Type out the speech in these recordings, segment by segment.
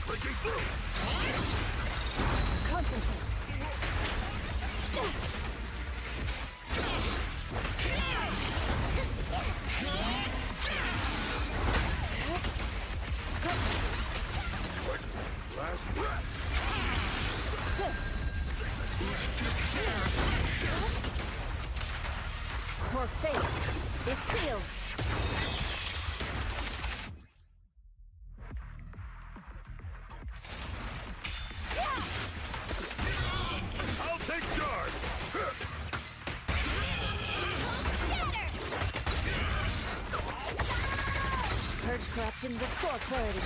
Breaking through! Concentrate. Last breath! Your fate is sealed. I'll take charge! Purge corruption, restore clarity.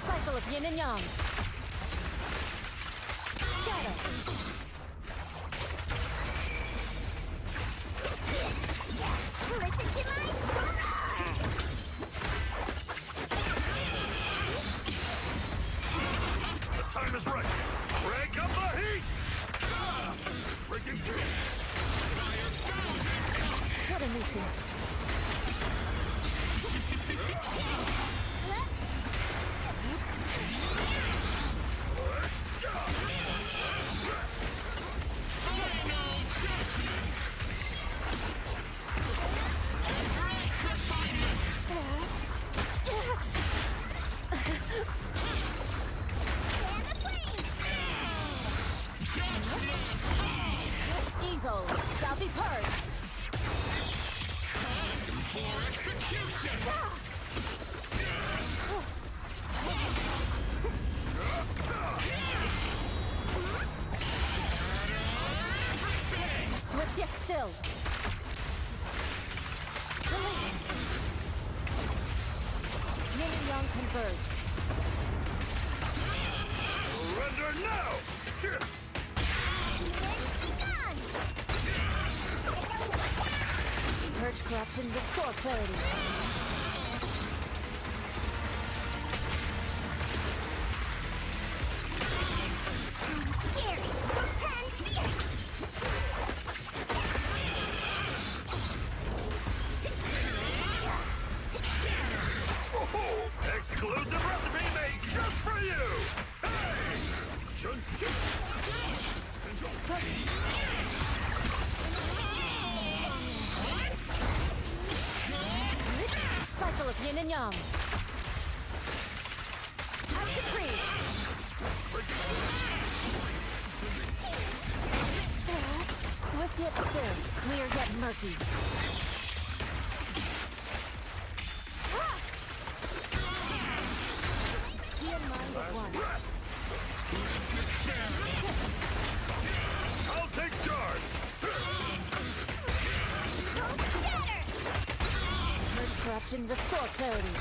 Cycle of yin and yang. Scatter. Listen to my The time is right! Crank up the heat! Breaking through! What a nuisance. Evil shall be purged. For execution! Swift yet still. Release. Yin and yang converge. Surrender now! Purge corruption, restore clarity. Exclusive recipe made just for you! Hey! Cycle of yin and yang. Out supreme. Swift yet still, clear yet murky. Chi and mind at one. I'll take charge! Purge corruption, restore clarity.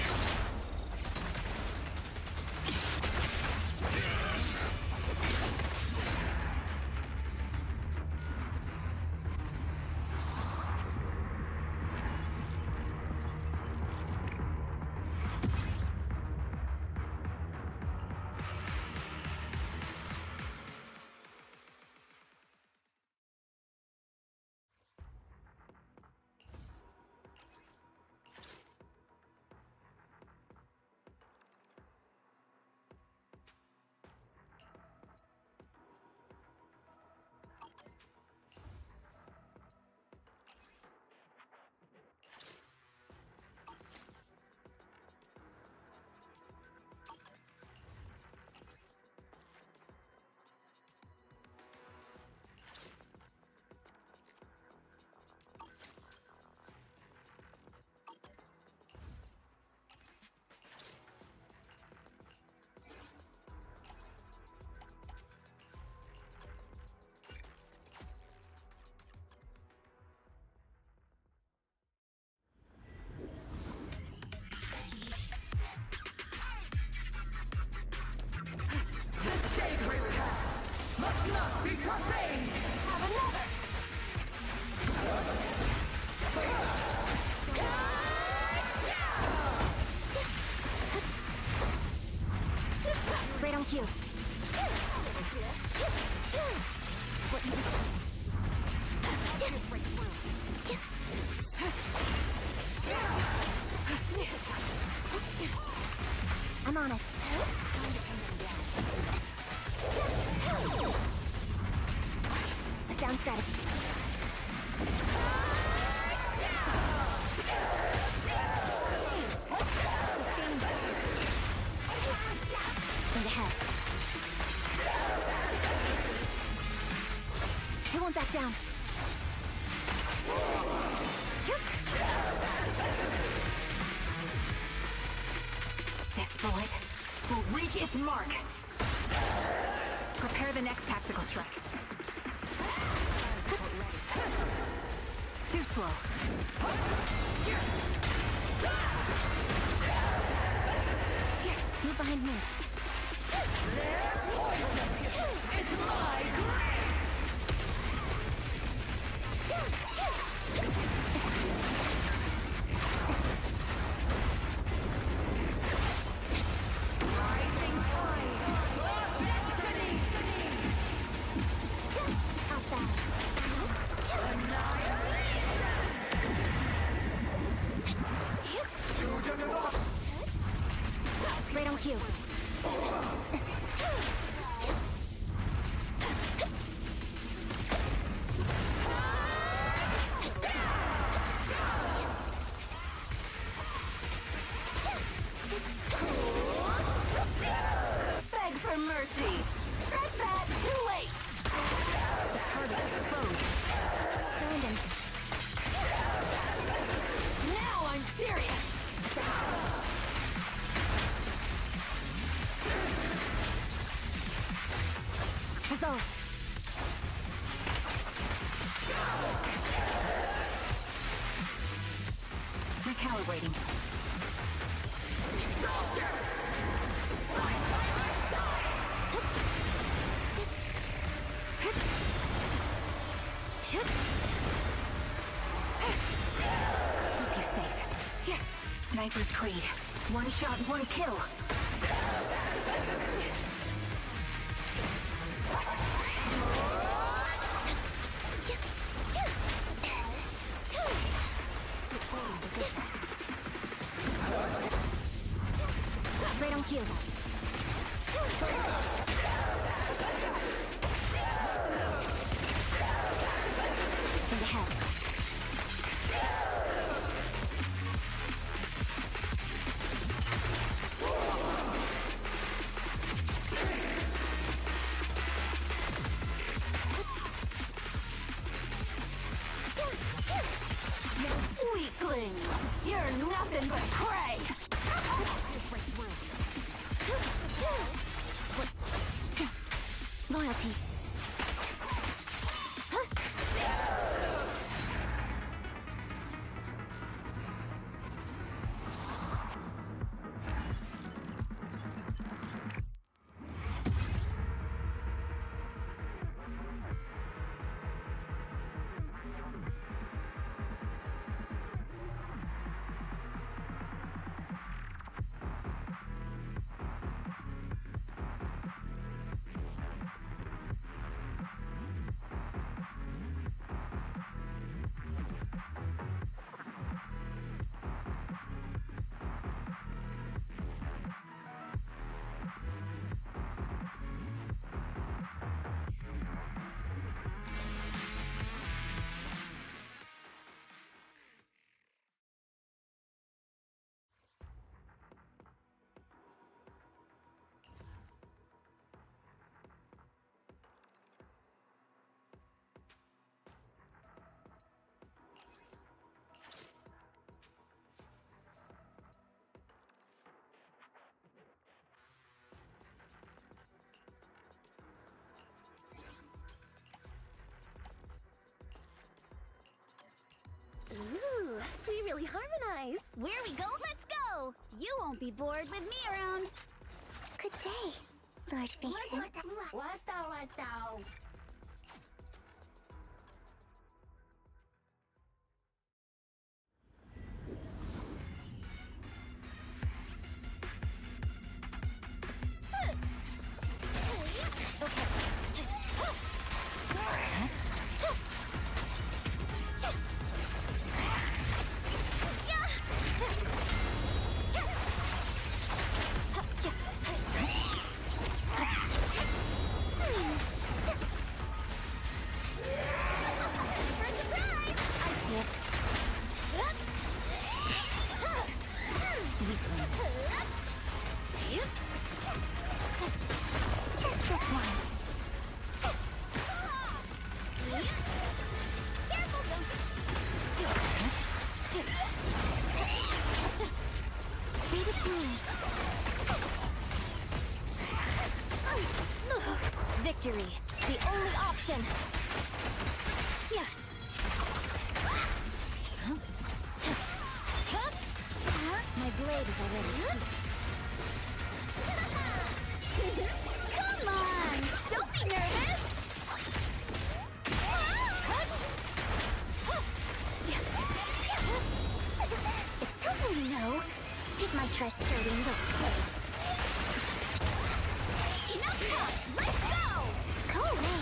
Down. This bullet will reach its mark. Prepare the next tactical strike. Too slow. Move behind me. It's my grace! Rising tide of destiny! Out fast. Right on cue. Beg for mercy! Step back, too late! The target is exposed. Find him. Now I'm serious! Resolve. Recalibrating. Keep you safe. Here. Sniper's Creed. One shot, one kill. Right on cue. In the head. Weakling! You're nothing but prey! Loyalty. Ooh, we really harmonize. Where we go, let's go! You won't be bored with me around. Good day, Lord Phaeton. Victory, the only option. Yeah. My blade is already sweet. Come on! Don't be nervous! Totally no. It might try skirting the way. Enough talk! Let's go! Go away.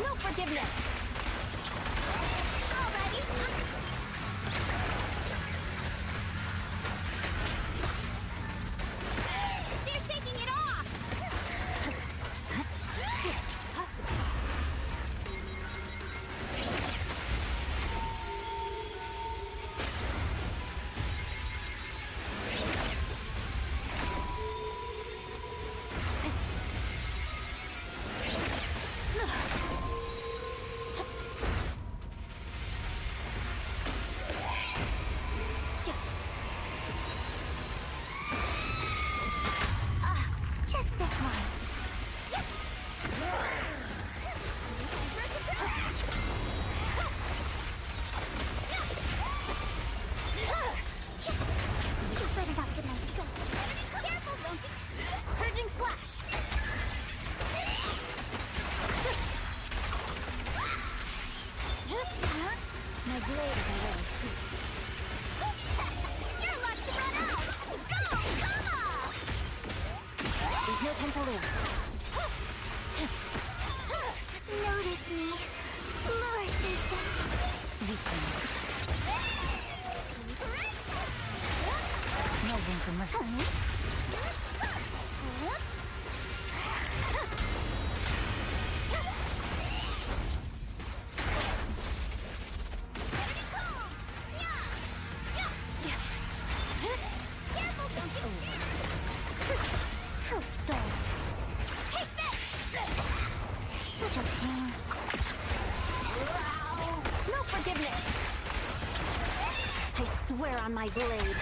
No forgiveness. Alrighty. They're shaking it off! Just this once. You better not get my trust. Careful, don't you? Purging slash. My blade is already sweet. You're about to run out! Go! Come on! There's no time to lose. Notice me. Lord No room for mercy. Careful, don't you? Oh, dull. Take this! Such a pain. No forgiveness. I swear on my blade.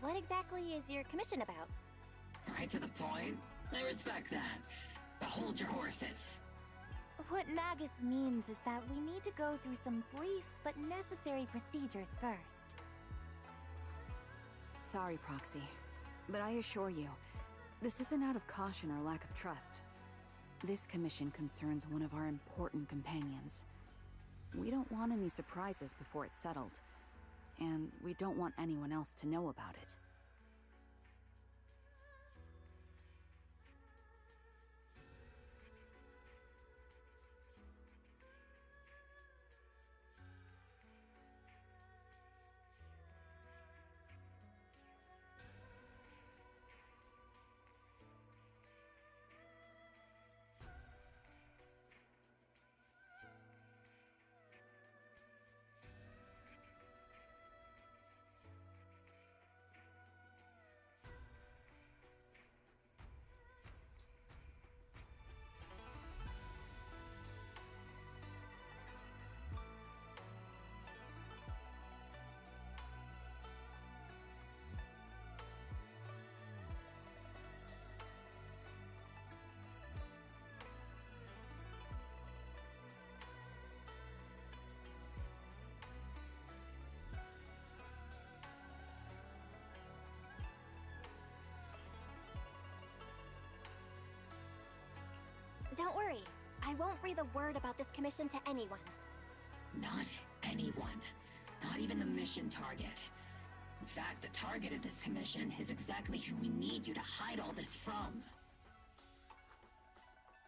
What exactly is your commission about? Right to the point. I respect that. But hold your horses. What Magus means is that we need to go through some brief but necessary procedures first. Sorry, Proxy, but I assure you, this isn't out of caution or lack of trust. This commission concerns one of our important companions. We don't want any surprises before it's settled, and we don't want anyone else to know about it. Don't worry, I won't breathe a word about this commission to anyone. Not anyone. Not even the mission target. In fact, the target of this commission is exactly who we need you to hide all this from.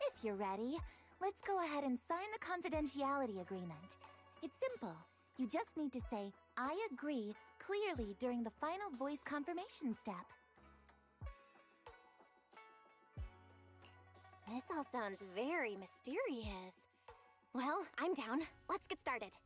If you're ready, let's go ahead and sign the confidentiality agreement. It's simple. You just need to say, "I agree," clearly during the final voice confirmation step. This all sounds very mysterious. Well, I'm down. Let's get started.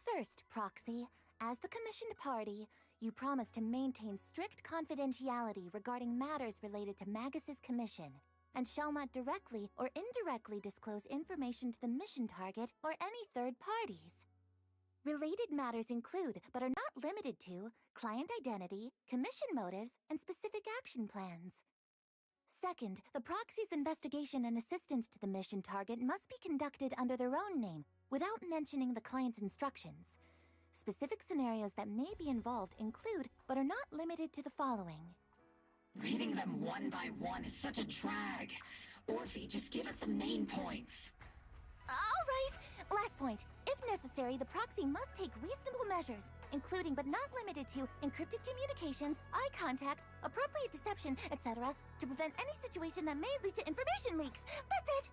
First, Proxy, as the commissioned party, you promise to maintain strict confidentiality regarding matters related to Magus's commission, and shall not directly or indirectly disclose information to the mission target or any third parties. Related matters include, but are not limited to, client identity, commission motives, and specific action plans. Second, the proxy's investigation and assistance to the mission target must be conducted under their own name, without mentioning the client's instructions. Specific scenarios that may be involved include, but are not limited to, the following. Reading them one by one is such a drag. Orphe, just give us the main points. All right! Last point. If necessary, the proxy must take reasonable measures, including but not limited to encrypted communications, eye contact, appropriate deception, etc., to prevent any situation that may lead to information leaks. That's it!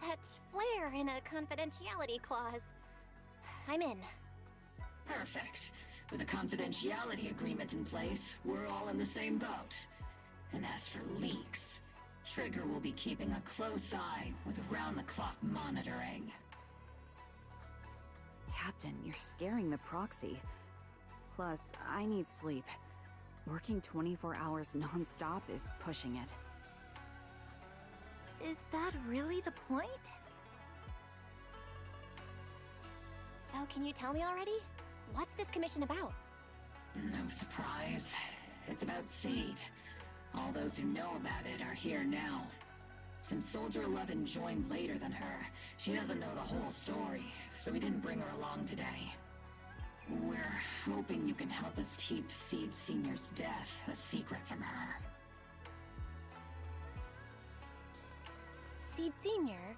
Such flair in a confidentiality clause. I'm in. Perfect. With a confidentiality agreement in place, we're all in the same boat. And as for leaks, Trigger will be keeping a close eye with round-the-clock monitoring. Captain, you're scaring the proxy. Plus, I need sleep. Working 24 hours non-stop is pushing it. Is that really the point? So can you tell me already? What's this commission about? No surprise. It's about Seed. All those who know about it are here now. Since Soldier 11 joined later than her, she doesn't know the whole story, so we didn't bring her along today. We're hoping you can help us keep Seed Senior's death a secret from her. Seed Senior?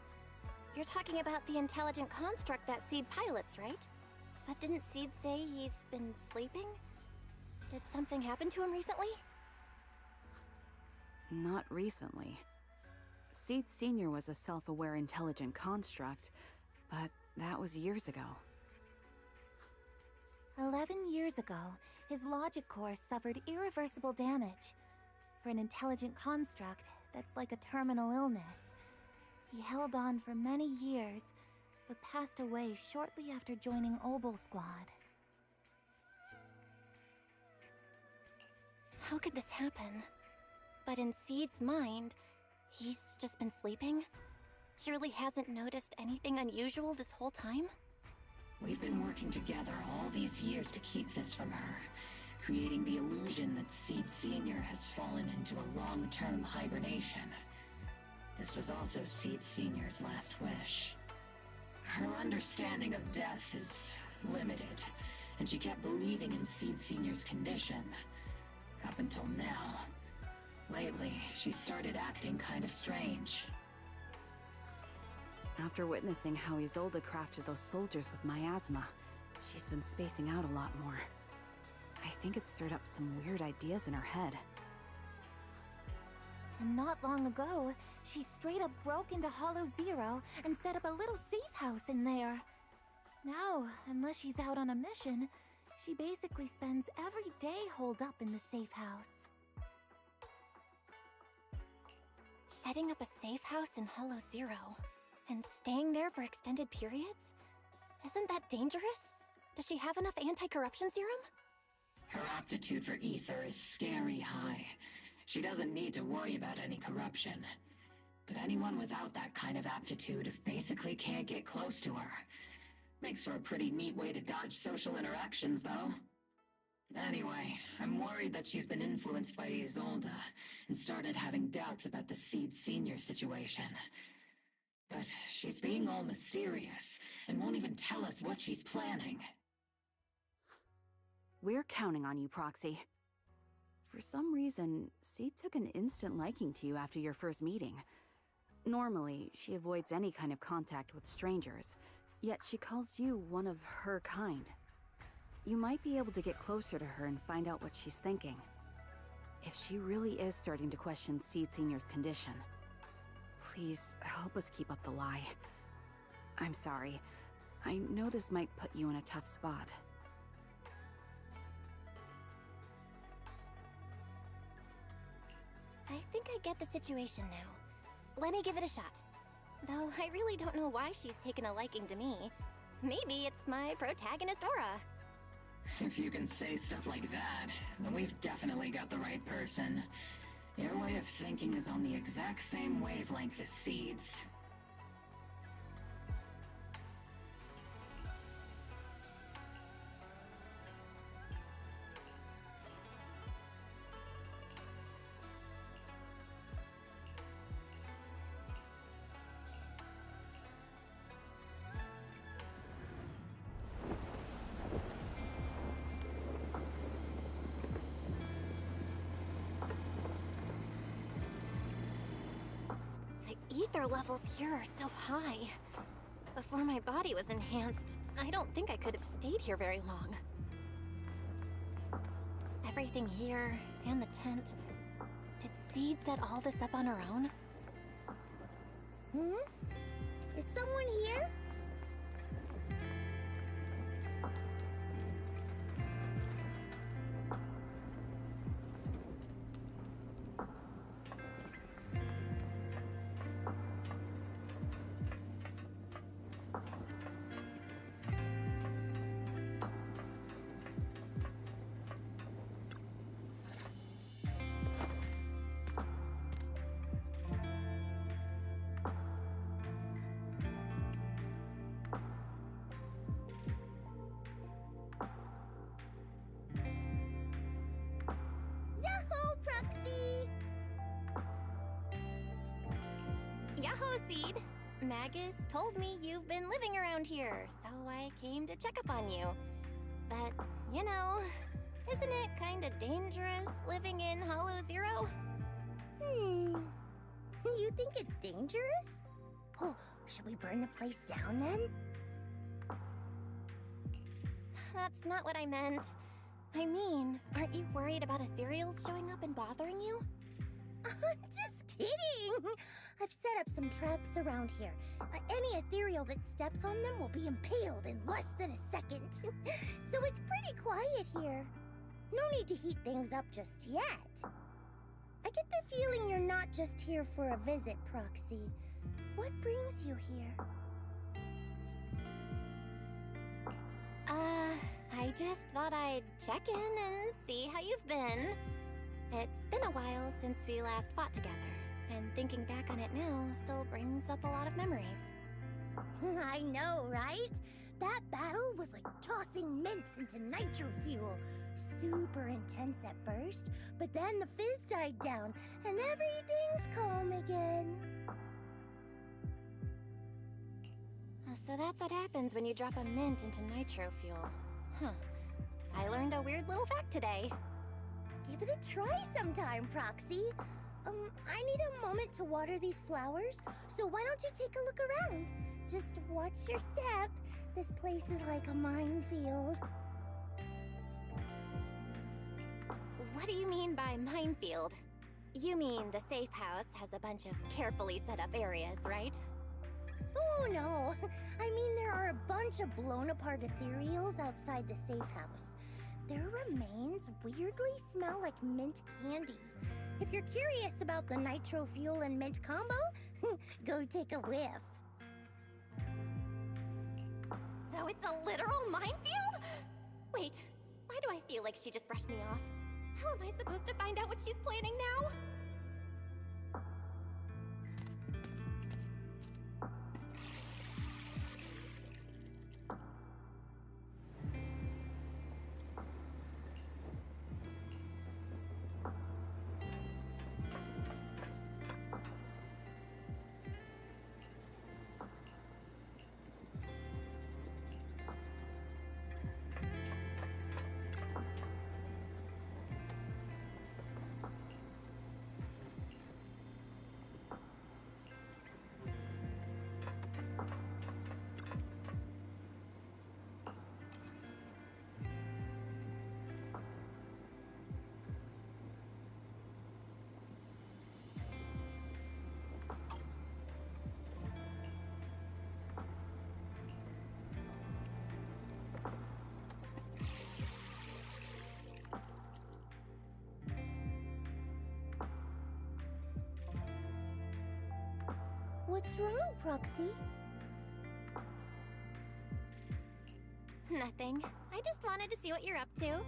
You're talking about the intelligent construct that Seed pilots, right? But didn't Seed say he's been sleeping? Did something happen to him recently? Not recently. Seed Senior was a self-aware intelligent construct, but that was years ago. 11 years ago, his logic core suffered irreversible damage. For an intelligent construct, that's like a terminal illness. He held on for many years, but passed away shortly after joining Obel Squad. How could this happen? But in Seed's mind, he's just been sleeping? Surely hasn't noticed anything unusual this whole time? We've been working together all these years to keep this from her, creating the illusion that Seed Senior has fallen into a long-term hibernation. This was also Seed Senior's last wish. Her understanding of death is limited, and she kept believing in Seed Senior's condition. Up until now. Lately, she started acting kind of strange. After witnessing how Isolde crafted those soldiers with miasma, she's been spacing out a lot more. I think it stirred up some weird ideas in her head. And not long ago, she straight up broke into Hollow Zero and set up a little safe house in there. Now, unless she's out on a mission, she basically spends every day holed up in the safe house. Setting up a safe house in Hollow Zero and staying there for extended periods? Isn't that dangerous? Does she have enough anti-corruption serum? Her aptitude for ether is scary high. She doesn't need to worry about any corruption. But anyone without that kind of aptitude basically can't get close to her. Makes for a pretty neat way to dodge social interactions, though. Anyway, I'm worried that she's been influenced by Isolde and started having doubts about the Seed Senior situation. But she's being all mysterious and won't even tell us what she's planning. We're counting on you, Proxy. For some reason, Seed took an instant liking to you after your first meeting. Normally, she avoids any kind of contact with strangers, yet she calls you one of her kind. You might be able to get closer to her and find out what she's thinking. If she really is starting to question Seed Senior's condition, please help us keep up the lie. I'm sorry. I know this might put you in a tough spot. I think I get the situation now. Let me give it a shot. Though I really don't know why she's taken a liking to me. Maybe it's my protagonist aura. If you can say stuff like that, then we've definitely got the right person. Your way of thinking is on the exact same wavelength as Seed's. The ether levels here are so high. Before my body was enhanced, I don't think I could have stayed here very long. Everything here, and the tent. Did Seed set all this up on her own? Is someone here? Yahoo, Proxy! Yahoo, Seed! Magus told me you've been living around here, so I came to check up on you. But, you know, isn't it kinda dangerous living in Hollow Zero? You think it's dangerous? Oh, should we burn the place down then? That's not what I meant. I mean, aren't you worried about ethereals showing up and bothering you? Just kidding! I've set up some traps around here. Any ethereal that steps on them will be impaled in less than a second. So it's pretty quiet here. No need to heat things up just yet. I get the feeling you're not just here for a visit, Proxy. What brings you here? I just thought I'd check in and see how you've been. It's been a while since we last fought together, and thinking back on it now still brings up a lot of memories. I know, right? That battle was like tossing mints into nitro fuel. Super intense at first, but then the fizz died down and everything's calm again. So that's what happens when you drop a mint into nitro fuel. Huh. I learned a weird little fact today. Give it a try sometime, Proxy. I need a moment to water these flowers, so why don't you take a look around? Just watch your step. This place is like a minefield. What do you mean by minefield? You mean the safe house has a bunch of carefully set up areas, right? Oh no, I mean there are a bunch of blown apart ethereals outside the safe house. Their remains weirdly smell like mint candy. If you're curious about the nitro fuel and mint combo, go take a whiff. So it's a literal minefield? Wait, why do I feel like she just brushed me off? How am I supposed to find out what she's planning now? What's wrong, Proxy? Nothing. I just wanted to see what you're up to.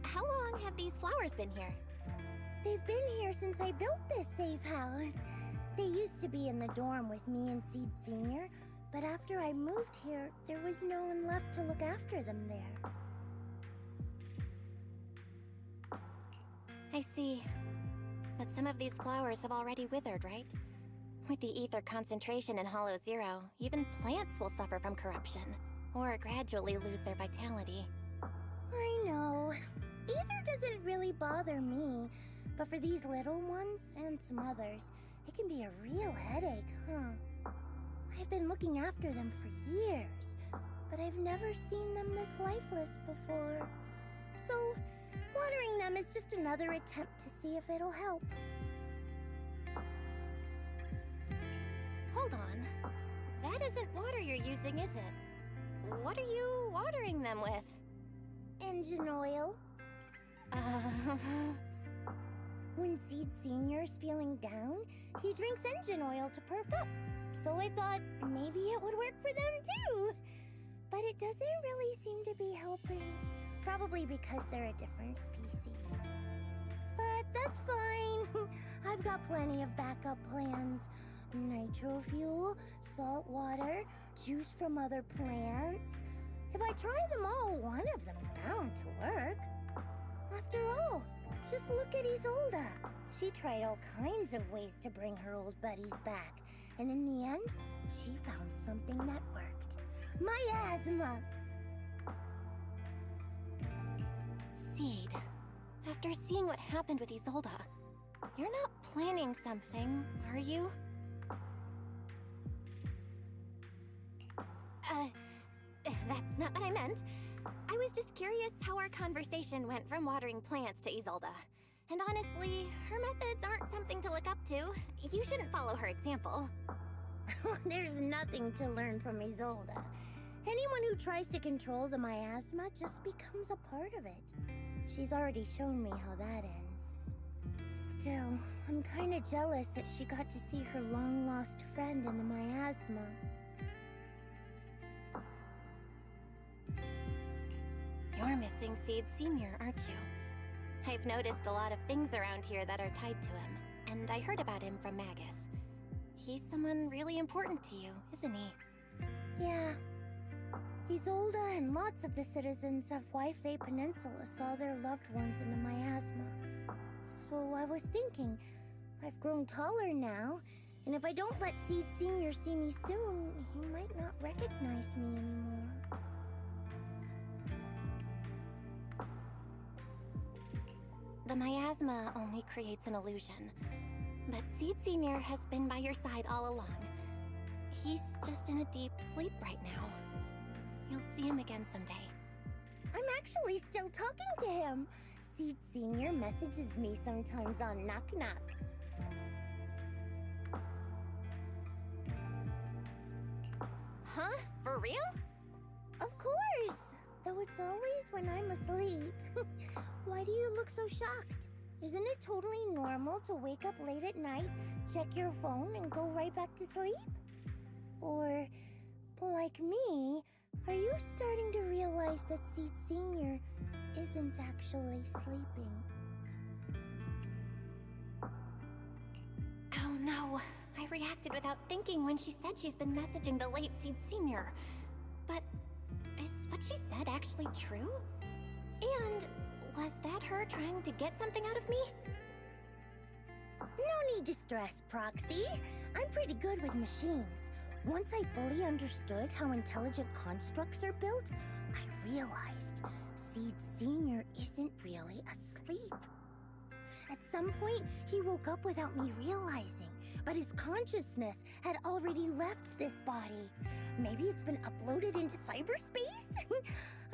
How long have these flowers been here? They've been here since I built this safe house. They used to be in the dorm with me and Seed Sr., but after I moved here, there was no one left to look after them there. I see. But some of these flowers have already withered, right? With the ether concentration in Hollow Zero, even plants will suffer from corruption, or gradually lose their vitality. I know. Ether doesn't really bother me, but for these little ones and some others, it can be a real headache, huh? I've been looking after them for years, but I've never seen them this lifeless before. So, watering them is just another attempt to see if it'll help. Hold on. That isn't water you're using, is it? What are you watering them with? Engine oil. When Seed Senior's feeling down, he drinks engine oil to perk up. So I thought maybe it would work for them too. But it doesn't really seem to be helping. Probably because they're a different species. But that's fine. I've got plenty of backup plans. Nitro fuel, salt water, juice from other plants. If I try them all, one of them's bound to work. After all, just look at Isolda. She tried all kinds of ways to bring her old buddies back, and in the end, she found something that worked. Miasma! Seed, after seeing what happened with Isolda, you're not planning something, are you? That's not what I meant. I was just curious how our conversation went from watering plants to Isolda. And honestly, her methods aren't something to look up to. You shouldn't follow her example. There's nothing to learn from Isolda. Anyone who tries to control the miasma just becomes a part of it. She's already shown me how that ends. Still, I'm kinda jealous that she got to see her long-lost friend in the miasma. You're missing Seed Sr., aren't you? I've noticed a lot of things around here that are tied to him, and I heard about him from Magus. He's someone really important to you, isn't he? Yeah. Isolda and lots of the citizens of Waifei Peninsula saw their loved ones in the miasma. So I was thinking, I've grown taller now, and if I don't let Seed Sr. see me soon, he might not recognize me anymore. The miasma only creates an illusion. But Seed Sr. has been by your side all along. He's just in a deep sleep right now. You'll see him again someday. I'm actually still talking to him. Seed Sr. messages me sometimes on Knock Knock. Huh? For real? Of course! Though it's always when I'm asleep. Why do you look so shocked? Isn't it totally normal to wake up late at night, check your phone, and go right back to sleep? Or, like me, are you starting to realize that Seed Sr. isn't actually sleeping? Oh no, I reacted without thinking when she said she's been messaging the late Seed Sr. But is what she said actually true? And was that her trying to get something out of me? No need to stress, Proxy. I'm pretty good with machines. Once I fully understood how intelligent constructs are built, I realized Seed Sr. isn't really asleep. At some point, he woke up without me realizing, but his consciousness had already left this body. Maybe it's been uploaded into cyberspace?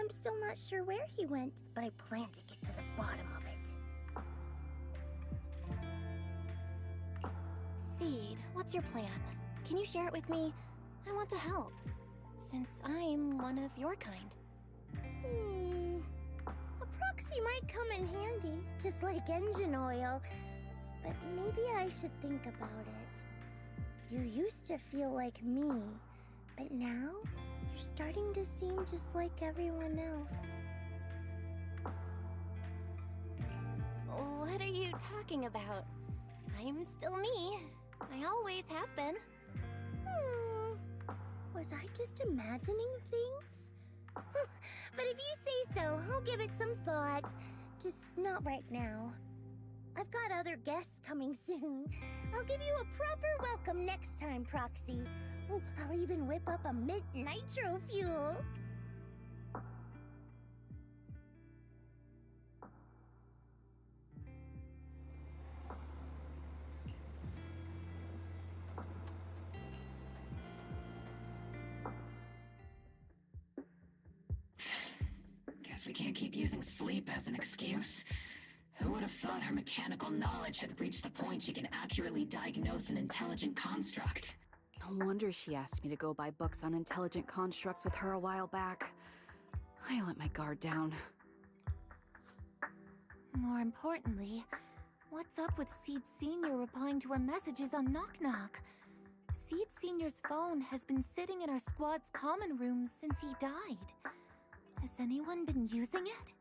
I'm still not sure where he went, but I plan to get to the bottom of it. Seed, what's your plan? Can you share it with me? I want to help, since I'm one of your kind. A proxy might come in handy, just like engine oil. But maybe I should think about it. You used to feel like me, but now you're starting to seem just like everyone else. What are you talking about? I'm still me. I always have been. Was I just imagining things? But if you say so, I'll give it some thought. Just not right now. I've got other guests coming soon. I'll give you a proper welcome next time, Proxy. Oh, I'll even whip up a mint nitro fuel. Guess we can't keep using sleep as an excuse. Who would have thought her mechanical knowledge had reached the point she can accurately diagnose an intelligent construct? No wonder she asked me to go buy books on intelligent constructs with her a while back. I let my guard down. More importantly, what's up with Seed Sr. replying to her messages on Knock Knock? Seed Sr.'s phone has been sitting in our squad's common room since he died. Has anyone been using it?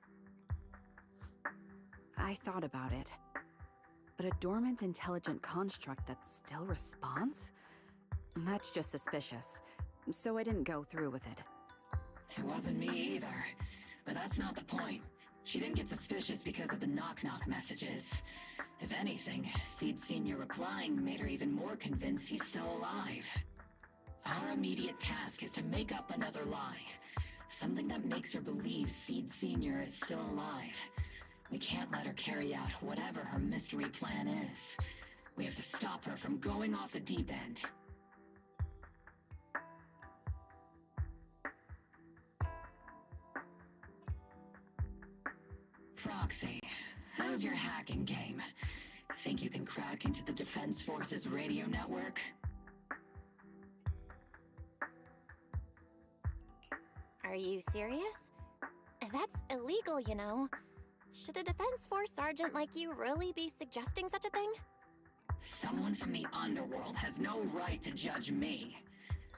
I thought about it. But a dormant intelligent construct that still responds? That's just suspicious. So I didn't go through with it. It wasn't me either. But that's not the point. She didn't get suspicious because of the knock-knock messages. If anything, Seed Sr. replying made her even more convinced he's still alive. Our immediate task is to make up another lie. Something that makes her believe Seed Sr. is still alive. We can't let her carry out whatever her mystery plan is. We have to stop her from going off the deep end. Proxy, how's your hacking game? Think you can crack into the Defense Forces radio network? Are you serious? That's illegal, you know. Should a Defense Force sergeant like you really be suggesting such a thing? Someone from the underworld has no right to judge me.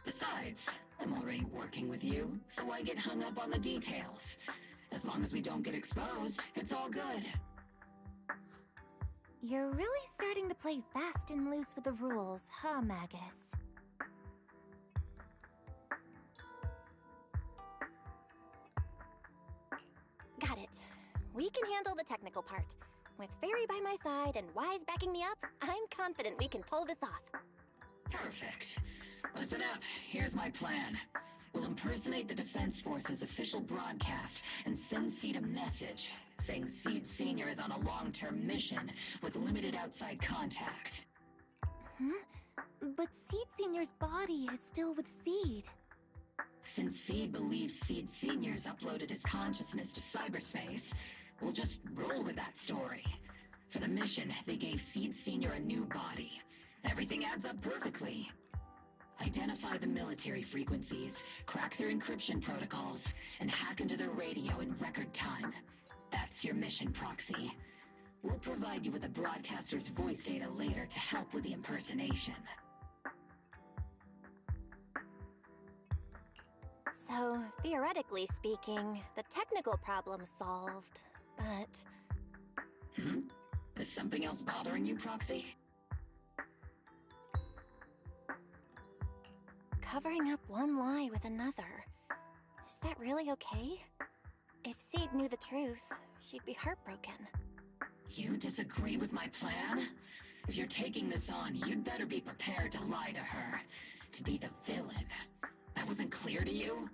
Besides, I'm already working with you, so I get hung up on the details. As long as we don't get exposed, it's all good. You're really starting to play fast and loose with the rules, huh, Magus? We can handle the technical part. With Fairy by my side and Wise backing me up, I'm confident we can pull this off. Perfect. Listen up, here's my plan. We'll impersonate the Defense Force's official broadcast and send Seed a message saying Seed Senior is on a long-term mission with limited outside contact. But Seed Senior's body is still with Seed. Since Seed believes Seed Senior's uploaded his consciousness to cyberspace, we'll just roll with that story. For the mission, they gave Seed Senior a new body. Everything adds up perfectly. Identify the military frequencies, crack their encryption protocols, and hack into their radio in record time. That's your mission, Proxy. We'll provide you with the broadcaster's voice data later to help with the impersonation. So, theoretically speaking, the technical problem's solved, but... Is something else bothering you, Proxy? Covering up one lie with another. Is that really okay? If Seed knew the truth, she'd be heartbroken. You disagree with my plan? If you're taking this on, you'd better be prepared to lie to her. To be the villain. That wasn't clear to you?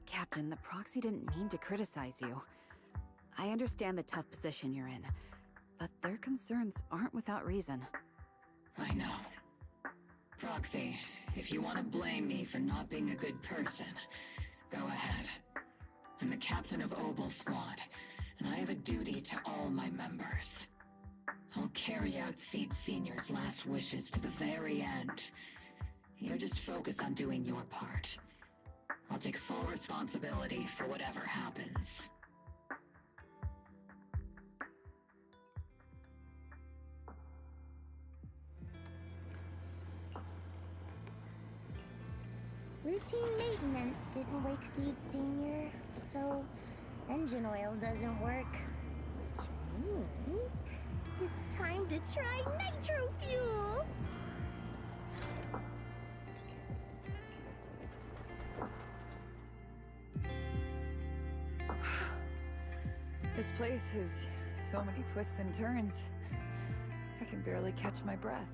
Captain, the Proxy didn't mean to criticize you. I understand the tough position you're in, but their concerns aren't without reason. I know. Proxy, if you want to blame me for not being a good person, go ahead. I'm the captain of Obel Squad, and I have a duty to all my members. I'll carry out Seed Senior's last wishes to the very end. You just focus on doing your part. I'll take full responsibility for whatever happens. Routine maintenance didn't wake Seed Senior, so engine oil doesn't work. Which means it's time to try nitro fuel! This place has so many twists and turns. I can barely catch my breath.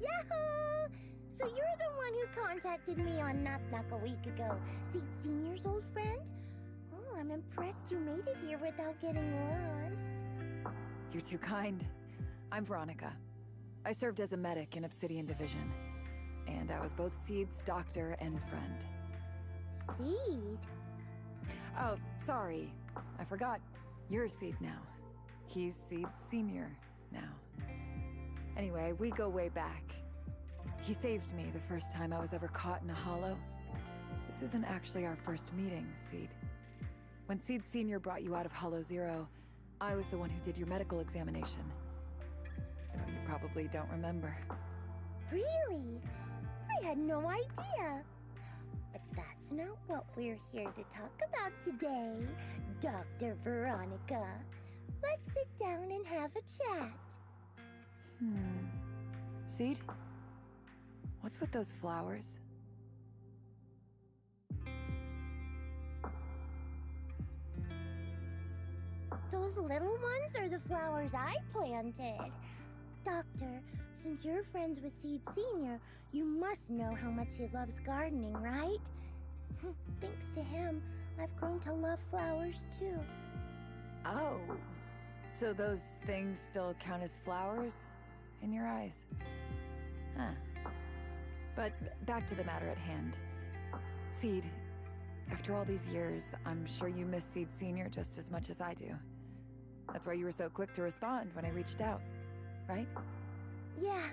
Yahoo! So you're the one who contacted me on Knock Knock a week ago, Seed Senior's old friend? Oh, I'm impressed you made it here without getting lost. You're too kind. I'm Veronica. I served as a medic in Obsidian Division. And I was both Seed's doctor and friend. Seed? Oh, sorry. I forgot. You're Seed now. He's Seed Senior now. Anyway, we go way back. He saved me the first time I was ever caught in a hollow. This isn't actually our first meeting, Seed. When Seed Senior brought you out of Hollow Zero, I was the one who did your medical examination. Though you probably don't remember. Really? I had no idea. But that's not what we're here to talk about today, Dr. Veronica. Let's sit down and have a chat. Seed? What's with those flowers? Those little ones are the flowers I planted. Doctor, since you're friends with Seed Senior, you must know how much he loves gardening, right? Thanks to him, I've grown to love flowers too. Oh, so those things still count as flowers in your eyes? Huh. But back to the matter at hand. Seed, after all these years, I'm sure you miss Seed Senior just as much as I do. That's why you were so quick to respond when I reached out, right? Yeah,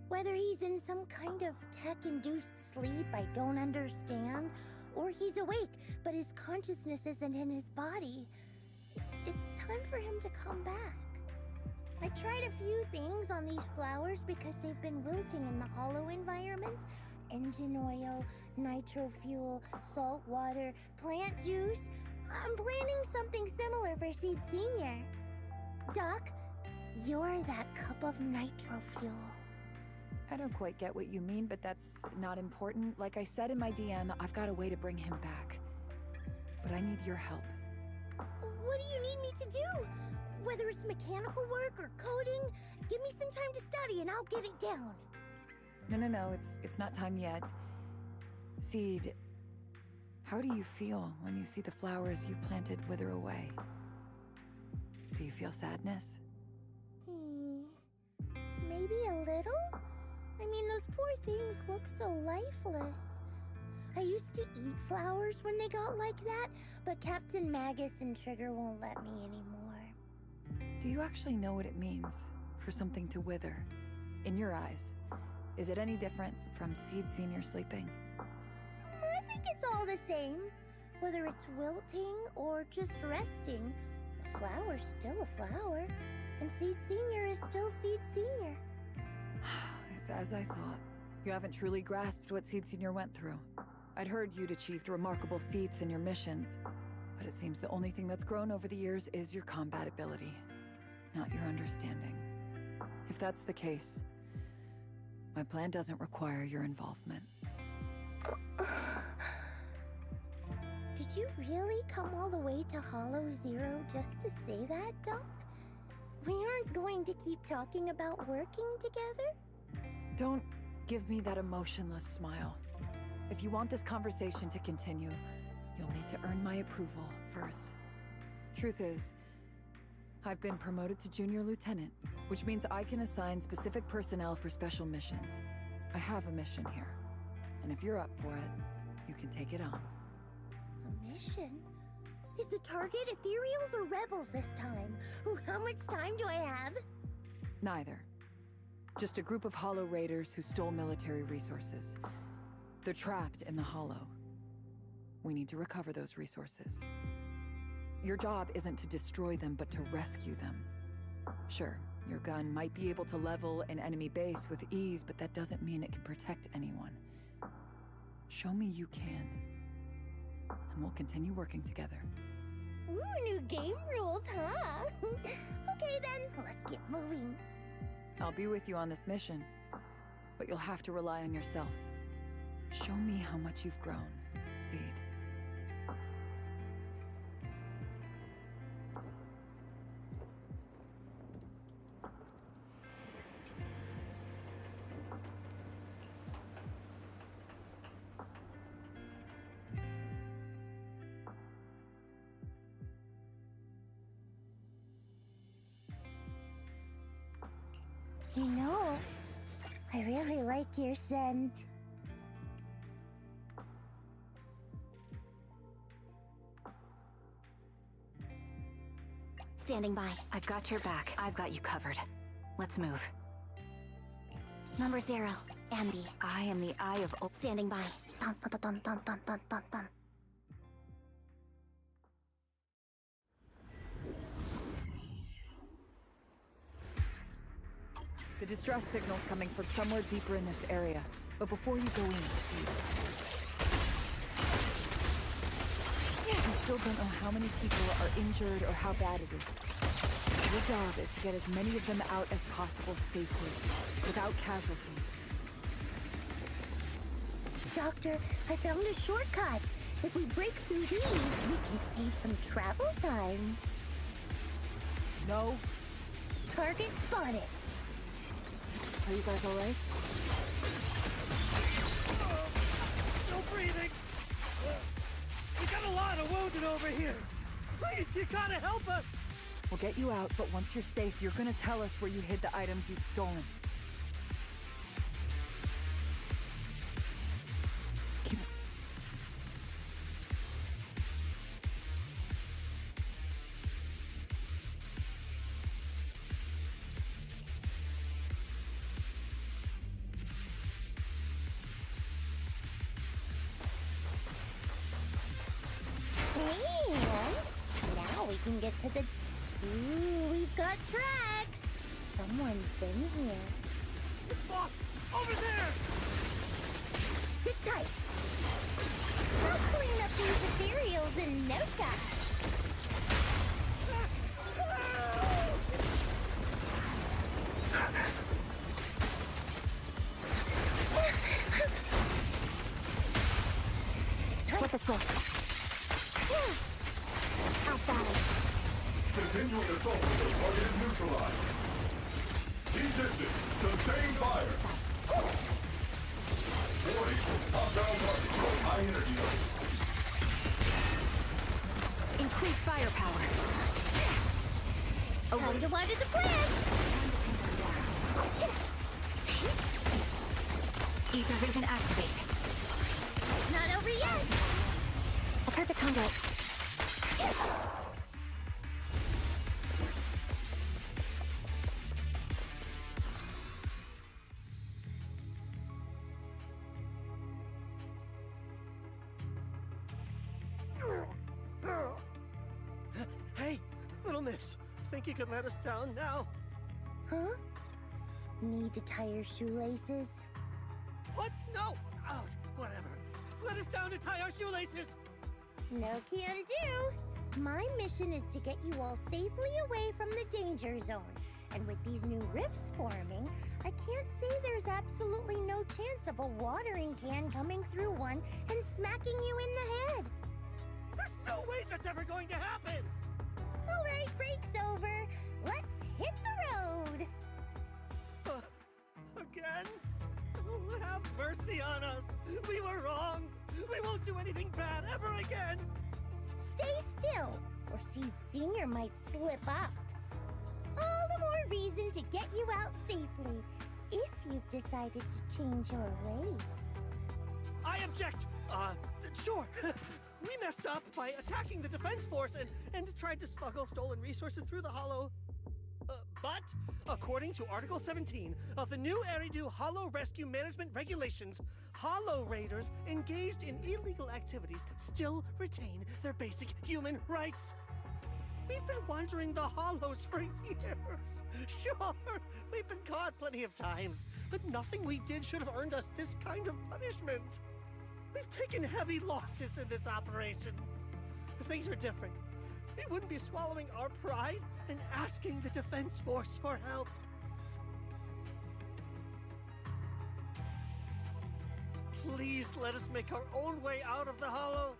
whether he's in some kind of tech-induced sleep I don't understand, or he's awake, but his consciousness isn't in his body, it's time for him to come back. I tried a few things on these flowers because they've been wilting in the hollow environment. Engine oil, nitro fuel, salt water, plant juice. I'm planning something similar for Seed Senior. Doc, you're that cup of nitro fuel. I don't quite get what you mean, but that's not important. Like I said in my DM, I've got a way to bring him back. But I need your help. What do you need me to do? Whether it's mechanical work or coding, give me some time to study and I'll get it down. No, it's not time yet. Seed, how do you feel when you see the flowers you planted wither away? Do you feel sadness? Maybe a little? I mean, those poor things look so lifeless. I used to eat flowers when they got like that, but Captain Magus and Trigger won't let me anymore. Do you actually know what it means for something to wither? In your eyes, is it any different from Seed Senior sleeping? I think it's all the same. Whether it's wilting or just resting, a flower's still a flower, and Seed Senior is still Seed Senior. It's as I thought. You haven't truly grasped what Seed Senior went through. I'd heard you'd achieved remarkable feats in your missions, but it seems the only thing that's grown over the years is your combat ability, not your understanding. If that's the case, my plan doesn't require your involvement. Did you really come all the way to Hollow Zero just to say that, Doc? We aren't going to keep talking about working together? Don't give me that emotionless smile. If you want this conversation to continue, you'll need to earn my approval first. Truth is, I've been promoted to Junior Lieutenant, which means I can assign specific personnel for special missions. I have a mission here, and if you're up for it, you can take it on. A mission? Is the target Ethereals or Rebels this time? How much time do I have? Neither. Just a group of Hollow Raiders who stole military resources. They're trapped in the Hollow. We need to recover those resources. Your job isn't to destroy them, but to rescue them. Sure, your gun might be able to level an enemy base with ease, but that doesn't mean it can protect anyone. Show me you can, and we'll continue working together. Ooh, new game rules, huh? Okay then, let's get moving. I'll be with you on this mission, but you'll have to rely on yourself. Show me how much you've grown, Seed. You know, I really like your scent. Standing by. I've got your back. I've got you covered. Let's move. Number 0, Ambi. I am the Eye of Standing by. Dun, dun, dun, dun, dun, dun, dun, dun. The distress signal's coming from somewhere deeper in this area. But before you go in, Seed, I still don't know how many people are injured or how bad it is. Your job is to get as many of them out as possible safely, without casualties. Doctor, I found a shortcut. If we break through these, we can save some travel time. No? Target spotted. Are you guys alright? Still breathing. We got a lot of wounded over here. Please, you gotta help us. We'll get you out, but once you're safe, you're gonna tell us where you hid the items you'd stolen. Keep... And now we can get to the... Ooh, we've got tracks. Someone's been here. It's boss over there. Sit tight. I'll clean up these ethereals in no time. Flip the switch. Out battle. Continuing assault until target is neutralized. Keep distance. Sustain fire. Warning. Top-down target. High energy levels. Increase firepower. Time to water the plant! Ether vision activate. Not over yet! A perfect conduit. Hey, little miss. Think you could let us down now? Huh? Need to tie your shoelaces? What? No! Oh, whatever. Let us down to tie our shoelaces! No can do. My mission is to get you all safely away from the danger zone. And with these new rifts forming, I can't say there's absolutely no chance of a watering can coming through one and smacking you in the head. There's no way that's ever going to happen! All right, break's over. Let's hit the road. Again? Oh, have mercy on us. We were wrong. We won't do anything bad ever again. Stay still, or Seed Senior might slip up. All the more reason to get you out safely, if you've decided to change your ways. I object. Sure. We messed up by attacking the defense force and tried to smuggle stolen resources through the Hollow. But, according to Article 17 of the new Eridu Hollow Rescue Management Regulations, Hollow Raiders engaged in illegal activities still retain their basic human rights. We've been wandering the Hollows for years. Sure, we've been caught plenty of times, but nothing we did should have earned us this kind of punishment. We've taken heavy losses in this operation. If things were different, we wouldn't be swallowing our pride and asking the Defense Force for help. Please let us make our own way out of the Hollow.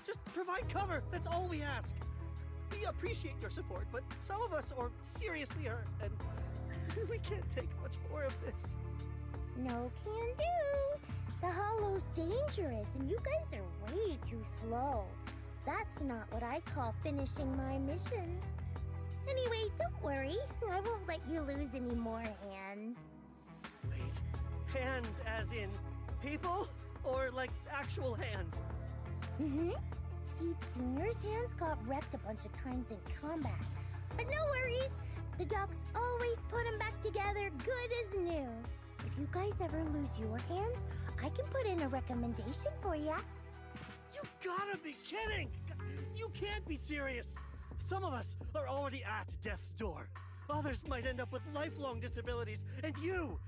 Just provide cover, that's all we ask. We appreciate your support, but some of us are seriously hurt, and we can't take much more of this. No can do. The Hollow's dangerous, and you guys are way too slow. That's not what I call finishing my mission. Anyway, don't worry. I won't let you lose any more hands. Wait, hands as in people? Or like actual hands? Mm-hmm. Seed Senior's hands got wrecked a bunch of times in combat. But no worries. The docs always put them back together good as new. If you guys ever lose your hands, I can put in a recommendation for ya. You gotta be kidding! You can't be serious! Some of us are already at death's door. Others might end up with lifelong disabilities, and you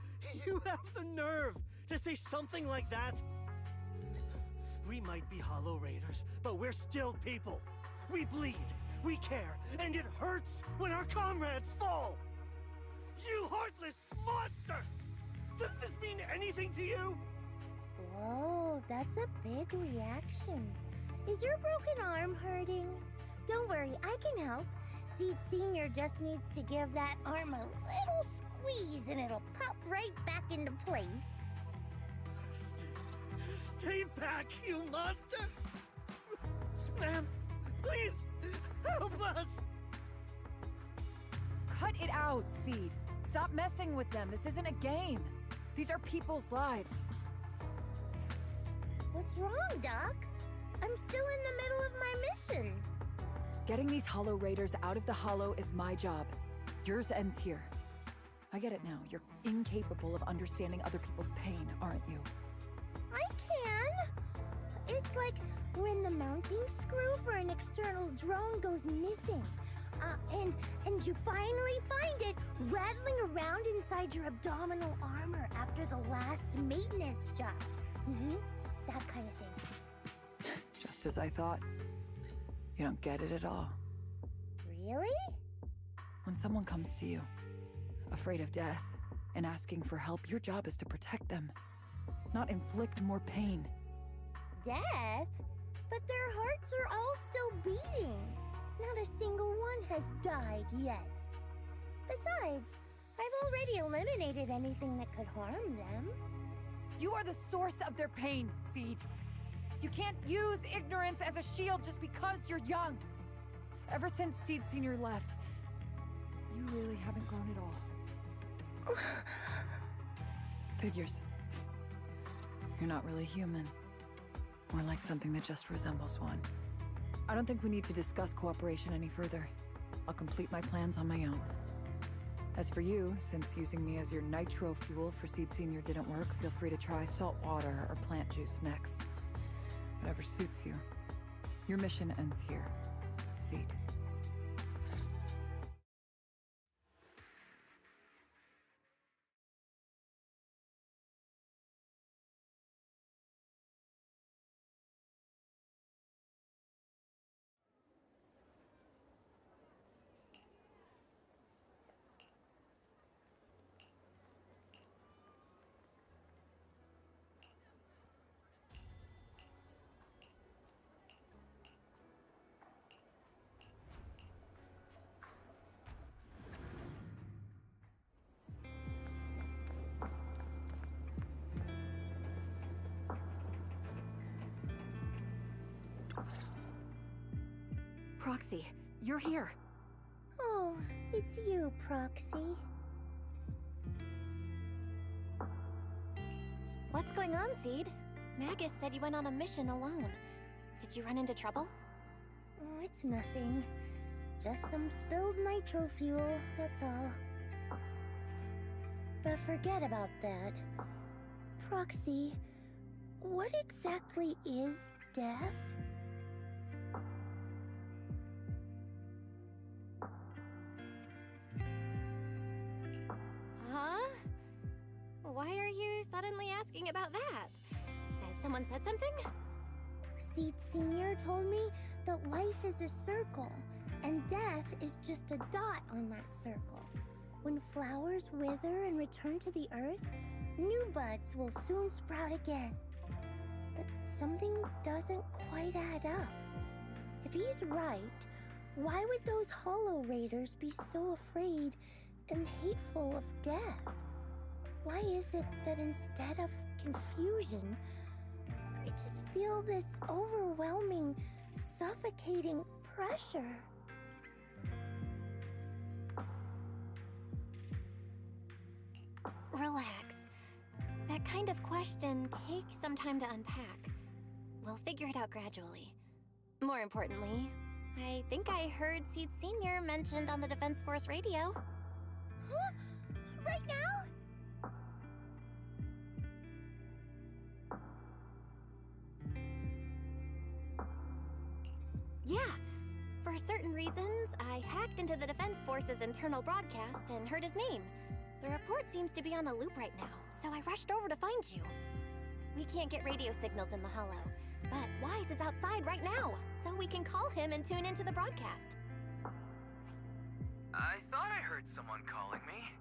have the nerve to say something like that? We might be Hollow Raiders, but we're still people. We bleed, we care, and it hurts when our comrades fall! You heartless monster! Does this mean anything to you? Whoa, that's a big reaction. Is your broken arm hurting? Don't worry, I can help. Seed Senior just needs to give that arm a little squeeze and it'll pop right back into place. Stay back, you monster! Ma'am, please, help us! Cut it out, Seed. Stop messing with them. This isn't a game. These are people's lives. What's wrong, Doc? I'm still in the middle of my mission. Getting these Hollow Raiders out of the Hollow is my job. Yours ends here. I get it now. You're incapable of understanding other people's pain, aren't you? I can. It's like when the mounting screw for an external drone goes missing. And you finally find it rattling around inside your abdominal armor after the last maintenance job. Mm-hmm. That kind of thing. Just as I thought. You don't get it at all. Really? When someone comes to you, afraid of death, and asking for help, your job is to protect them, not inflict more pain. Death? But their hearts are all still beating. Not a single one has died yet. Besides, I've already eliminated anything that could harm them. You are the source of their pain, Seed. You can't use ignorance as a shield just because you're young. Ever since Seed Senior left, you really haven't grown at all. Figures. You're not really human. More like something that just resembles one. I don't think we need to discuss cooperation any further. I'll complete my plans on my own. As for you, since using me as your nitro fuel for Seed Senior didn't work, feel free to try salt water or plant juice next. Whatever suits you. Your mission ends here, Seed. Proxy, you're here. Oh, it's you, Proxy. What's going on, Seed? Magus said you went on a mission alone. Did you run into trouble? Oh, it's nothing. Just some spilled nitro fuel, that's all. But forget about that. Proxy, what exactly is death? Huh? Why are you suddenly asking about that? Has someone said something? Seed Senior told me that life is a circle, and death is just a dot on that circle. When flowers wither and return to the earth, new buds will soon sprout again. But something doesn't quite add up. If he's right, why would those Hollow Raiders be so afraid and hateful of death? Why is it that instead of confusion, I just feel this overwhelming, suffocating pressure? Relax. That kind of question takes some time to unpack. We'll figure it out gradually. More importantly, I think I heard Seed Senior mentioned on the Defense Force radio. Huh? Right now? Yeah. For certain reasons, I hacked into the Defense Force's internal broadcast and heard his name. The report seems to be on a loop right now, so I rushed over to find you. We can't get radio signals in the Hollow, but Wise is outside right now, so we can call him and tune into the broadcast. I thought I heard someone calling me.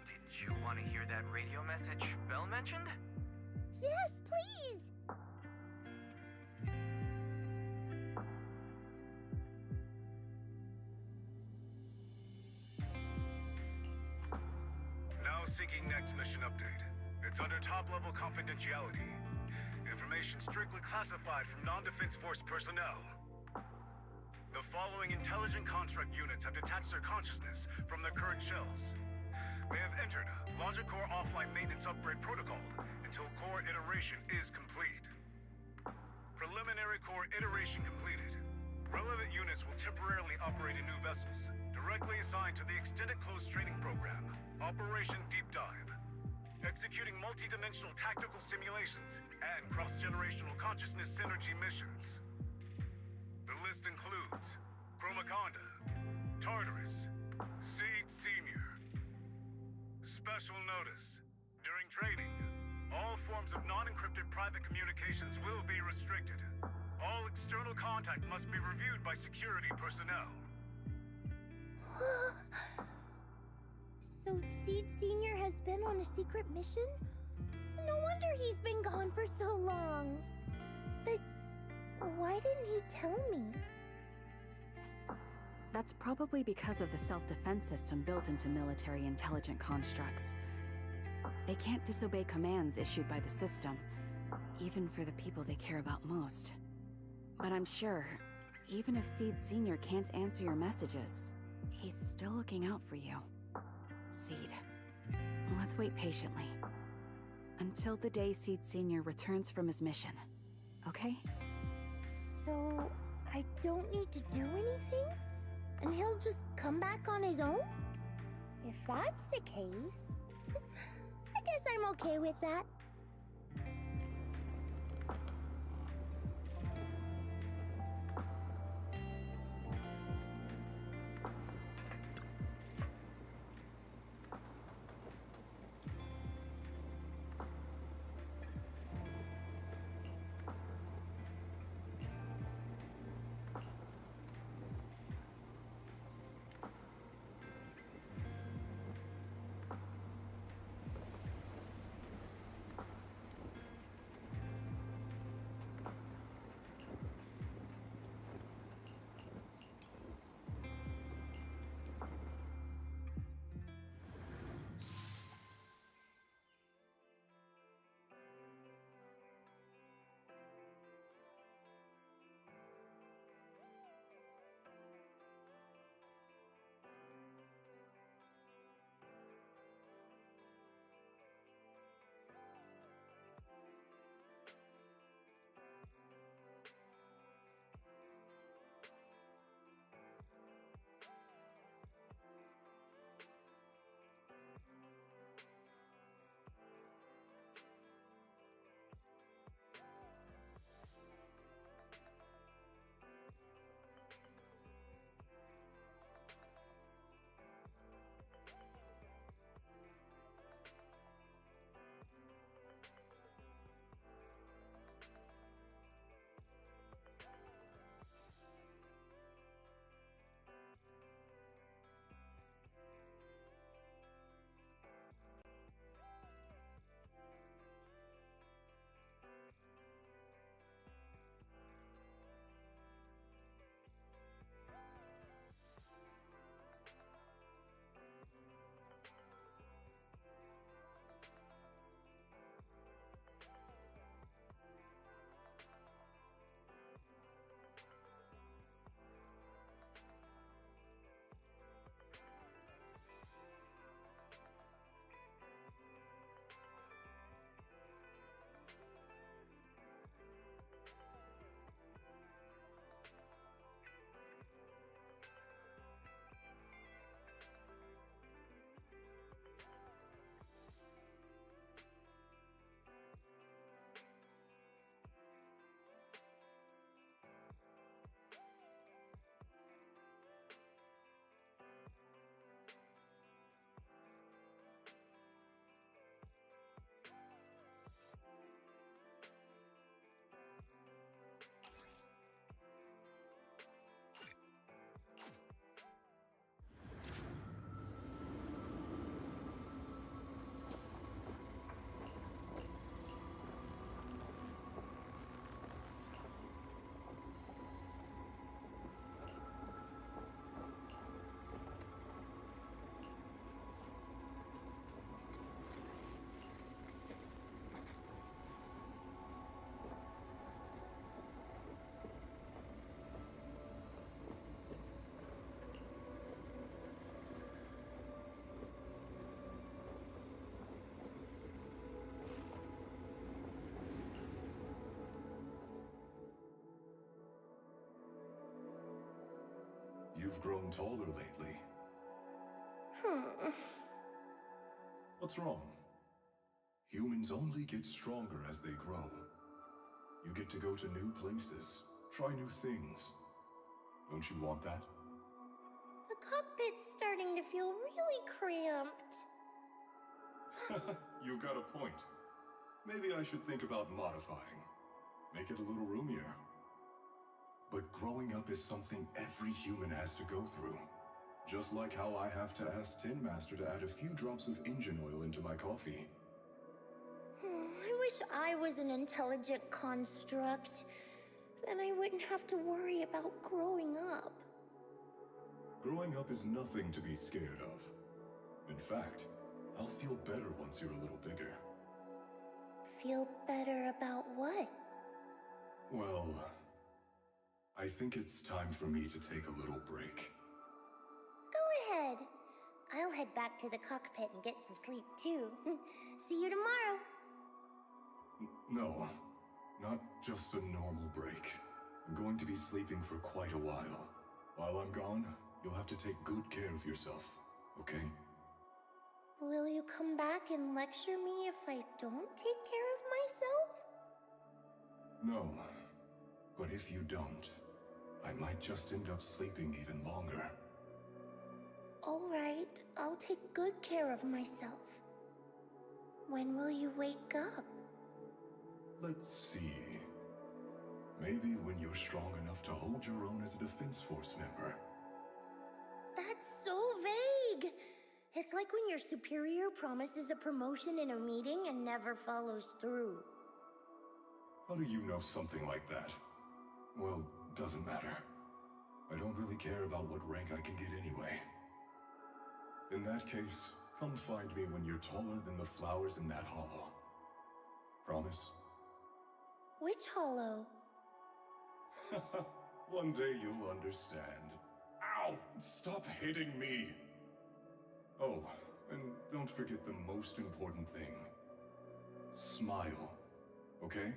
Did you want to hear that radio message Belle mentioned? Yes, please! Now seeking next mission update. It's under top-level confidentiality. Information strictly classified from non-Defense Force personnel. The following intelligent construct units have detached their consciousness from their current shells. They have entered Logic Core offline maintenance upgrade protocol until core iteration is complete. Preliminary core iteration completed. Relevant units will temporarily operate in new vessels, directly assigned to the Extended Close Training Program, Operation Deep Dive. Executing multi-dimensional tactical simulations and cross-generational consciousness synergy missions. The list includes Chromaconda, Tartarus, Seed Senior. Special notice. During training, all forms of non-encrypted private communications will be restricted. All external contact must be reviewed by security personnel. So Seed Senior has been on a secret mission? No wonder he's been gone for so long. But why didn't he tell me? That's probably because of the self-defense system built into military intelligent constructs. They can't disobey commands issued by the system, even for the people they care about most. But I'm sure, even if Seed Sr. can't answer your messages, he's still looking out for you. Seed, let's wait patiently. Until the day Seed Sr. returns from his mission, okay? So, I don't need to do anything? And he'll just come back on his own? If that's the case, I guess I'm okay with that. You've grown taller lately. What's wrong? Humans only get stronger as they grow. You get to go to new places, try new things. Don't you want that? The cockpit's starting to feel really cramped. You've got a point. Maybe I should think about modifying. Make it a little roomier. But growing up is something every human has to go through. Just like how I have to ask Tin Master to add a few drops of engine oil into my coffee. I wish I was an intelligent construct. Then I wouldn't have to worry about growing up. Growing up is nothing to be scared of. In fact, I'll feel better once you're a little bigger. Feel better about what? Well, I think it's time for me to take a little break. Go ahead. I'll head back to the cockpit and get some sleep too. See you tomorrow. No, not just a normal break. I'm going to be sleeping for quite a while. While I'm gone, you'll have to take good care of yourself, okay? Will you come back and lecture me if I don't take care of myself? No, but if you don't, I might just end up sleeping even longer. All right, I'll take good care of myself. When will you wake up? Let's see. Maybe when you're strong enough to hold your own as a Defense Force member. That's so vague! It's like when your superior promises a promotion in a meeting and never follows through. How do you know something like that? Well, doesn't matter. I don't really care about what rank I can get anyway. In that case, come find me when you're taller than the flowers in that hollow. Promise? Which hollow? One day you'll understand. Ow! Stop hitting me! Oh, and don't forget the most important thing. Smile, okay?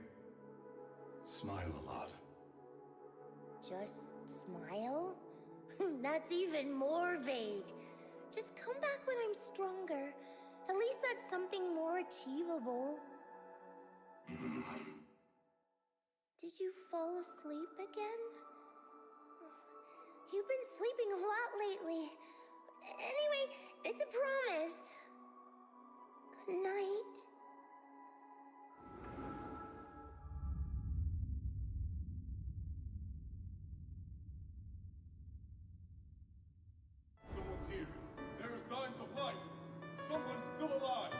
Smile a lot. Just smile? That's even more vague. Just come back when I'm stronger. At least that's something more achievable. Did you fall asleep again? You've been sleeping a lot lately. Anyway, it's a promise. Good night. Someone's here. There are signs of life. Someone's still alive.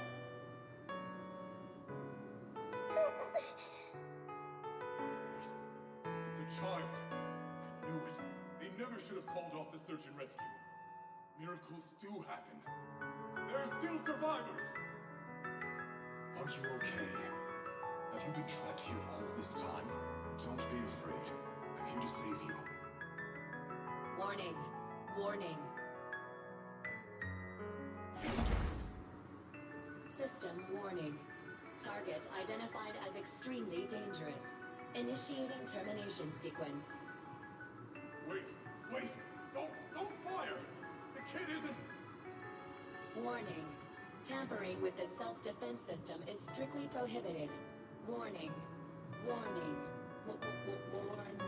It's a child. I knew it. They never should have called off the search and rescue. Miracles do happen. There are still survivors! Are you okay? Have you been trapped here all this time? Don't be afraid. I'm here to save you. Warning. Warning. System warning. Target identified as extremely dangerous. Initiating termination sequence. Wait! Don't fire! The kid isn't... Warning. Tampering with the self-defense system is strictly prohibited. Warning. Warning. Warning.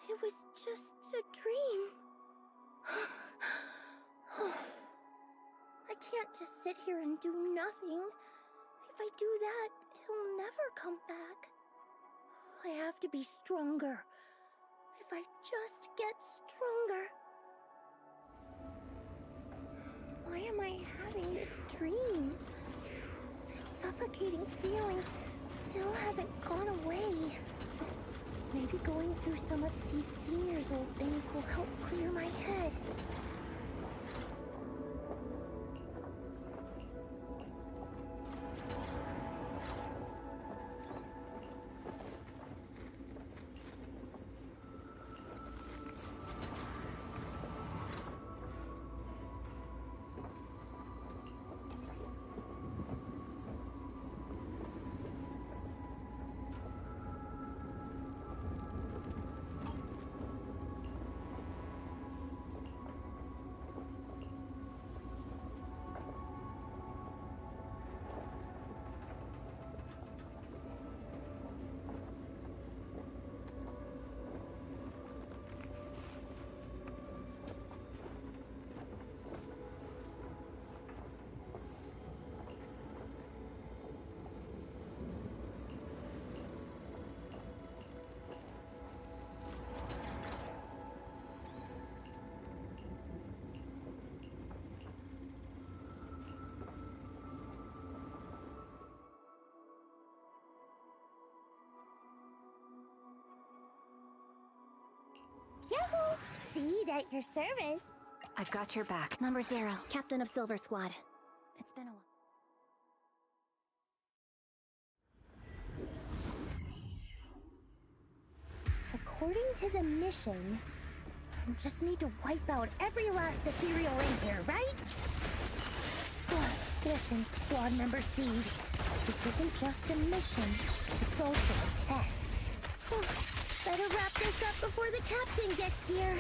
It was just a dream. I can't just sit here and do nothing. If I do that, he'll never come back. I have to be stronger. If I just get stronger. Why am I having this dream? This suffocating feeling still hasn't gone away. Maybe going through some of Seed Senior's old things will help clear my head. Seed at your service. I've got your back. Number 0, Captain of Silver Squad. It's been a while. According to the mission, I just need to wipe out every last ethereal in here, right? Listen, Squad Member Seed. This isn't just a mission, it's also a test. Better wrap this up before the captain gets here.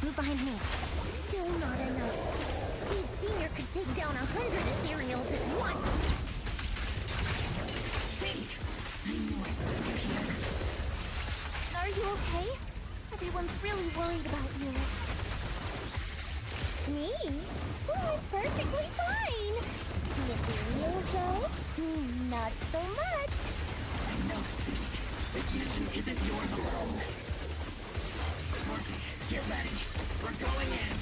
Move behind me. Still not enough. Seed Senior could take down 100 ethereals at once. Wait, I knew I'd send you here. Are you okay? Everyone's really worried about you. Me? Oh, I'm perfectly fine. The ethereals, though? Not so much. No, Seed. This mission isn't yours alone. Morphe, get ready. We're going in.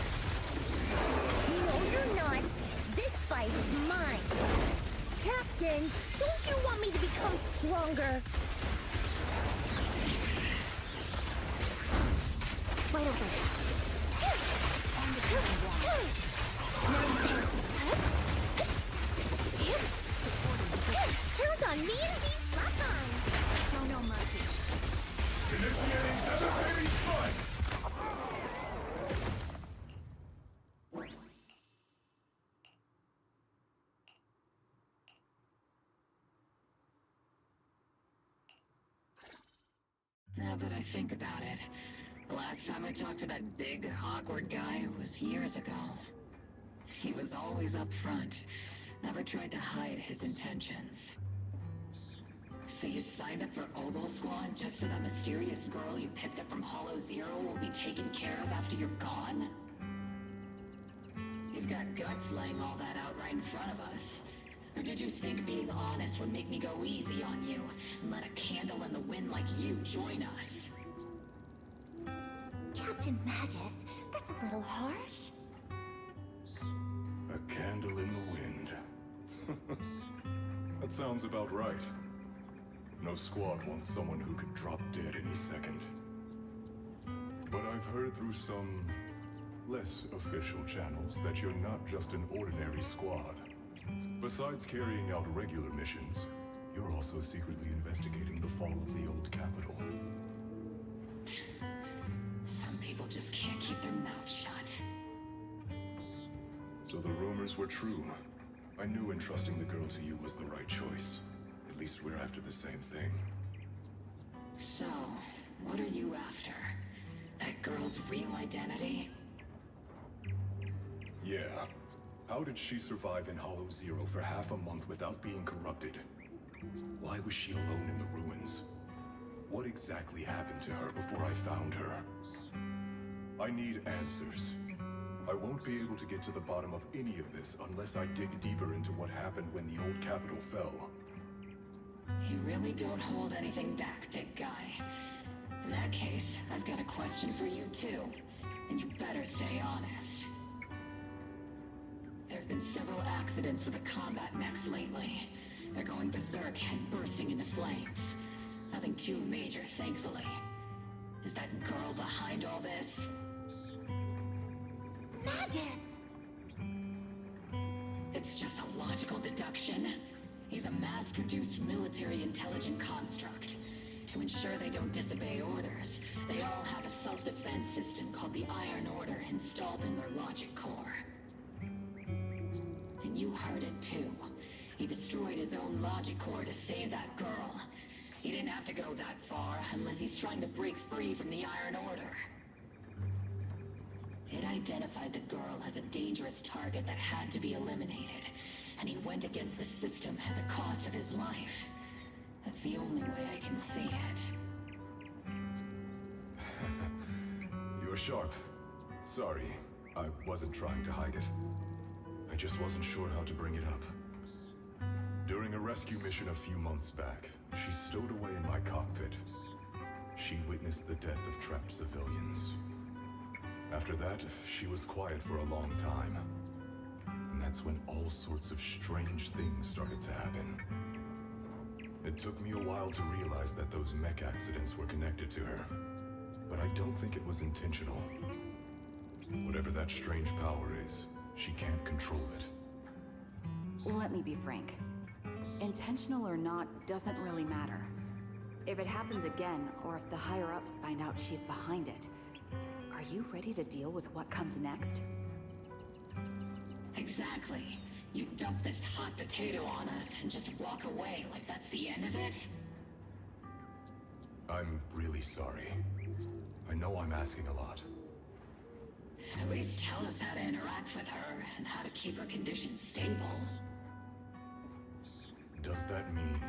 No, you're not. This fight is mine. Captain, don't you want me to become stronger? Right over there. Count on me and Deep Flatline. Show no mercy. Initiating devastating strike! Now that I think about it, the last time I talked to that big, awkward guy was years ago. He was always up front, never tried to hide his intentions. So you signed up for Oboe Squad just so that mysterious girl you picked up from Hollow Zero will be taken care of after you're gone? You've got guts laying all that out right in front of us. Or did you think being honest would make me go easy on you and let a candle in the wind like you join us? Captain Magus, that's a little harsh. A candle in the wind. That sounds about right. No squad wants someone who could drop dead any second. But I've heard through some less official channels that you're not just an ordinary squad. Besides carrying out regular missions, you're also secretly investigating the fall of the old capital. Some people just can't keep their mouths shut. So the rumors were true. I knew entrusting the girl to you was the right choice. At least we're after the same thing. So, what are you after? That girl's real identity? Yeah. How did she survive in Hollow Zero for half a month without being corrupted? Why was she alone in the ruins? What exactly happened to her before I found her? I need answers. I won't be able to get to the bottom of any of this unless I dig deeper into what happened when the old capital fell. You really don't hold anything back, big guy. In that case, I've got a question for you too. And you better stay honest. There have been several accidents with the combat mechs lately. They're going berserk and bursting into flames. Nothing too major, thankfully. Is that girl behind all this? Magus! It's just a logical deduction. He's a mass-produced military intelligent construct. To ensure they don't disobey orders, they all have a self-defense system called the Iron Order installed in their logic core. And you heard it too. He destroyed his own logic core to save that girl. He didn't have to go that far unless he's trying to break free from the Iron Order. It identified the girl as a dangerous target that had to be eliminated, and he went against the system at the cost of his life. That's the only way I can see it. You're sharp. Sorry, I wasn't trying to hide it. I just wasn't sure how to bring it up. During a rescue mission a few months back, she stowed away in my cockpit. She witnessed the death of trapped civilians. After that, she was quiet for a long time. And that's when all sorts of strange things started to happen. It took me a while to realize that those mech accidents were connected to her, but I don't think it was intentional. Whatever that strange power is, she can't control it. Let me be frank. Intentional or not doesn't really matter. If it happens again, or if the higher-ups find out she's behind it, are you ready to deal with what comes next? Exactly. You dump this hot potato on us and just walk away like that's the end of it? I'm really sorry. I know I'm asking a lot. At least tell us how to interact with her and how to keep her condition stable. Does that mean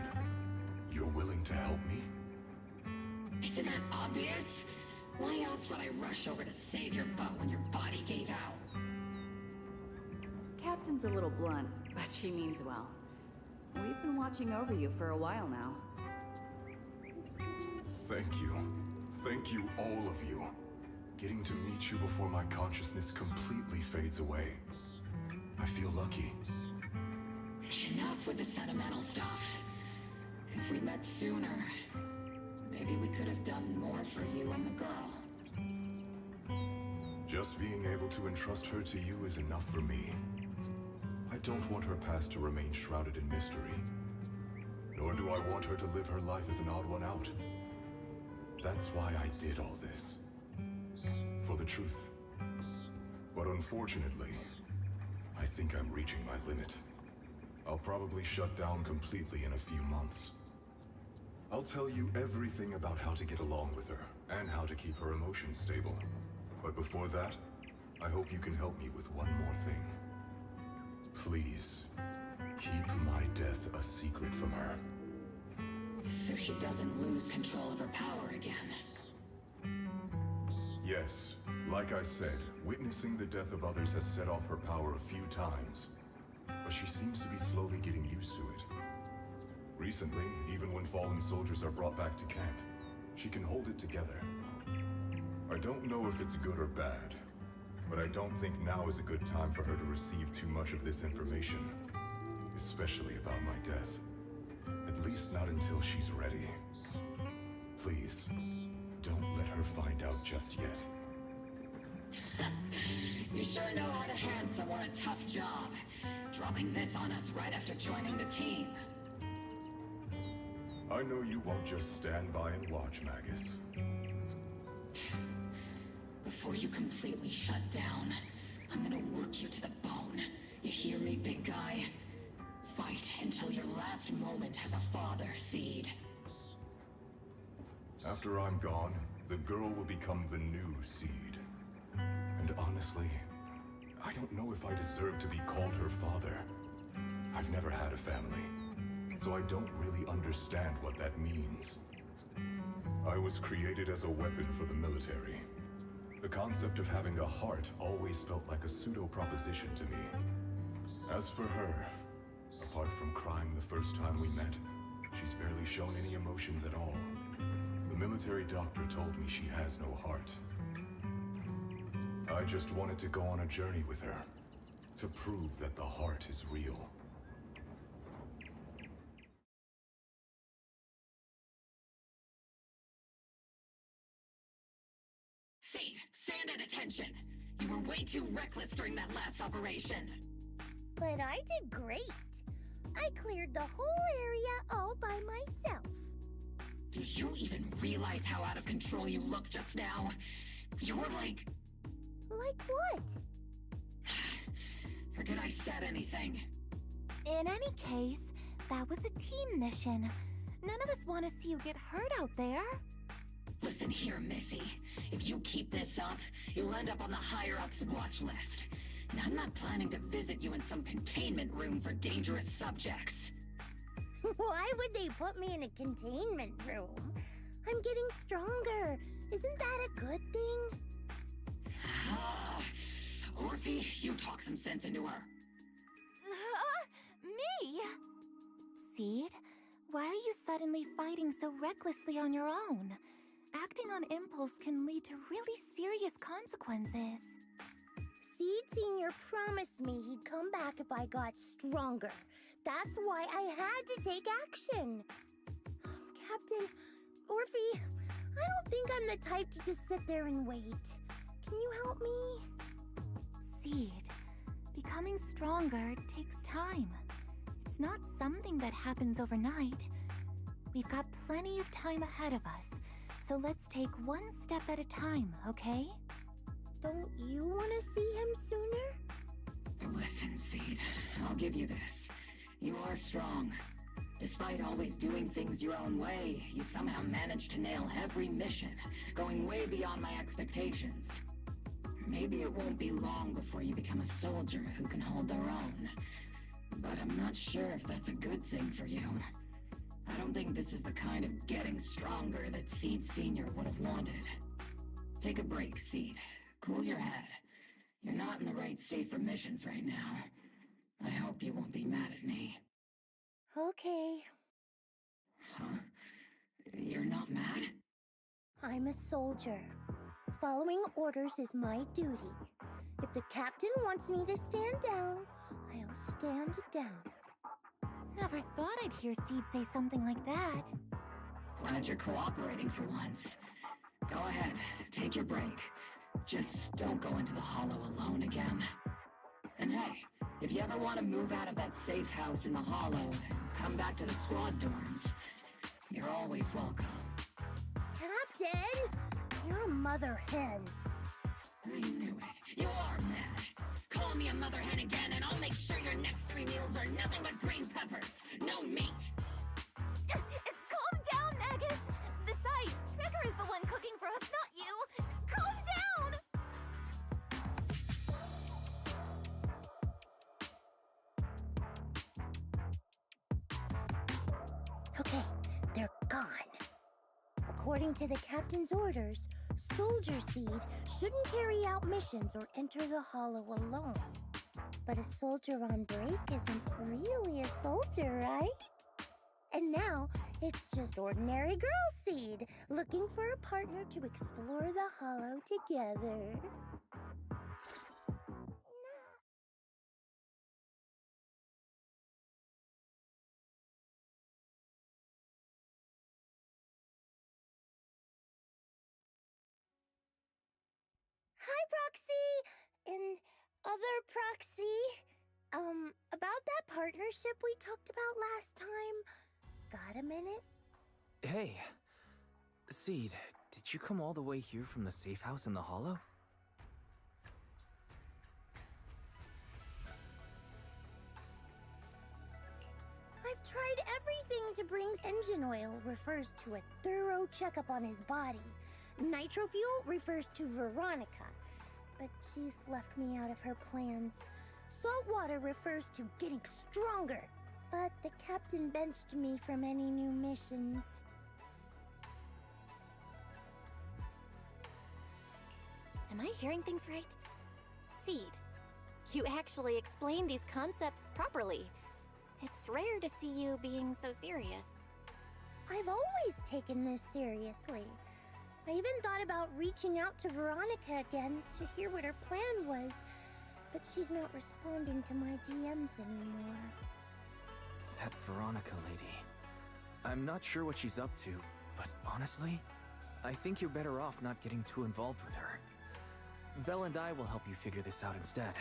you're willing to help me? Isn't that obvious? Why else would I rush over to save your butt when your body gave out? Captain's a little blunt, but she means well. We've been watching over you for a while now. Thank you. Thank you, all of you. Getting to meet you before my consciousness completely fades away. I feel lucky. Enough with the sentimental stuff. If we'd met sooner, maybe we could have done more for you and the girl. Just being able to entrust her to you is enough for me. I don't want her past to remain shrouded in mystery. Nor do I want her to live her life as an odd one out. That's why I did all this. For the truth. But unfortunately, I think I'm reaching my limit. I'll probably shut down completely in a few months. I'll tell you everything about how to get along with her, and how to keep her emotions stable. But before that, I hope you can help me with one more thing. Please, keep my death a secret from her. So she doesn't lose control of her power again. Yes, like I said, witnessing the death of others has set off her power a few times. But she seems to be slowly getting used to it. Recently, even when fallen soldiers are brought back to camp, she can hold it together. I don't know if it's good or bad, but I don't think now is a good time for her to receive too much of this information, especially about my death. At least not until she's ready. Please, don't let her find out just yet. You sure know how to hand someone a tough job, dropping this on us right after joining the team. I know you won't just stand by and watch, Magus. Before you completely shut down, I'm gonna work you to the bone. You hear me, big guy? Fight until your last moment has a father seed. After I'm gone, the girl will become the new seed. And honestly, I don't know if I deserve to be called her father. I've never had a family, so I don't really understand what that means. I was created as a weapon for the military. The concept of having a heart always felt like a pseudo-proposition to me. As for her, apart from crying the first time we met, she's barely shown any emotions at all. The military doctor told me she has no heart. I just wanted to go on a journey with her, to prove that the heart is real. Seed, stand at attention! You were way too reckless during that last operation. But I did great. I cleared the whole area all by myself. Do you even realize how out of control you looked just now? You were like... Like what? Forget I said anything. In any case, that was a team mission. None of us want to see you get hurt out there. Listen here, Missy. If you keep this up, you'll end up on the higher-ups watch list. And I'm not planning to visit you in some containment room for dangerous subjects. Why would they put me in a containment room? I'm getting stronger. Isn't that a good thing? Orphe, you talk some sense into her. Me? Seed, why are you suddenly fighting so recklessly on your own? Acting on impulse can lead to really serious consequences. Seed Senior promised me he'd come back if I got stronger. That's why I had to take action. Captain, Orphe, I don't think I'm the type to just sit there and wait. Can you help me? Seed, becoming stronger takes time. It's not something that happens overnight. We've got plenty of time ahead of us, so let's take one step at a time, okay? Don't you want to see him sooner? Listen, Seed, I'll give you this. You are strong. Despite always doing things your own way, you somehow managed to nail every mission, going way beyond my expectations. Maybe it won't be long before you become a soldier who can hold their own. But I'm not sure if that's a good thing for you. I don't think this is the kind of getting stronger that Seed Senior would have wanted. Take a break, Seed. Cool your head. You're not in the right state for missions right now. I hope you won't be mad at me. Okay. Huh? You're not mad? I'm a soldier. Following orders is my duty. If the captain wants me to stand down, I'll stand down. Never thought I'd hear Seed say something like that. Glad you're cooperating for once. Go ahead, take your break. Just don't go into the hollow alone again. And hey, if you ever want to move out of that safe house in the hollow and come back to the squad dorms, you're always welcome. Captain! You're a mother hen. I knew it. You are mad. Call me a mother hen again and I'll make sure your next 3 meals are nothing but green peppers. No meat. Calm down, Magus! Besides, Trigger is the one cooking for us, not you! Calm down! Okay, they're gone. According to the captain's orders, Soldier Seed shouldn't carry out missions or enter the hollow alone. But a soldier on break isn't really a soldier, right? And now, it's just ordinary girl Seed, looking for a partner to explore the hollow together. Hi, Proxy! And other Proxy. About that partnership we talked about last time. Got a minute? Hey, Seed, did you come all the way here from the safe house in the hollow? I've tried everything to bring engine oil refers to a thorough checkup on his body. Nitro fuel refers to Veronica, but she's left me out of her plans. Salt water refers to getting stronger, but the captain benched me from any new missions. Am I hearing things right? Seed, you actually explained these concepts properly. It's rare to see you being so serious. I've always taken this seriously. I even thought about reaching out to Veronica again to hear what her plan was, but she's not responding to my DMs anymore. That Veronica lady. I'm not sure what she's up to, but honestly, I think you're better off not getting too involved with her. Belle and I will help you figure this out instead.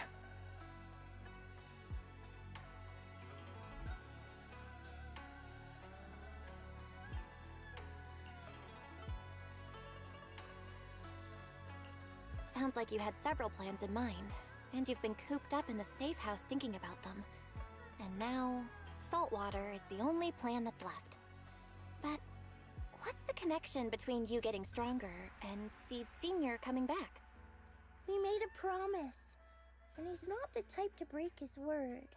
Sounds like you had several plans in mind, and you've been cooped up in the safe house thinking about them. And now, saltwater is the only plan that's left. But what's the connection between you getting stronger and Seed Senior coming back? We made a promise, and he's not the type to break his word.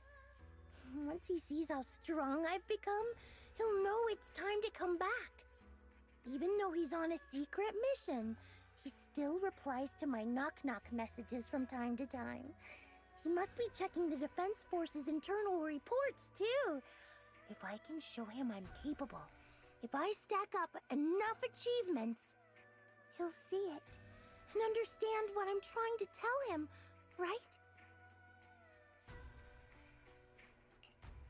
Once he sees how strong I've become, he'll know it's time to come back. Even though he's on a secret mission, he still replies to my knock-knock messages from time to time. He must be checking the Defense Force's internal reports, too. If I can show him I'm capable, if I stack up enough achievements, he'll see it and understand what I'm trying to tell him right?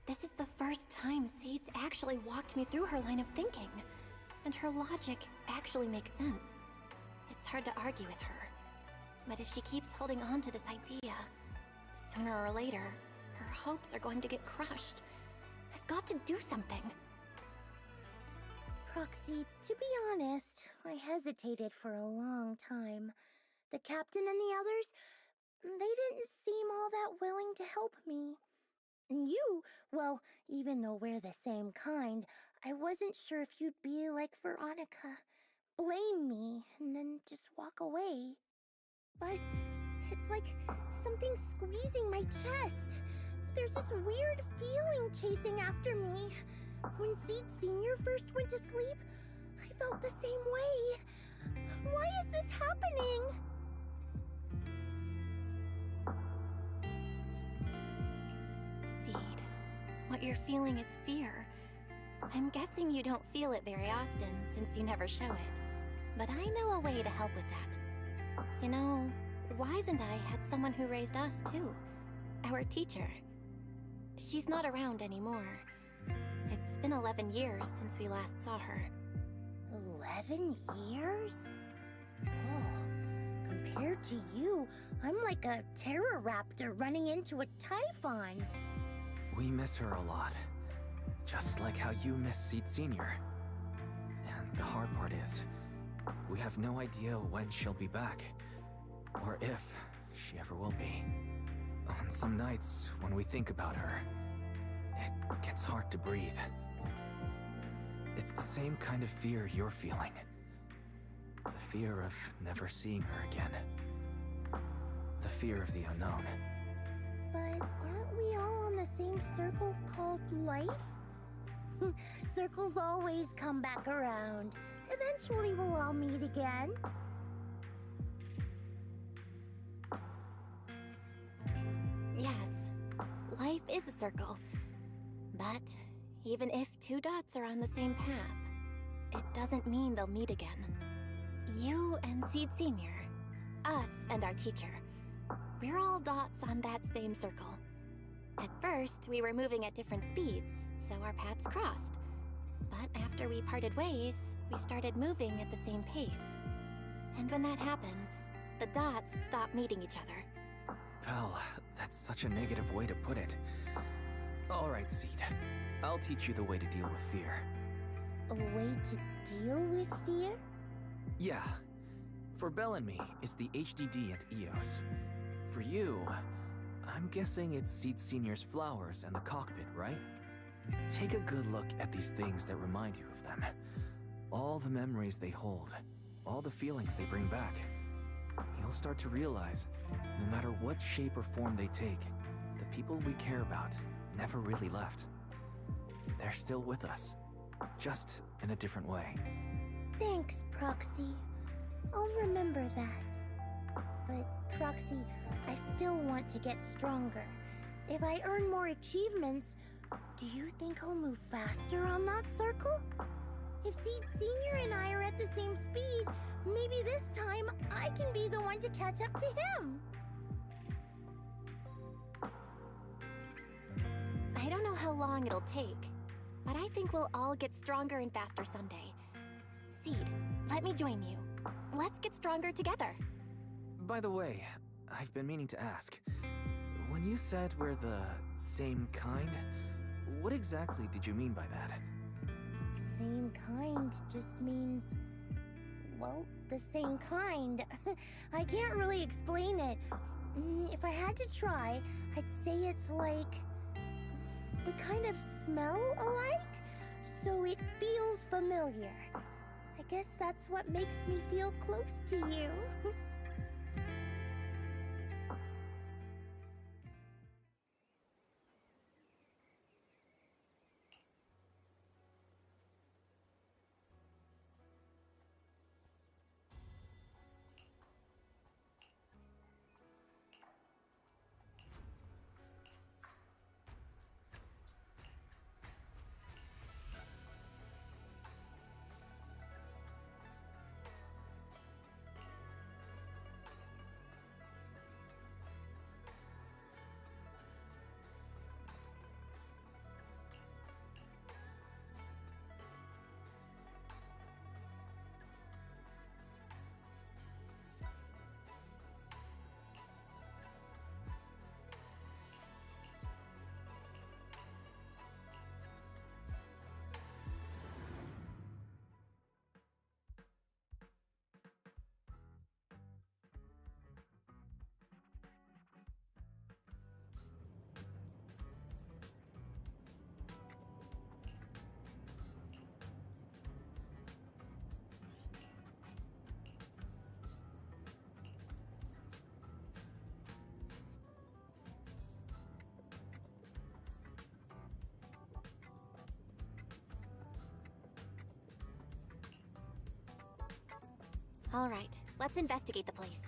This is the first time Seed's actually walked me through her line of thinking, and her logic actually makes sense. It's hard to argue with her, but if she keeps holding on to this idea, sooner or later, her hopes are going to get crushed. I've got to do something. Proxy, to be honest, I hesitated for a long time. The captain and the others, they didn't seem all that willing to help me. And you, well, even though we're the same kind, I wasn't sure if you'd be like Veronica. Blame me, and then just walk away. But it's like something squeezing my chest. There's this weird feeling chasing after me. When Seed Sr. first went to sleep, I felt the same way. Why is this happening? Seed, what you're feeling is fear. I'm guessing you don't feel it very often since you never show it. But I know a way to help with that. You know, Wise and I had someone who raised us too. Our teacher. She's not around anymore. It's been 11 years since we last saw her. 11 years? Oh, compared to you, I'm like a terror raptor running into a typhon. We miss her a lot. Just like how you miss Seed Sr. And the hard part is, we have no idea when she'll be back. Or if she ever will be. On some nights, when we think about her, it gets hard to breathe. It's the same kind of fear you're feeling. The fear of never seeing her again. The fear of the unknown. But aren't we all on the same circle called life? Circles always come back around. Eventually we'll all meet again. Yes, life is a circle. But even if two dots are on the same path, it doesn't mean they'll meet again. You and Seed Sr., us and our teacher, we're all dots on that same circle. At first, we were moving at different speeds, so our paths crossed. But after we parted ways, we started moving at the same pace. And when that happens, the dots stop meeting each other. Pal, that's such a negative way to put it. Alright, Seed. I'll teach you the way to deal with fear. A way to deal with fear? Yeah. For Belle and me, it's the HDD and EOS. For you, I'm guessing it's Seed Sr.'s flowers and the cockpit, right? Take a good look at these things that remind you of them. All the memories they hold, all the feelings they bring back. You'll start to realize, no matter what shape or form they take, the people we care about never really left. They're still with us, just in a different way. Thanks, Proxy. I'll remember that. But, Proxy, I still want to get stronger. If I earn more achievements, do you think I'll move faster on that circle? If Seed Sr. and I are at the same speed, maybe this time I can be the one to catch up to him. I don't know how long it'll take, but I think we'll all get stronger and faster someday. Seed, let me join you. Let's get stronger together. By the way, I've been meaning to ask. When you said we're the same kind, what exactly did you mean by that? Same kind just means, well, the same kind. I can't really explain it. If I had to try, I'd say it's like we kind of smell alike, so it feels familiar. I guess that's what makes me feel close to you. All right, let's investigate the place.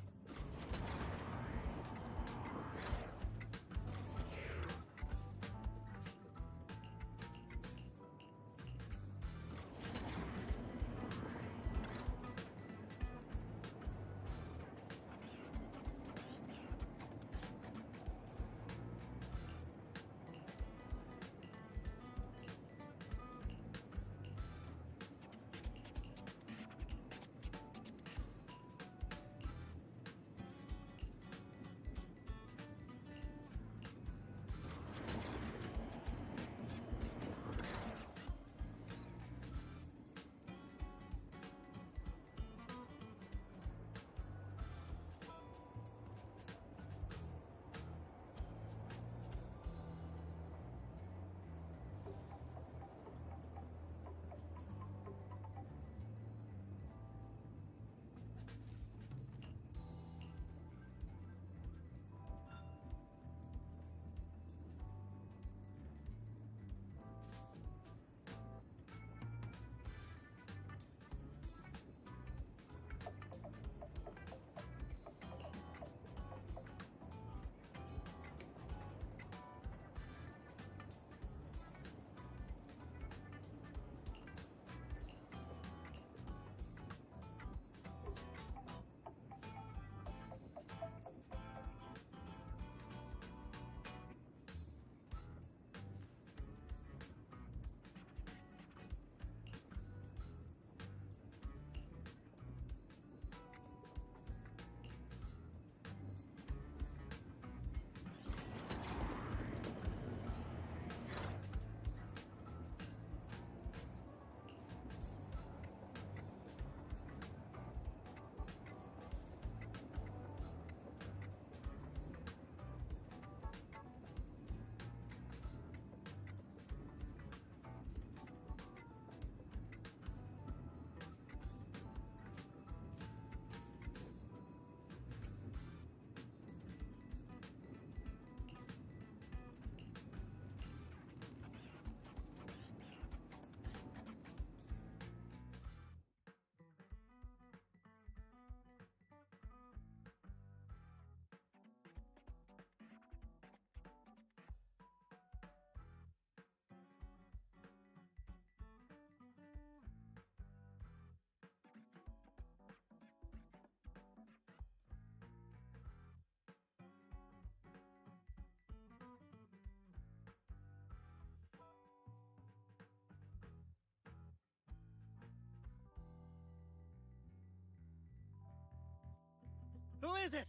Who is it?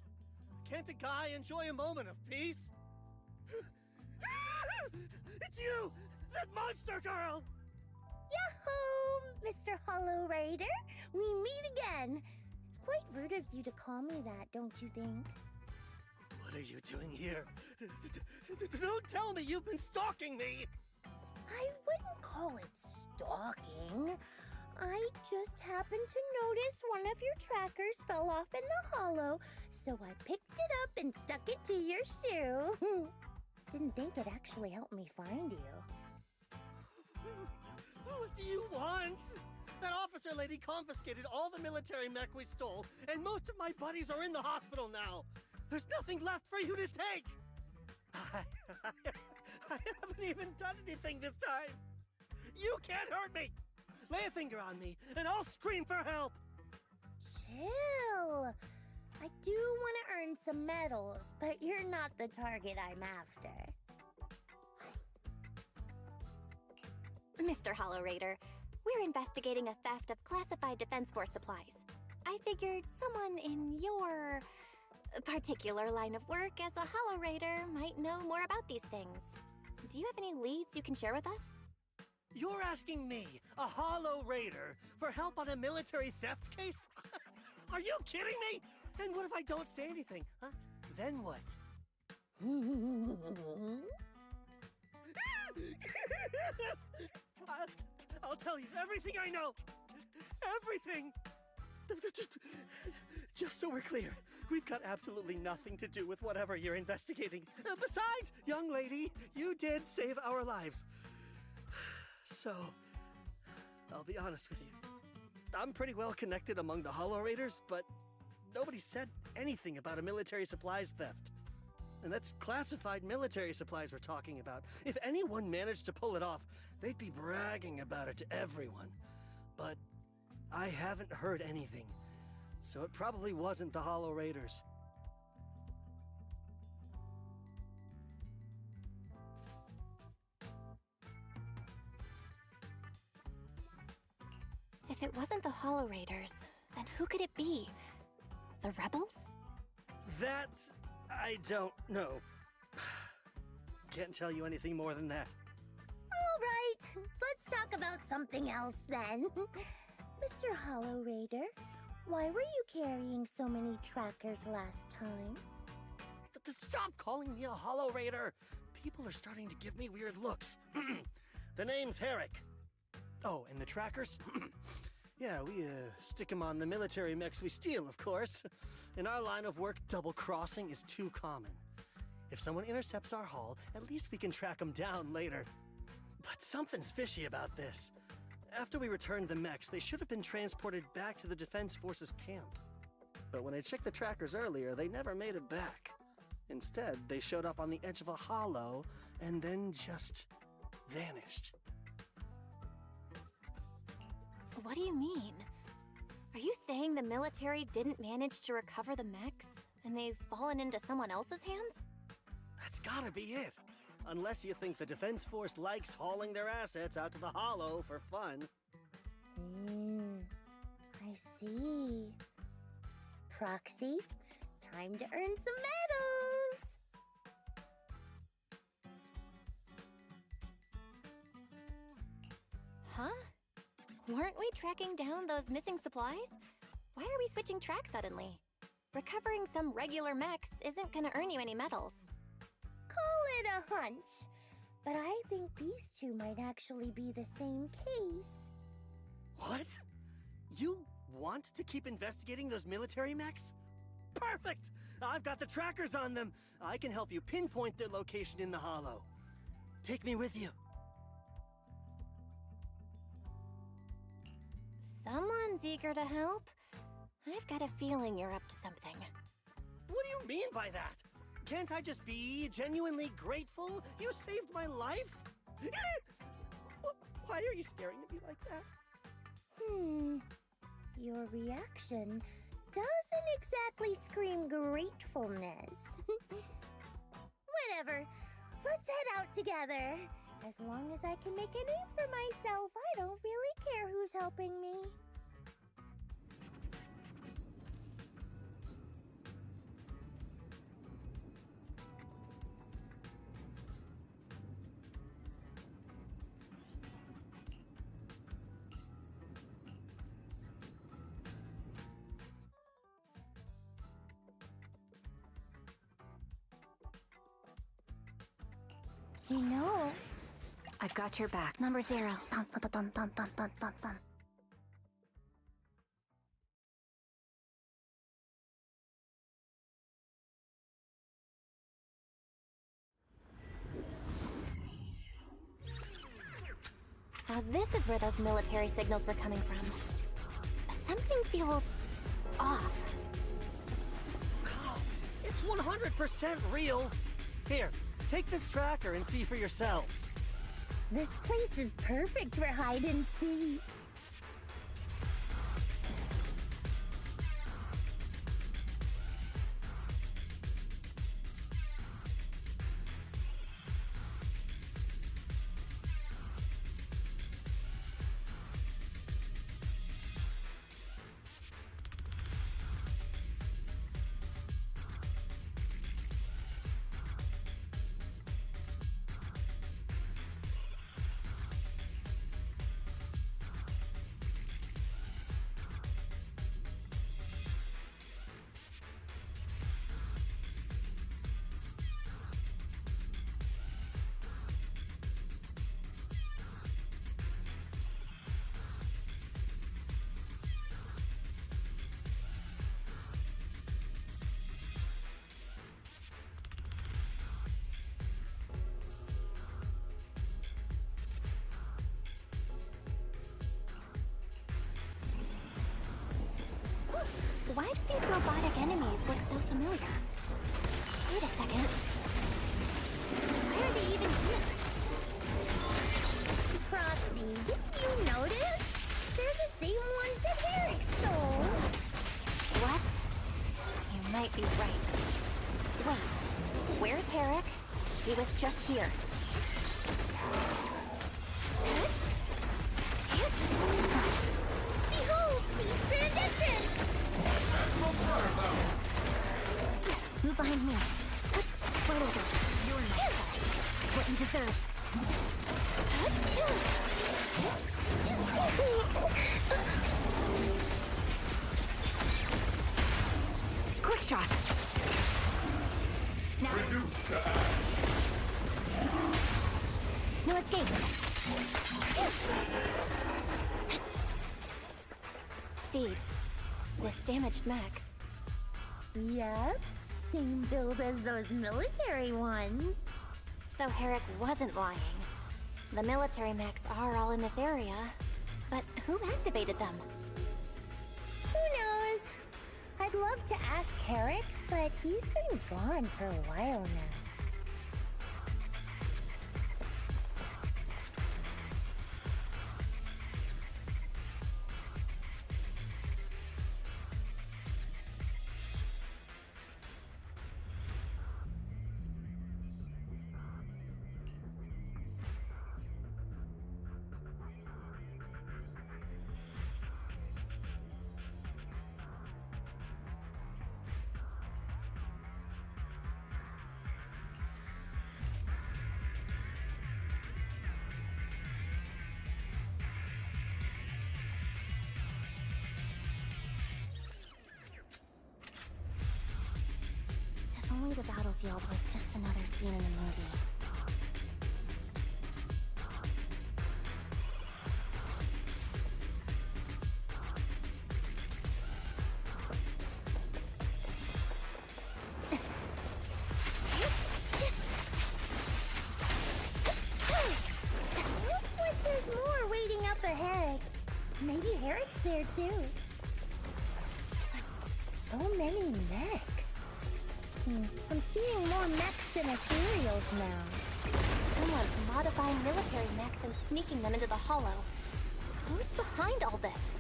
Can't a guy enjoy a moment of peace? It's you! That monster girl! Yahoo, Mr. Hollow Raider! We meet again! It's quite rude of you to call me that, don't you think? What are you doing here? Don't tell me you've been stalking me! I wouldn't call it stalking. I just happened to notice one of your trackers fell off in the hollow, so I picked it up and stuck it to your shoe. Didn't think it actually helped me find you. What do you want? That officer lady confiscated all the military mech we stole, and most of my buddies are in the hospital now. There's nothing left for you to take. I haven't even done anything this time. You can't hurt me. Lay a finger on me, and I'll scream for help! Chill! I do want to earn some medals, but you're not the target I'm after. Mr. Hollow Raider, we're investigating a theft of classified Defense Force supplies. I figured someone in your particular line of work as a Hollow Raider might know more about these things. Do you have any leads you can share with us? You're asking me, a Hollow Raider, for help on a military theft case? Are you kidding me? And what if I don't say anything, huh? Then what? I'll tell you everything I know. Everything. Just so we're clear, we've got absolutely nothing to do with whatever you're investigating. Besides, young lady, you did save our lives. So, I'll be honest with you. I'm pretty well connected among the Hollow Raiders, but nobody said anything about a military supplies theft. And that's classified military supplies we're talking about. If anyone managed to pull it off, they'd be bragging about it to everyone. But I haven't heard anything, so it probably wasn't the Hollow Raiders. If it wasn't the Hollow Raiders, then who could it be? The rebels? That I don't know. Can't tell you anything more than that. All right, let's talk about something else then. Mr. Hollow Raider, why were you carrying so many trackers last time? Stop calling me a Hollow Raider! People are starting to give me weird looks. The name's Herrick. Oh, and the trackers? Yeah, we stick them on the military mechs we steal, of course. In our line of work, double-crossing is too common. If someone intercepts our haul, at least we can track them down later. But something's fishy about this. After we returned the mechs, they should have been transported back to the Defense Forces camp. But when I checked the trackers earlier, they never made it back. Instead, they showed up on the edge of a hollow and then just vanished. What do you mean? Are you saying the military didn't manage to recover the mechs, and they've fallen into someone else's hands? That's gotta be it. Unless you think the Defense Force likes hauling their assets out to the hollow for fun. I see. Proxy, time to earn some medals! Huh? Weren't we tracking down those missing supplies? Why are we switching tracks suddenly? Recovering some regular mechs isn't gonna earn you any medals. Call it a hunch, but I think these two might actually be the same case. What? You want to keep investigating those military mechs? Perfect! I've got the trackers on them. I can help you pinpoint their location in the hollow. Take me with you. Someone's eager to help. I've got a feeling you're up to something. What do you mean by that? Can't I just be genuinely grateful? You saved my life? Why are you staring at me like that? Your reaction doesn't exactly scream gratefulness. Whatever. Let's head out together. As long as I can make a name for myself, I don't really care who's helping me. You know, I've got your back. Number 0. Dun, dun, dun, dun, dun, dun, dun, dun. So this is where those military signals were coming from. Something feels off. Oh, it's 100% real. Here, take this tracker and see for yourselves. This place is perfect for hide and seek. Why do these robotic enemies look so familiar? Wait a second. Why are they even here? Proxy, didn't you notice? They're the same ones that Eric stole. What? You might be right. Wait, where's Herrick? He was just here. Behold, Seed's rendition! Move behind me. Right over. You're not what you deserve. Quick shot. Now. Reduced to ash. No escape. Seed. This damaged mech. Yep, same build as those military ones. So Herrick wasn't lying. The military mechs are all in this area. But who activated them? Who knows? I'd love to ask Herrick, but he's been gone for a while now. If only the battlefield was just another scene in a movie. Looks like there's more waiting up ahead. Maybe Herrick's there too. So many mechs. I'm seeing more mechs than ethereals now. Someone's modifying military mechs and sneaking them into the Hollow. Who's behind all this?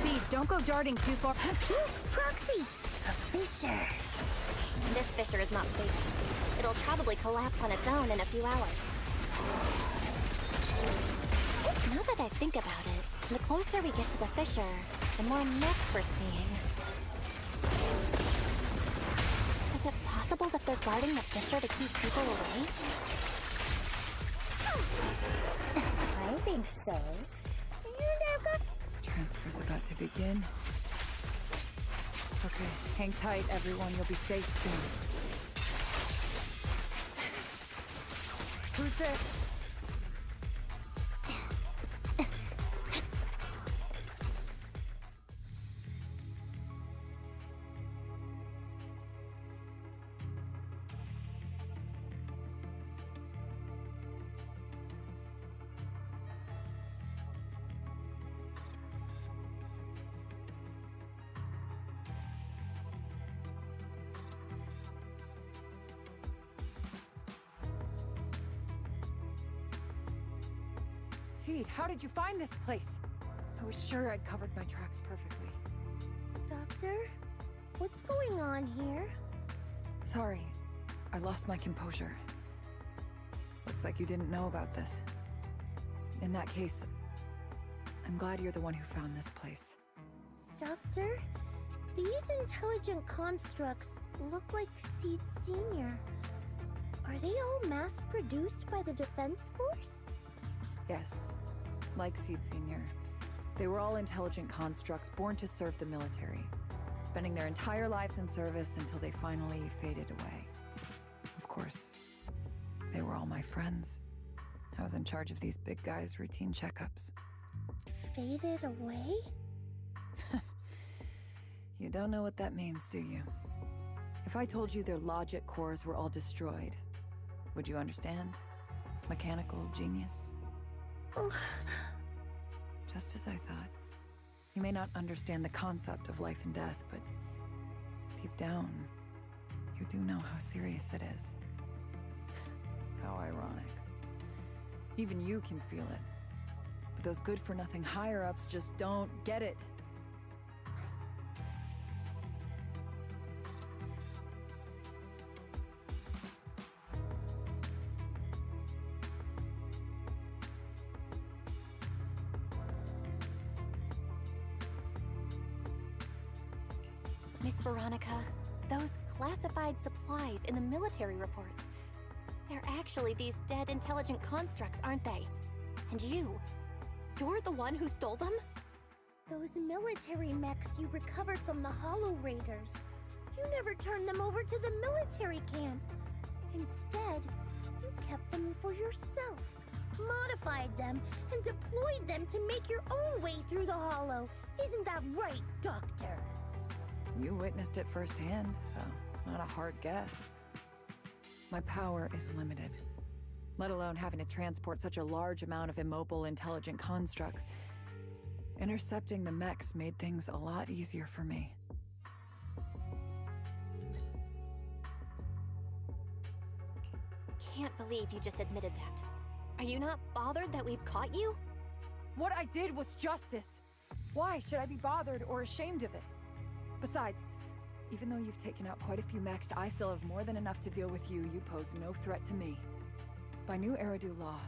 Seed, don't go darting too far. Proxy! A fissure. This fissure is not stable. It'll probably collapse on its own in a few hours. Now that I think about it, the closer we get to the fissure, the more mechs we're seeing. Is it possible that they're guarding the fissure to keep people away? I think so. And I've got... Transfer's about to begin. Okay, hang tight, everyone. You'll be safe soon. Who's there? Seed, how did you find this place? I was sure I'd covered my tracks perfectly. Doctor? What's going on here? Sorry, I lost my composure. Looks like you didn't know about this. In that case, I'm glad you're the one who found this place. Doctor? These intelligent constructs look like Seed Senior. Are they all mass-produced by the Defense Force? Yes. Like Seed Senior. They were all intelligent constructs born to serve the military, spending their entire lives in service until they finally faded away. Of course, they were all my friends. I was in charge of these big guys' routine checkups. Faded away? You don't know what that means, do you? If I told you their logic cores were all destroyed, would you understand? Mechanical genius? Just as I thought. You may not understand the concept of life and death, but deep down, you do know how serious it is. How ironic. Even you can feel it. But those good-for-nothing higher-ups just don't get it. Miss Veronica, those classified supplies in the military reports, they're actually these dead intelligent constructs, aren't they? And you're the one who stole them? Those military mechs you recovered from the Hollow Raiders. You never turned them over to the military camp. Instead, you kept them for yourself, modified them, and deployed them to make your own way through the Hollow. Isn't that right, Doctor? You witnessed it firsthand, so it's not a hard guess. My power is limited, let alone having to transport such a large amount of immobile, intelligent constructs. Intercepting the mechs made things a lot easier for me. Can't believe you just admitted that. Are you not bothered that we've caught you? What I did was justice. Why should I be bothered or ashamed of it? Besides, even though you've taken out quite a few mechs, I still have more than enough to deal with you. You pose no threat to me. By New Eridu law,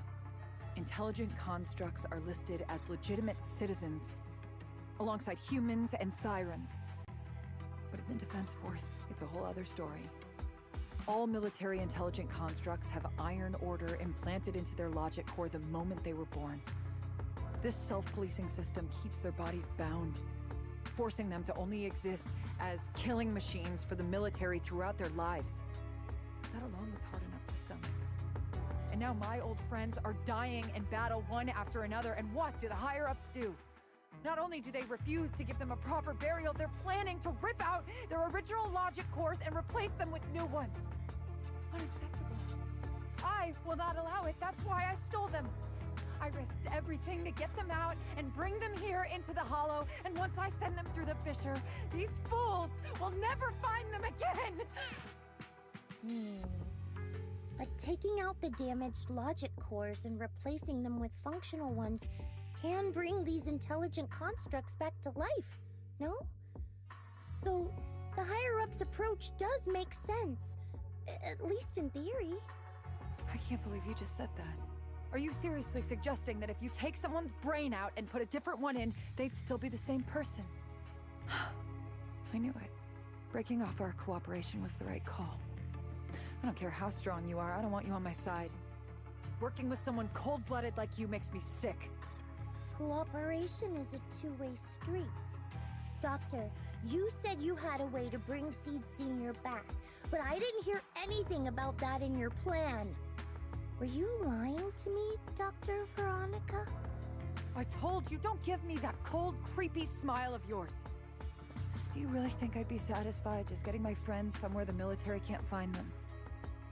intelligent constructs are listed as legitimate citizens, alongside humans and Thyrans. But in the Defense Force, it's a whole other story. All military intelligent constructs have Iron Order implanted into their logic core the moment they were born. This self-policing system keeps their bodies bound, forcing them to only exist as killing machines for the military throughout their lives. That alone was hard enough to stomach. And now my old friends are dying in battle one after another, and what do the higher-ups do? Not only do they refuse to give them a proper burial, they're planning to rip out their original logic cores and replace them with new ones. Unacceptable. I will not allow it. That's why I stole them. I risked everything to get them out and bring them here into the Hollow, and once I send them through the fissure, these fools will never find them again! But taking out the damaged logic cores and replacing them with functional ones can bring these intelligent constructs back to life, no? So, the higher-ups approach does make sense, at least in theory. I can't believe you just said that. Are you seriously suggesting that if you take someone's brain out and put a different one in, they'd still be the same person? I knew it. Breaking off our cooperation was the right call. I don't care how strong you are, I don't want you on my side. Working with someone cold-blooded like you makes me sick. Cooperation is a two-way street. Doctor, you said you had a way to bring Seed Senior back, but I didn't hear anything about that in your plan. Were you lying to me, Dr. Veronica? I told you, don't give me that cold, creepy smile of yours. Do you really think I'd be satisfied just getting my friends somewhere the military can't find them?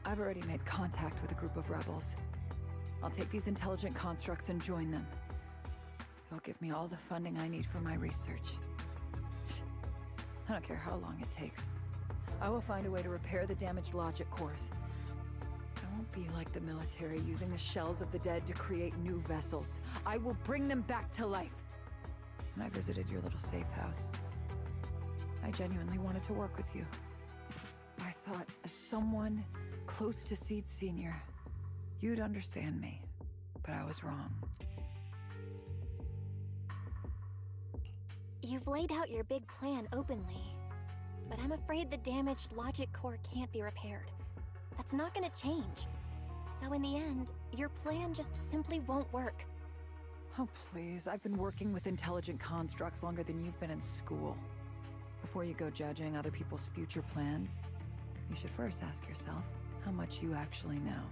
I've already made contact with a group of rebels. I'll take these intelligent constructs and join them. They'll give me all the funding I need for my research. I don't care how long it takes. I will find a way to repair the damaged logic cores. I won't be like the military, using the shells of the dead to create new vessels. I will bring them back to life. When I visited your little safe house, I genuinely wanted to work with you. I thought, as someone close to Seed Senior, you'd understand me, but I was wrong. You've laid out your big plan openly, but I'm afraid the damaged logic core can't be repaired. That's not gonna change. So in the end, your plan just simply won't work. Oh, please. I've been working with intelligent constructs longer than you've been in school. Before you go judging other people's future plans, you should first ask yourself how much you actually know.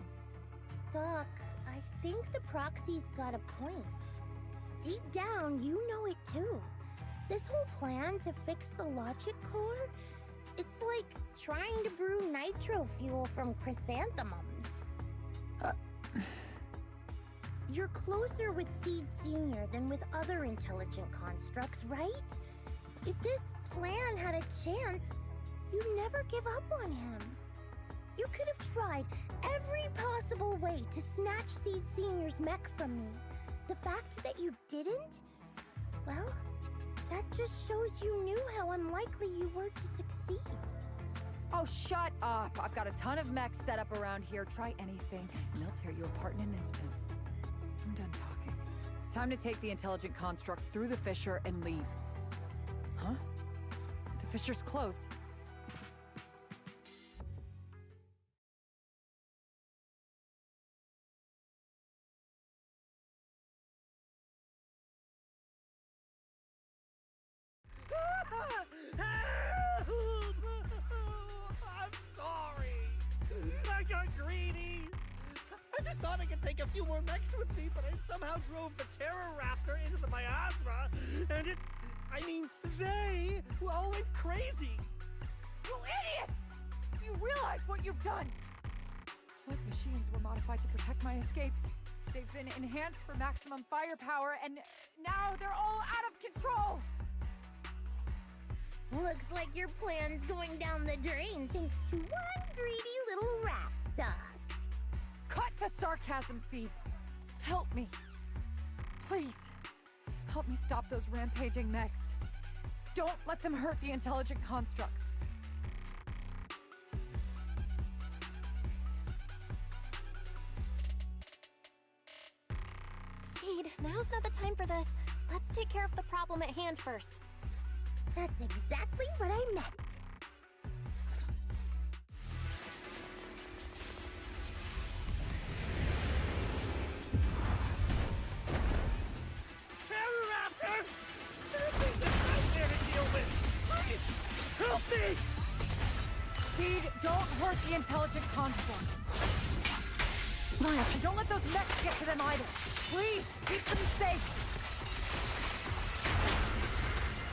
Doc, I think the proxy's got a point. Deep down, you know it too. This whole plan to fix the logic core, it's like trying to brew nitro fuel from chrysanthemums. You're closer with Seed Senior than with other intelligent constructs, right? If this plan had a chance, you'd never give up on him. You could have tried every possible way to snatch Seed Senior's mech from me. The fact that you didn't, well, that just shows you knew how unlikely you were to succeed. Oh, shut up! I've got a ton of mechs set up around here. Try anything, and they'll tear you apart in an instant. I'm done talking. Time to take the intelligent constructs through the fissure and leave. Huh? The fissure's closed. I'm sorry. I got greedy. I just thought I could take a few more mechs with me, but I somehow drove the Terror Raptor into the miasma, and they all went crazy. You idiot! You realize what you've done? Those machines were modified to protect my escape. They've been enhanced for maximum firepower, and now they're all out of control! Looks like your plan's going down the drain thanks to one greedy little rat, Doc. Cut the sarcasm, Seed. Help me. Please. Help me stop those rampaging mechs. Don't let them hurt the intelligent constructs. Seed, now's not the time for this. Let's take care of the problem at hand first. That's exactly what I meant. Terror Raptor! This is a nightmare to deal with. Please, help me! Seed, don't hurt the intelligent constructs. And don't let those mechs get to them either. Please, keep them safe.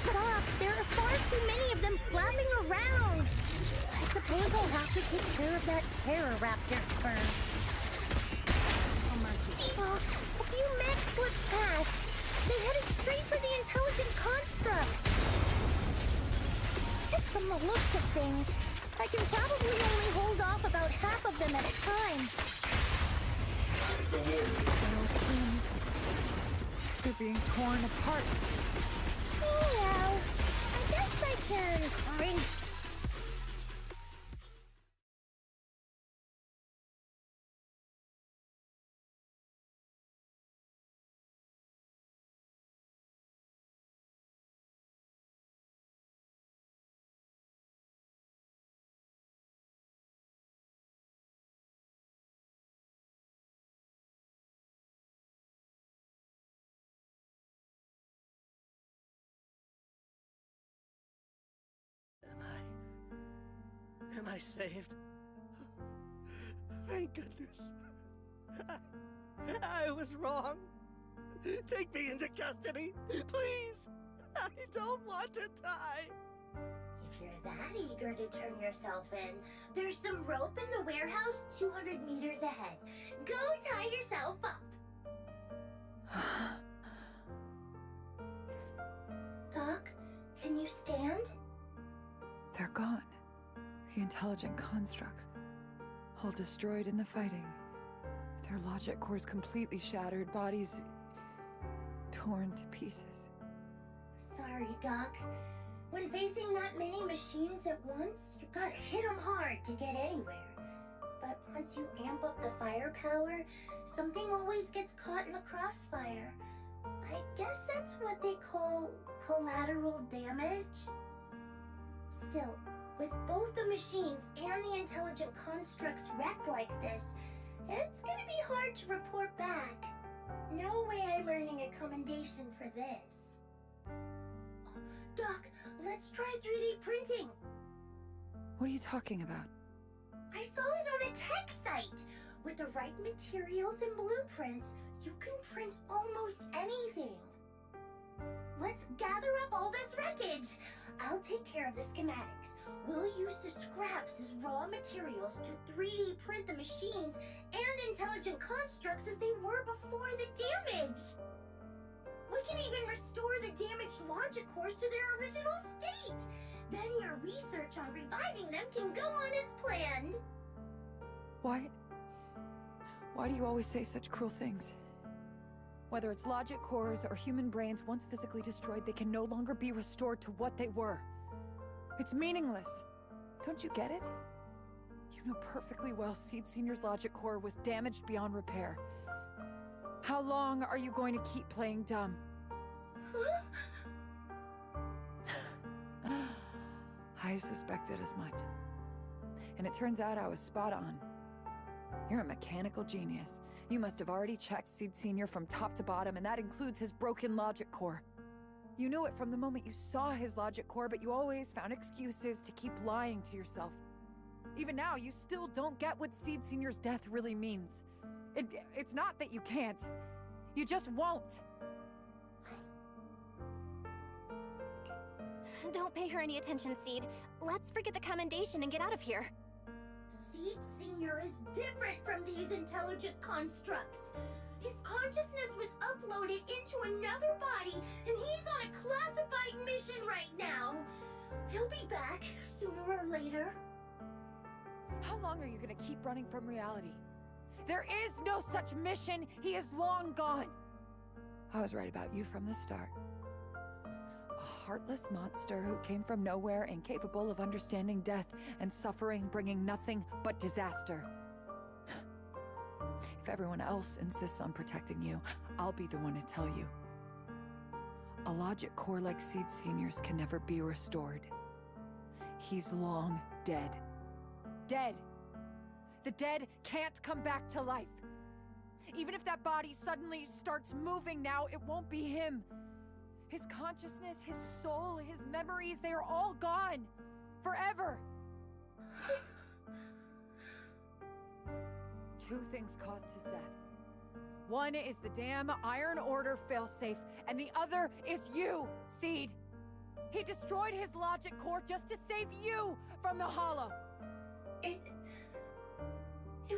Doc, there are far too many of them flapping around. I suppose I'll have to take care of that Terror Raptor first. Oh, mercy. A few mechs slipped past. They headed straight for the intelligent constructs. From the looks of things, I can probably only hold off about half of them at a time. Twins. They're being torn apart. Well, I guess I can drink. Am I saved? Thank goodness. I was wrong. Take me into custody, please. I don't want to die. If you're that eager to turn yourself in, there's some rope in the warehouse 200 meters ahead. Go tie yourself up. Doc, can you stand? They're gone. The intelligent constructs. All destroyed in the fighting. Their logic cores completely shattered, bodies torn to pieces. Sorry, Doc. When facing that many machines at once, you gotta hit them hard to get anywhere. But once you amp up the firepower, something always gets caught in the crossfire. I guess that's what they call collateral damage. Still, With both the machines and the intelligent constructs wrecked like this, it's gonna be hard to report back. No way I'm earning a commendation for this. Oh, Doc, let's try 3D printing. What are you talking about? I saw it on a tech site. With the right materials and blueprints, you can print almost anything. Let's gather up all this wreckage. I'll take care of the schematics. We'll use the scraps as raw materials to 3D print the machines and intelligent constructs as they were before the damage. We can even restore the damaged logic cores to their original state. Then your research on reviving them can go on as planned. Why do you always say such cruel things? Whether it's logic cores or human brains once physically destroyed, they can no longer be restored to what they were. It's meaningless. Don't you get it? You know perfectly well Seed Senior's logic core was damaged beyond repair. How long are you going to keep playing dumb? I suspected as much. And it turns out I was spot on. You're a mechanical genius. You must have already checked Seed Senior from top to bottom, and that includes his broken logic core. You knew it from the moment you saw his logic core, but you always found excuses to keep lying to yourself. Even now, you still don't get what Seed Senior's death really means. It's not that you can't. You just won't. Don't pay her any attention, Seed. Let's forget the commendation and get out of here. Seed Senior is different from these intelligent constructs. His consciousness was uploaded into another body, and he's on a classified mission right now. He'll be back sooner or later. How long are you gonna keep running from reality? There is no such mission! He is long gone! I was right about you from the start. A heartless monster who came from nowhere, incapable of understanding death and suffering, bringing nothing but disaster. If everyone else insists on protecting you, I'll be the one to tell you. A logic core like Seed Senior's can never be restored. He's long dead. Dead! The dead can't come back to life. Even if that body suddenly starts moving now, it won't be him. His consciousness, his soul, his memories, they are all gone. Forever. Two things caused his death. One is the damn Iron Order failsafe, and the other is you, Seed. He destroyed his logic core just to save you from the Hollow. It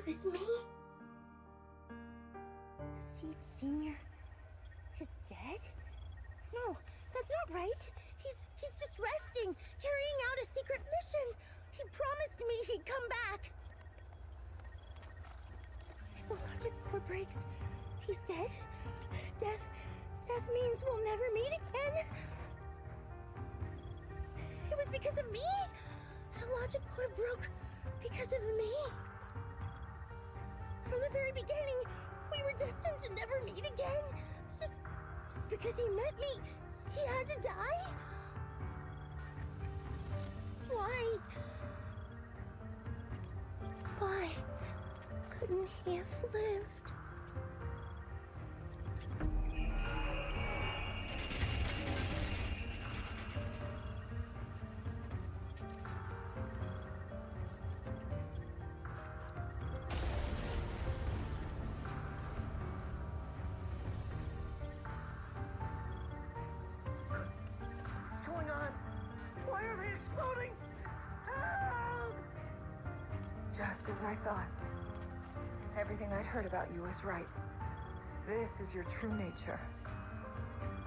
was me? Seed Senior is dead? No, that's not right. He's just resting, carrying out a secret mission. He promised me he'd come back. If the logic core breaks, he's dead. Death means we'll never meet again. It was because of me. The logic core broke because of me. From the very beginning, we were destined to never meet again. Just because he met me, he had to die? Why? Why couldn't he have lived? What's going on? Why are they exploding? Help! Just as I thought. Everything I'd heard about you was right. This is your true nature.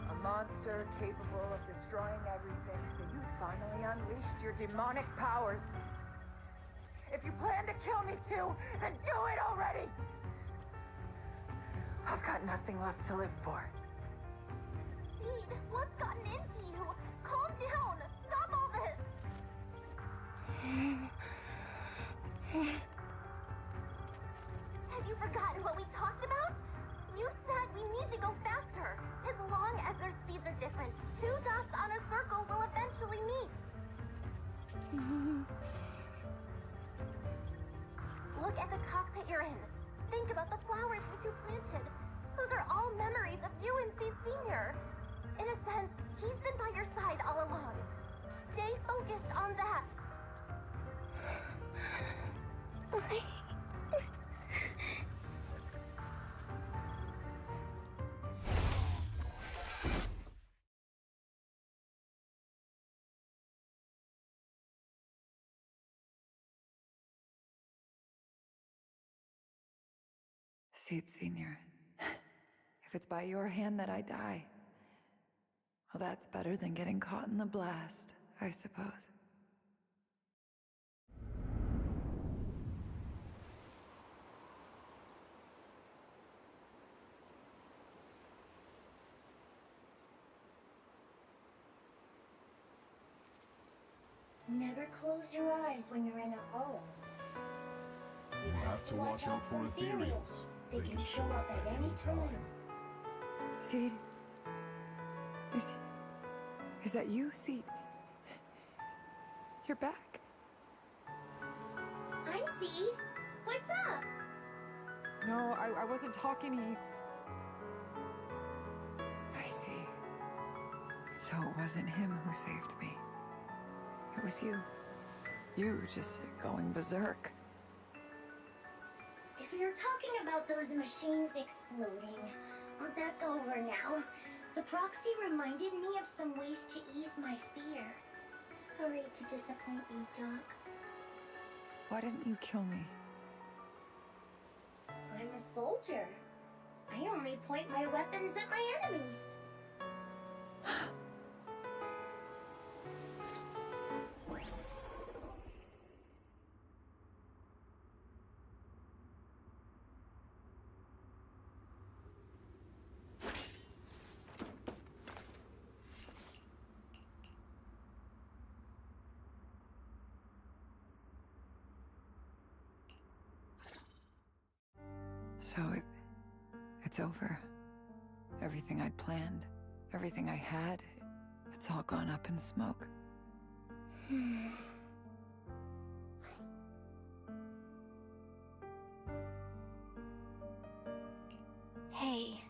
A monster capable of destroying everything, so you finally unleashed your demonic powers. If you plan to kill me too, then do it already! I've got nothing left to live for. Seed, what's gotten into you? Calm down. Stop all this. Have you forgotten what we talked about? You said we need to go faster. As long as their speeds are different, two dots on a circle will eventually meet. Look at the cockpit you're in. Think about the flowers which you planted. Those are all memories of you and Seed Senior. In a sense, he's been by your side all along. Stay focused on that. Seed Senior. If it's by your hand that I die, well, that's better than getting caught in the blast, I suppose. Never close your eyes when you're in a hull. You have to watch out for ethereals. They can show up at any time. Seed? Is that you, Seed? You're back. I'm Seed. What's up? No, I wasn't talking to you. I see. So it wasn't him who saved me. It was you. You just going berserk. If you're talking about those machines exploding, that's over now. The proxy reminded me of some ways to ease my fear. Sorry to disappoint you, Doc. Why didn't you kill me? I'm a soldier. I only point my weapons at my enemies. So it's over. Everything I'd planned, everything I had, it's all gone up in smoke. Hey,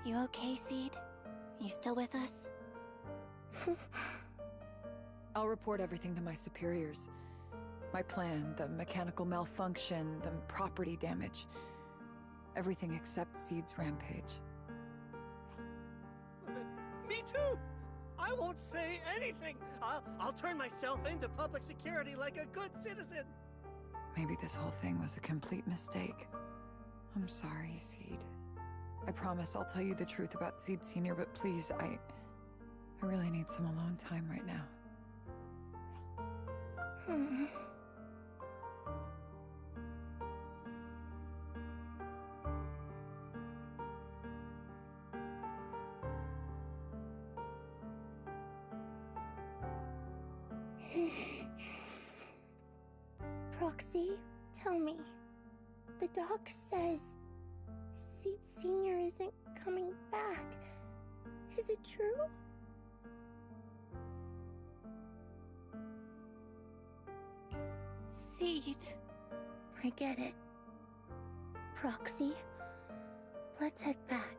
you okay, Seed? You still with us? I'll report everything to my superiors. My plan, the mechanical malfunction, the property damage. Everything except Seed's rampage. Me too! I won't say anything! I'll turn myself into public security like a good citizen! Maybe this whole thing was a complete mistake. I'm sorry, Seed. I promise I'll tell you the truth about Seed Senior, but please, I really need some alone time right now. Proxy, tell me. The doc says Seed Senior isn't coming back. Is it true? Seed. I get it. Proxy, let's head back.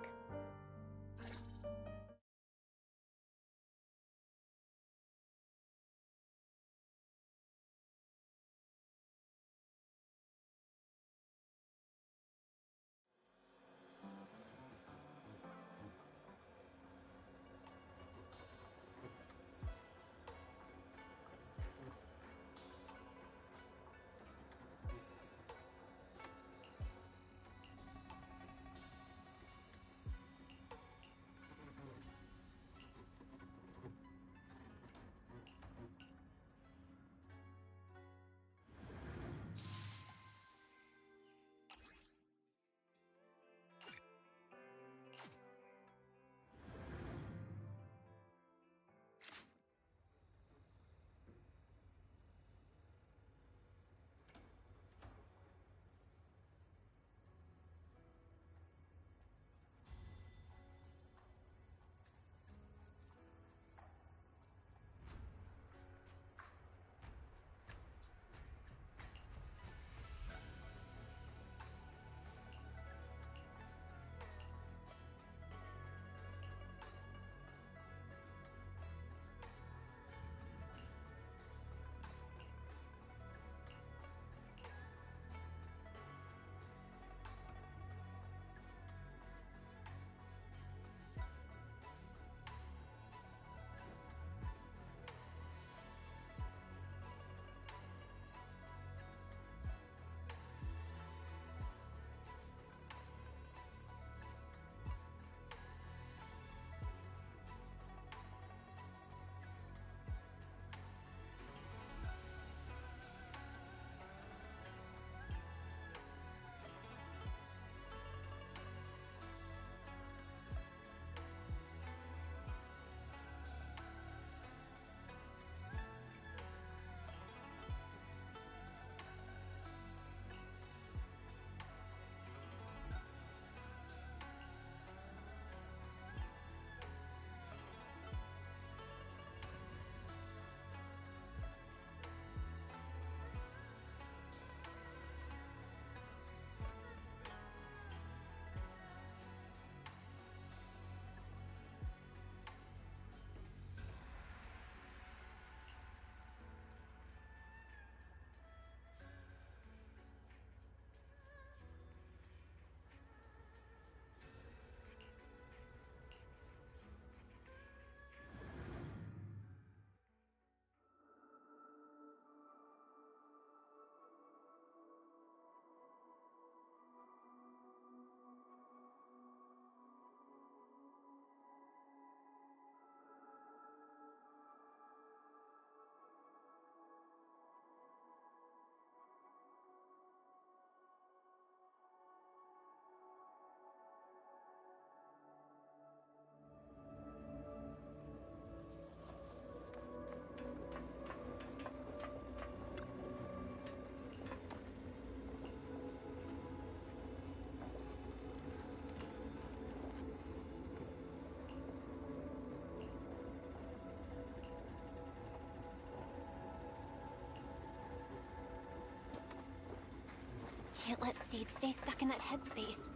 can't let Seed stay stuck in that headspace.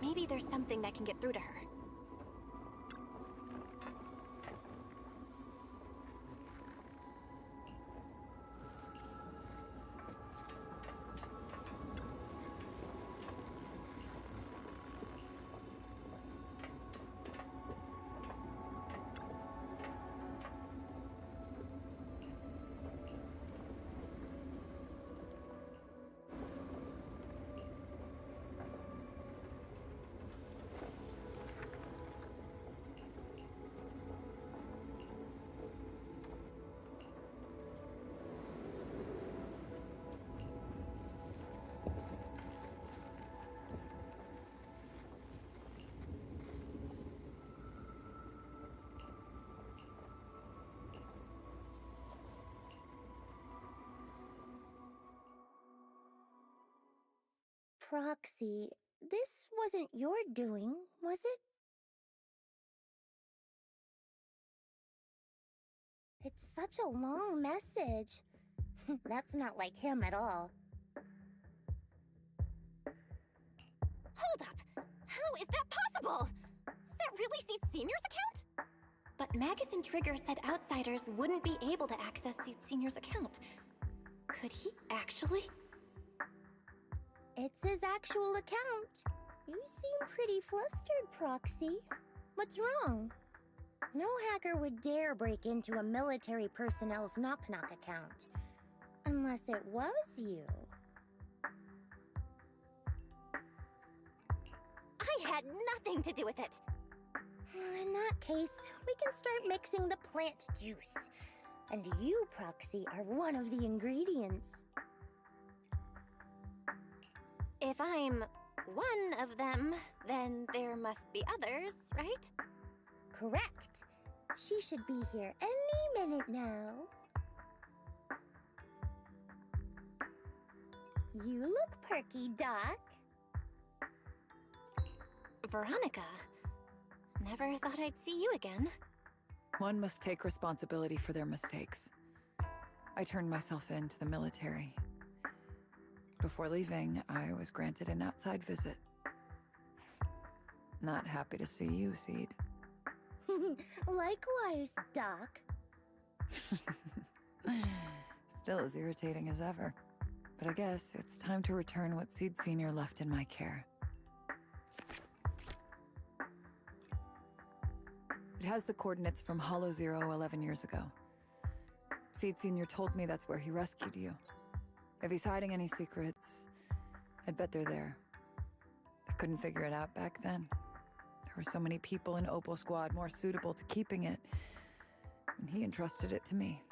Maybe there's something that can get through to her. Proxy, this wasn't your doing, was it? It's such a long message. That's not like him at all. Hold up! How is that possible? Is that really Seed Senior's account? But Magus and Trigger said outsiders wouldn't be able to access Seed Senior's account. Could he actually? It's his actual account. You seem pretty flustered, Proxy. What's wrong? No hacker would dare break into a military personnel's knock-knock account. Unless it was you. I had nothing to do with it. In that case, we can start mixing the plant juice. And you, Proxy, are one of the ingredients. If I'm one of them, then there must be others, right? Correct. She should be here any minute now. You look perky, Doc. Veronica, never thought I'd see you again. One must take responsibility for their mistakes. I turned myself in to the military. Before leaving, I was granted an outside visit. Not happy to see you, Seed. Likewise, Doc. Still as irritating as ever. But I guess it's time to return what Seed Senior left in my care. It has the coordinates from Hollow Zero 11 years ago. Seed Senior told me that's where he rescued you. If he's hiding any secrets, I'd bet they're there. I couldn't figure it out back then. There were so many people in Opal Squad more suitable to keeping it, and he entrusted it to me.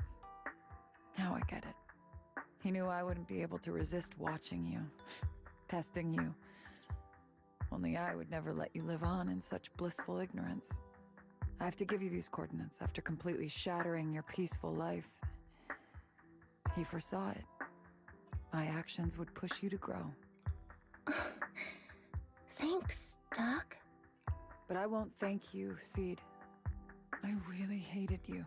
Now I get it. He knew I wouldn't be able to resist watching you, testing you. Only I would never let you live on in such blissful ignorance. I have to give you these coordinates after completely shattering your peaceful life. He foresaw it. My actions would push you to grow. Thanks, Doc. But I won't thank you, Seed. I really hated you.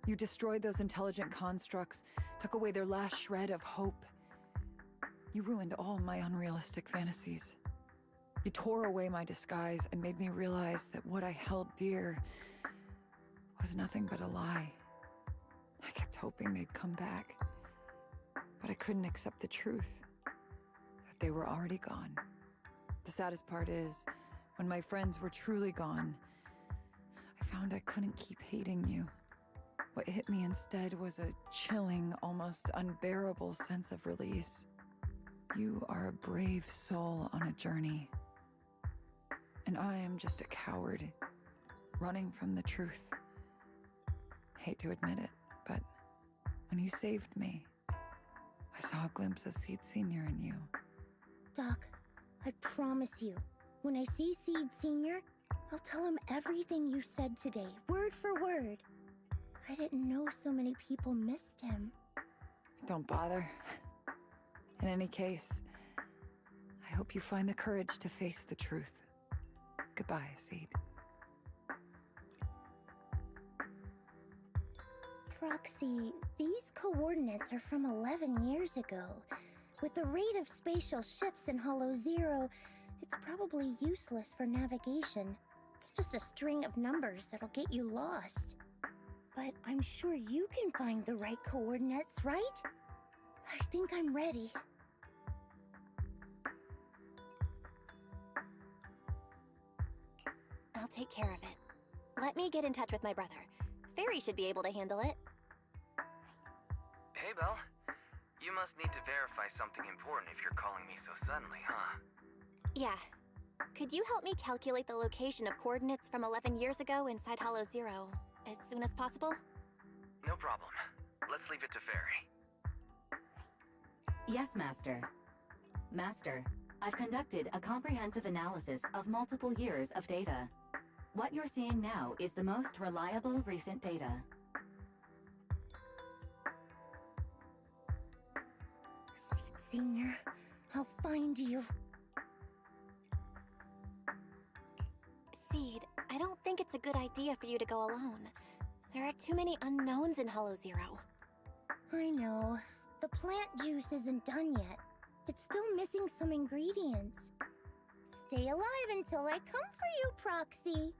You destroyed those intelligent constructs, took away their last shred of hope. You ruined all my unrealistic fantasies. You tore away my disguise and made me realize that what I held dear was nothing but a lie. I kept hoping they'd come back, but I couldn't accept the truth, that they were already gone. The saddest part is, when my friends were truly gone, I found I couldn't keep hating you. What hit me instead was a chilling, almost unbearable sense of release. You are a brave soul on a journey. And I am just a coward, running from the truth. Hate to admit it, but when you saved me, I saw a glimpse of Seed Senior in you. Doc, I promise you, when I see Seed Senior, I'll tell him everything you said today, word for word. I didn't know so many people missed him. Don't bother. In any case, I hope you find the courage to face the truth. Goodbye, Seed. Proxy, these coordinates are from 11 years ago. With the rate of spatial shifts in Hollow Zero, it's probably useless for navigation. It's just a string of numbers that'll get you lost. But I'm sure you can find the right coordinates, right? I think I'm ready. I'll take care of it. Let me get in touch with my brother. Fairy should be able to handle it. Hey, Belle. You must need to verify something important if you're calling me so suddenly, huh? Yeah. Could you help me calculate the location of coordinates from 11 years ago inside Hollow Zero as soon as possible? No problem. Let's leave it to Fairy. Yes, Master. Master, I've conducted a comprehensive analysis of multiple years of data. What you're seeing now is the most reliable recent data. Seed Senior, I'll find you. Seed, I don't think it's a good idea for you to go alone. There are too many unknowns in Hollow Zero. I know. The plant juice isn't done yet. It's still missing some ingredients. Stay alive until I come for you, Proxy.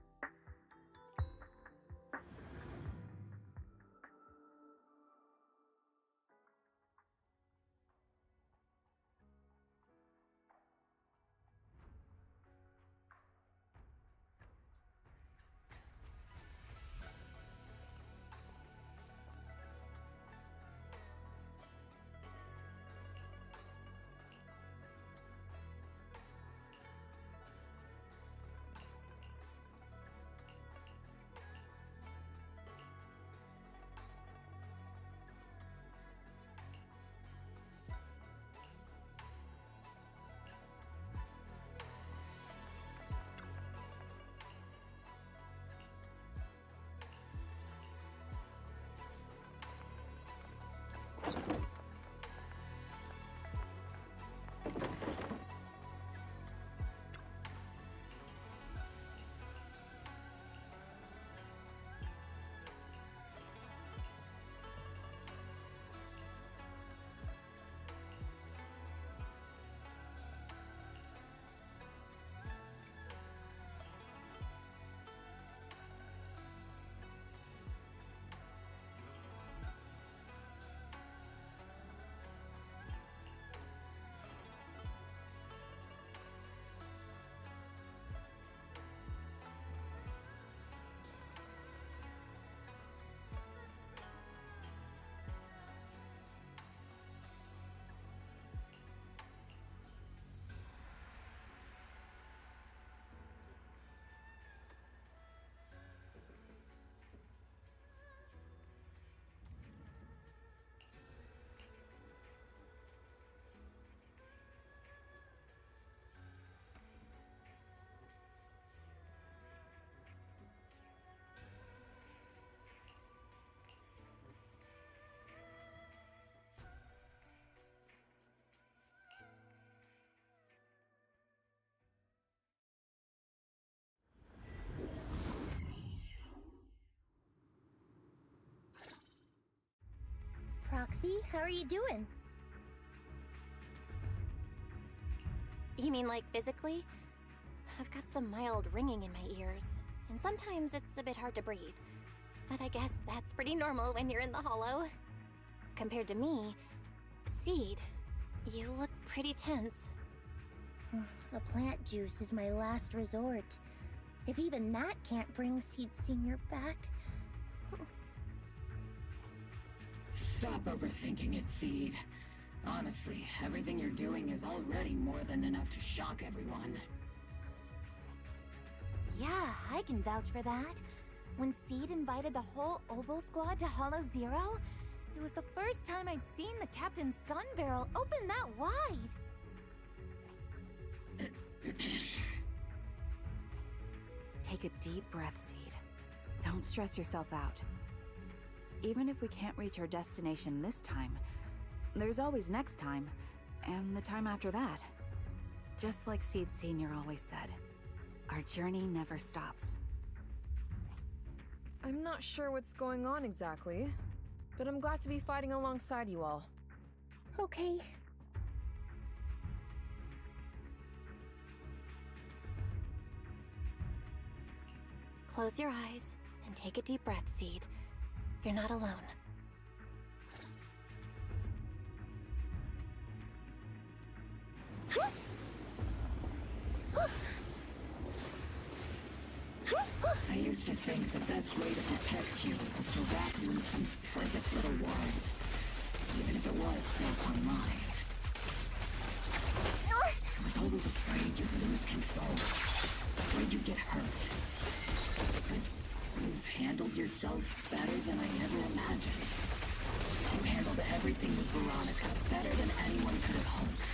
Proxy, how are you doing? You mean like physically? I've got some mild ringing in my ears, and sometimes it's a bit hard to breathe. But I guess that's pretty normal when you're in the hollow. Compared to me, Seed, you look pretty tense. The plant juice is my last resort. If even that can't bring Seed Senior back... Stop overthinking it, Seed. Honestly, everything you're doing is already more than enough to shock everyone. Yeah, I can vouch for that. When Seed invited the whole Oboe squad to Hollow Zero, it was the first time I'd seen the captain's gun barrel open that wide. Take a deep breath, Seed. Don't stress yourself out. Even if we can't reach our destination this time, there's always next time, and the time after that. Just like Seed Senior always said, our journey never stops. I'm not sure what's going on exactly, but I'm glad to be fighting alongside you all. Okay. Close your eyes and take a deep breath, Seed. You're not alone. I used to think the best way to protect you was to wrap you in some perfect little world, even if it was built on lies. I was always afraid you'd lose control, afraid you'd get hurt. But you've handled yourself better than I ever imagined. You handled everything with Veronica better than anyone could have hoped.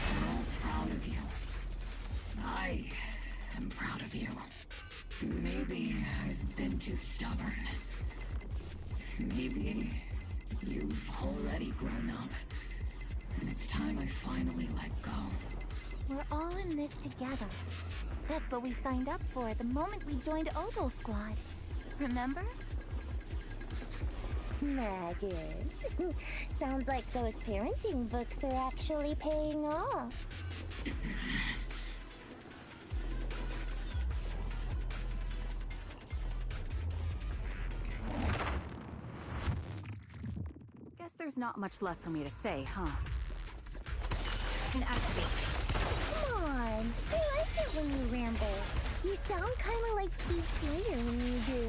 We're all proud of you. I am proud of you. Maybe I've been too stubborn. Maybe you've already grown up. And it's time I finally let go. We're all in this together. That's what we signed up for the moment we joined Ogle Squad. Remember? Magus. Sounds like those parenting books are actually paying off. Guess there's not much left for me to say, huh? Can activate. Come on. I like it when you ramble. You sound kind of like Steve Senior when you do.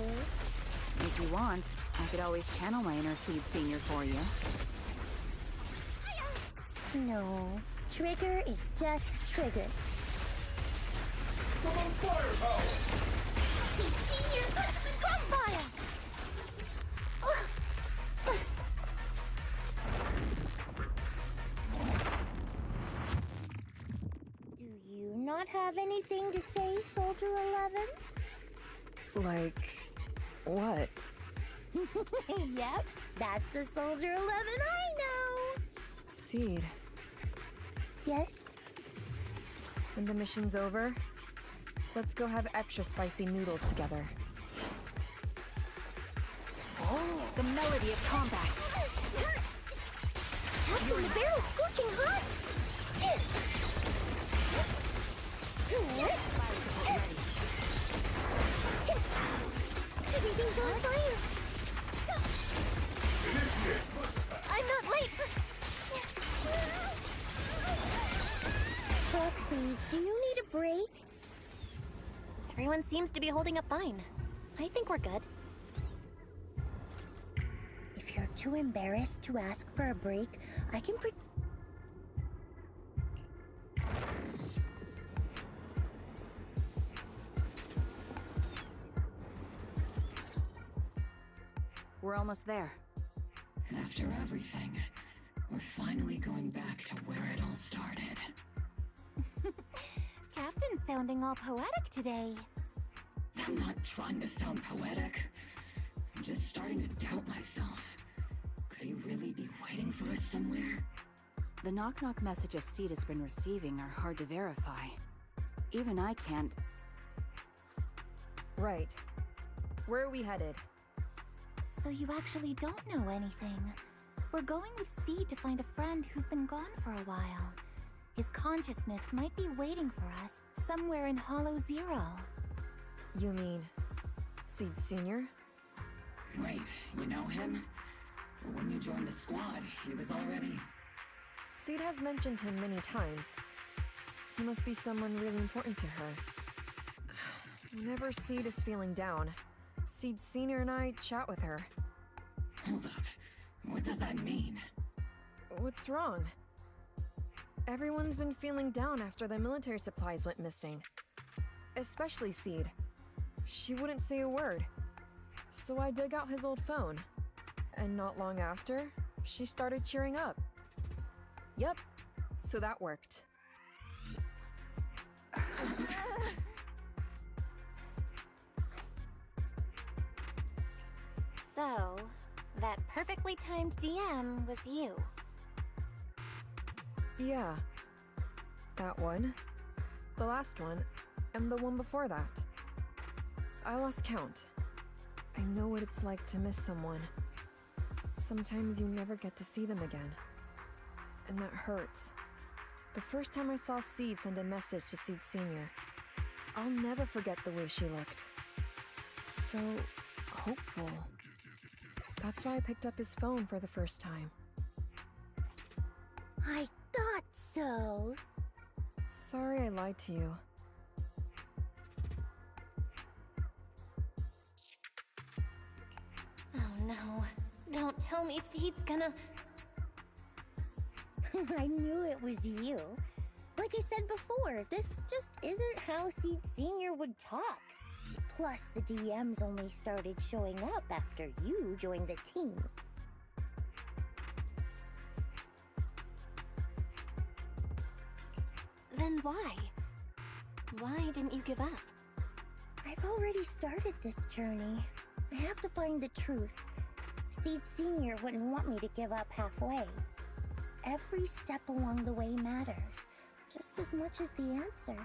If you want, I could always channel my inner Seed Senior for you. No. Trigger is just Trigger. Full firepower! Steve Senior, gunfire! Do you not have anything to say, Soldier 11? Like, what? Yep, that's the Soldier 11 I know. Seed, Yes? when the mission's over, let's go have extra spicy noodles together. Oh, the melody of combat. Captain, the barrel's scorching hot! Everything's on fire! I'm not late! Roxy, do you need a break? Everyone seems to be holding up fine. I think we're good. If you're too embarrassed to ask for a break, I can We're almost there. After everything, we're finally going back to where it all started. Captain's sounding all poetic today. I'm not trying to sound poetic. I'm just starting to doubt myself. Could he really be waiting for us somewhere? The knock-knock messages Seed has been receiving are hard to verify. Even I can't. Right. Where are we headed? So you actually don't know anything. We're going with Seed to find a friend who's been gone for a while. His consciousness might be waiting for us somewhere in Hollow Zero. You mean Seed Senior? Wait, you know him? When you joined the squad, he was already... Seed has mentioned him many times. He must be someone really important to her. Whenever Seed is feeling down, Seed Senior and I chat with her. Hold up. What does that mean? What's wrong? Everyone's been feeling down after the military supplies went missing. Especially Seed. She wouldn't say a word. So I dug out his old phone. And not long after, she started cheering up. Yep, so that worked. So, that perfectly timed DM was you. Yeah. That one, the last one, and the one before that. I lost count. I know what it's like to miss someone. Sometimes you never get to see them again. And that hurts. The first time I saw Seed send a message to Seed Sr., I'll never forget the way she looked. So hopeful. That's why I picked up his phone for the first time. I thought so. Sorry I lied to you. Oh no. Don't tell me Seed's gonna... I knew it was you. Like I said before, this just isn't how Seed Sr. would talk. Plus, the DMs only started showing up after you joined the team. Then why? Why didn't you give up? I've already started this journey. I have to find the truth. Seed Sr. wouldn't want me to give up halfway. Every step along the way matters, just as much as the answer.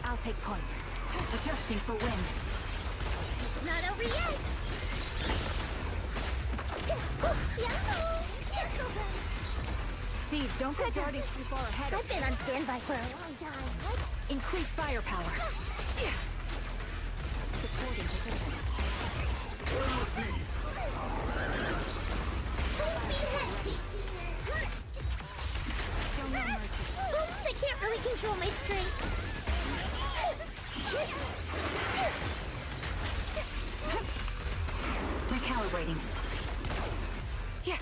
I'll take point. Adjusting for wind. It's not over yet! Seed, don't get darting too far ahead. I've been on standby for a long time. Increase firepower. Supporting position. Show no mercy. Oops, I can't really control my strength. Recalibrating. Yeah.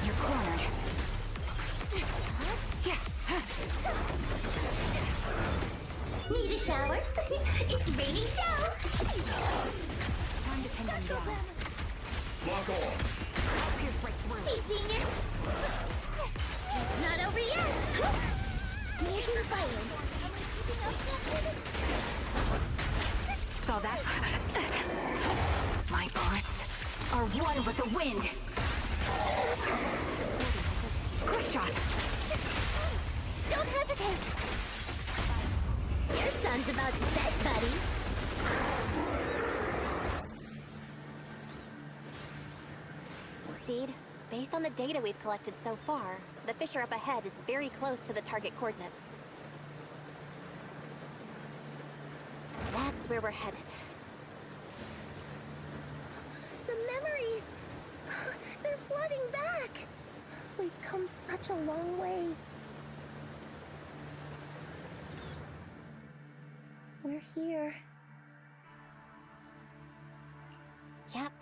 You're cornered. Need a shower? It's raining showers. Time to pin them down. Lock on. I'll pierce right through. Hey, Senior. It's not over yet. Making fire. Saw that? My bullets are one with the wind. Quick shot. Don't hesitate. Your sun's about to set, buddy. Seed, based on the data we've collected so far, the fissure up ahead is very close to the target coordinates. That's where we're headed. The memories. They're flooding back. We've come such a long way. We're here. Yep.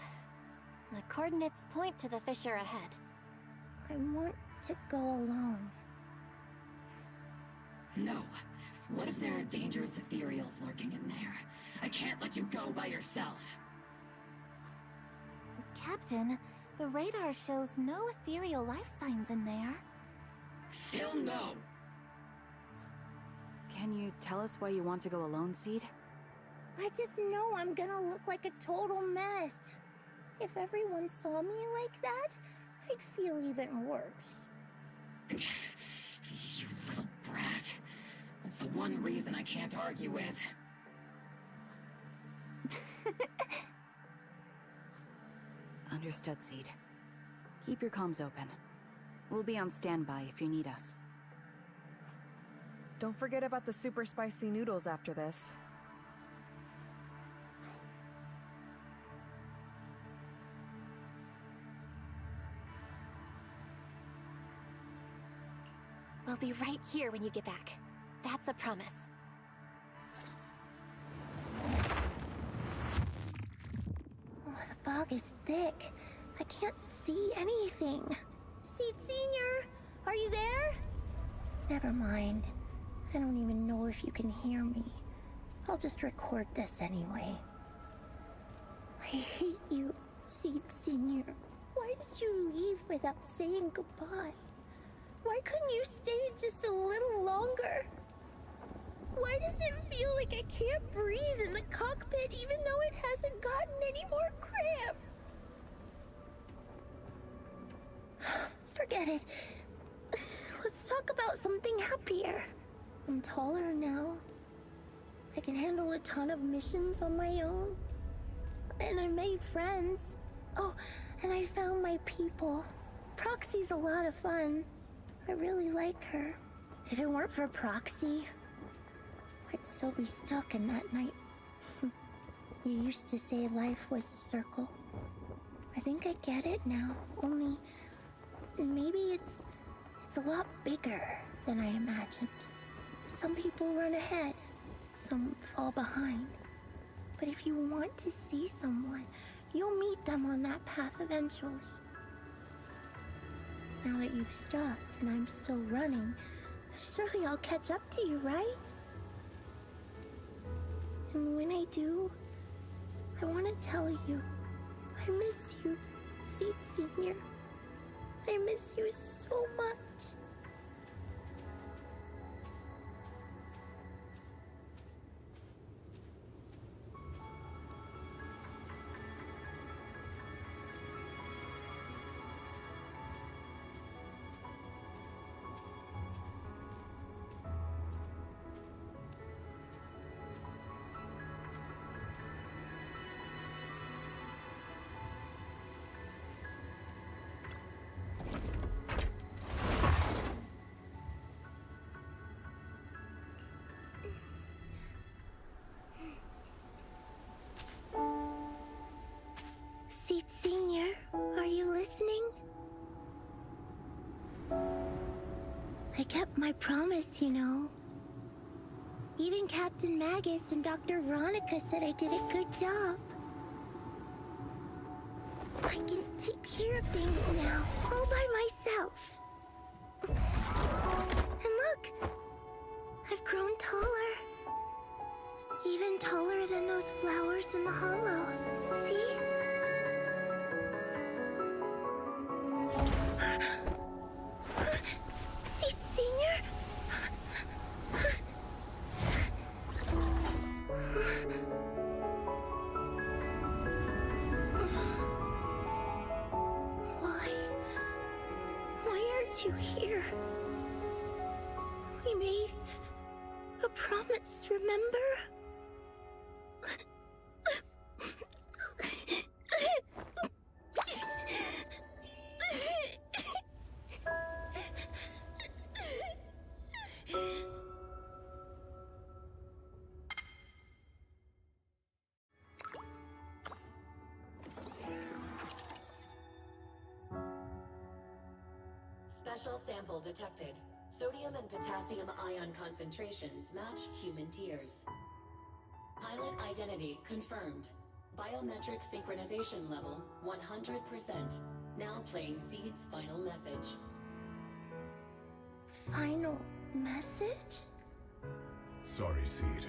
The coordinates point to the fissure ahead. I want to go alone. No. What if there are dangerous ethereals lurking in there? I can't let you go by yourself. Captain, the radar shows no ethereal life signs in there. Still no. Can you tell us why you want to go alone, Seed? I just know I'm gonna look like a total mess. If everyone saw me like that, I'd feel even worse. You little brat. That's the one reason I can't argue with. Understood, Seed. Keep your comms open. We'll be on standby if you need us. Don't forget about the super spicy noodles after this. We'll be right here when you get back. That's a promise. Oh, the fog is thick. I can't see anything. Seed Senior, are you there? Never mind. I don't even know if you can hear me. I'll just record this anyway. I hate you Seed Senior, why did you leave without saying goodbye? Why couldn't you stay just a little longer? Why does it feel like I can't breathe in the cockpit even though it hasn't gotten any more cramped? Forget it. Let's talk about something happier. I'm taller now. I can handle a ton of missions on my own. And I made friends. Oh, and I found my people. Proxy's a lot of fun. I really like her. If it weren't for Proxy, I'd still be stuck in that night. You used to say life was a circle. I think I get it now. Only, maybe it's a lot bigger than I imagined. Some people run ahead, some fall behind. But if you want to see someone, you'll meet them on that path eventually. Now that you've stopped and I'm still running, surely I'll catch up to you, right? And when I do, I want to tell you, I miss you, Seed Senior. I miss you so much. Seed Senior, are you listening? I kept my promise, you know. Even Captain Magus and Dr. Veronica said I did a good job. I can take care of things now, all by myself. And look, I've grown taller. Even taller than those flowers in the hollow. See? Seed Senior? Why aren't you here? We made a promise, remember? Special sample detected. Sodium and potassium ion concentrations match human tears. Pilot identity confirmed. Biometric synchronization level 100%. Now playing Seed's final message. Final message? Sorry, Seed.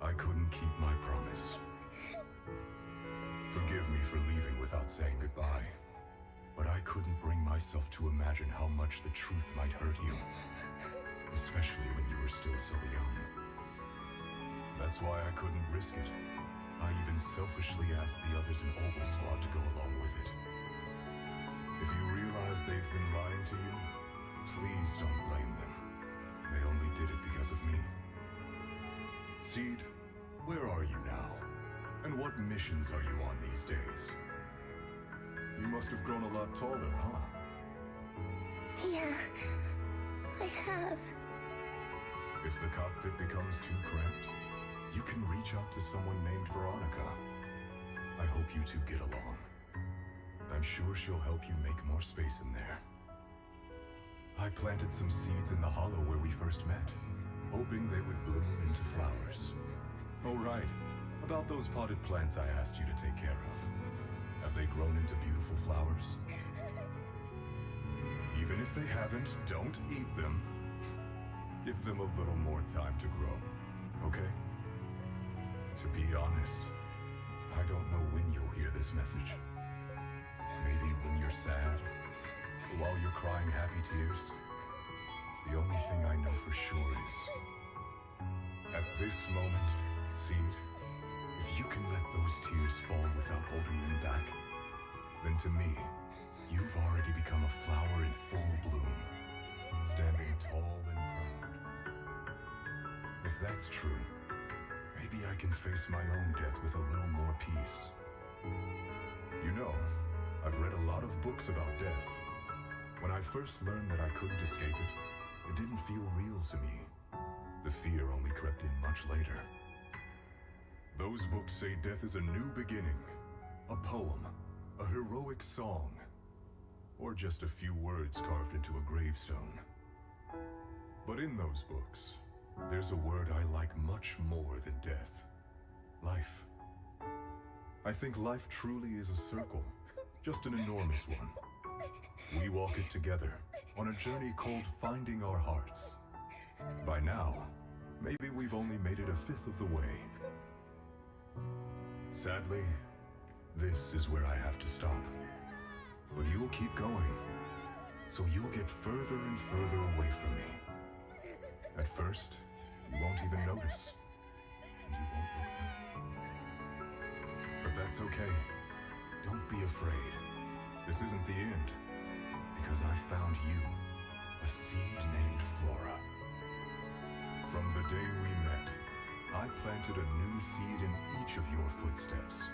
I couldn't keep my promise. Forgive me for leaving without saying goodbye. But I couldn't bring myself to imagine how much the truth might hurt you. Especially when you were still so young. That's why I couldn't risk it. I even selfishly asked the others in Oval Squad to go along with it. If you realize they've been lying to you, please don't blame them. They only did it because of me. Seed, where are you now? And what missions are you on these days? You must have grown a lot taller, huh? Yeah, I have. If the cockpit becomes too cramped, you can reach out to someone named Veronica. I hope you two get along. I'm sure she'll help you make more space in there. I planted some seeds in the hollow where we first met, hoping they would bloom into flowers. Oh right, about those potted plants I asked you to take care of. Have they grown into beautiful flowers? Even if they haven't, don't eat them. Give them a little more time to grow, okay? To be honest, I don't know when you'll hear this message. when you're sad, or while you're crying happy tears. The only thing I know for sure is, at this moment, Seed, if you can let those tears fall without holding them back, then to me, you've already become a flower in full bloom, standing tall and proud. If that's true, maybe I can face my own death with a little more peace. You know, I've read a lot of books about death. When I first learned that I couldn't escape it, it didn't feel real to me. The fear only crept in much later. Those books say death is a new beginning, a poem, a heroic song, or just a few words carved into a gravestone. But in those books, there's a word I like much more than death. Life. I think life truly is a circle, just an enormous one. We walk it together on a journey called Finding Our Hearts. By now, maybe we've only made it a fifth of the way. Sadly, this is where I have to stop. But you'll keep going, so you'll get further and further away from me. At first, you won't even notice, and you won't look back. But that's okay. Don't be afraid. This isn't the end, because I found you, a seed named Flora. From the day we met, I planted a new seed in each of your footsteps.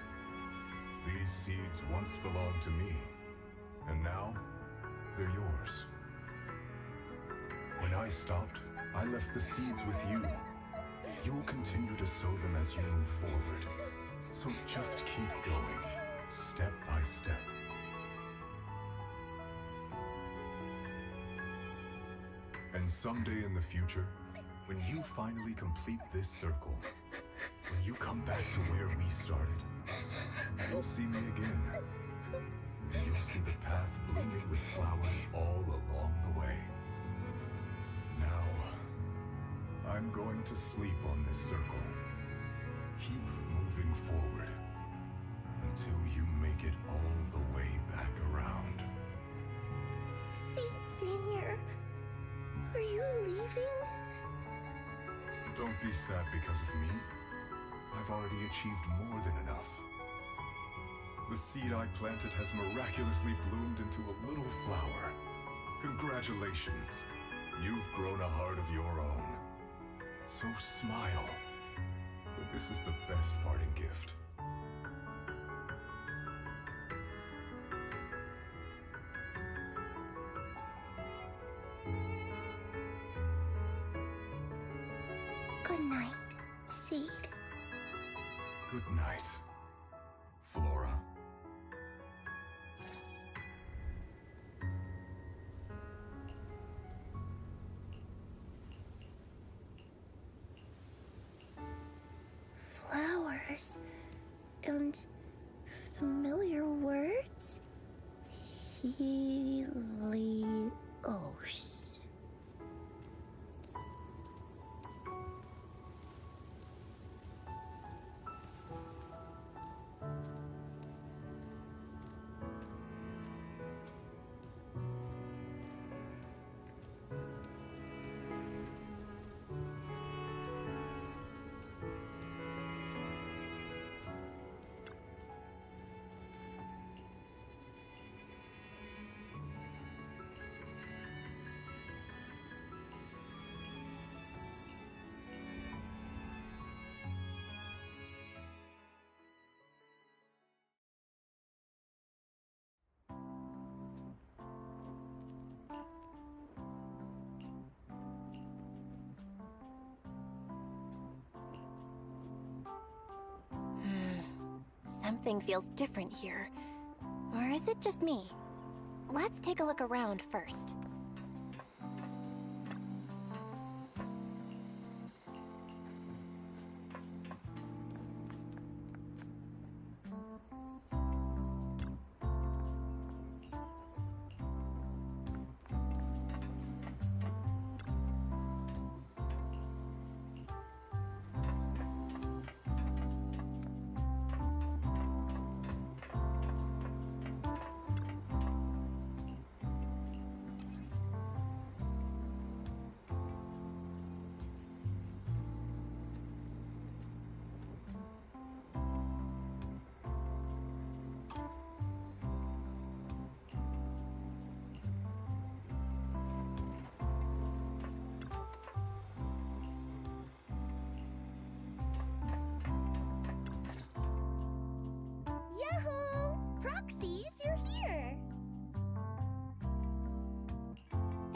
These seeds once belonged to me, and now they're yours. When I stopped, I left the seeds with you. You'll continue to sow them as you move forward. So just keep going, step by step. And someday in the future, when you finally complete this circle, when you come back to where we started, you'll see me again. And you'll see the path blooming with flowers all along the way. Now, I'm going to sleep on this circle. Keep moving forward until you make it all the way back around. Saint Senior, are you leaving? Don't be sad because of me. I've already achieved more than enough. The seed I planted has miraculously bloomed into a little flower. Congratulations. You've grown a heart of your own. So smile. For this is the best parting gift. Good night, Seed. Good night, Flora. Flowers and familiar words? Helios. Something feels different here. Or is it just me? Let's take a look around first.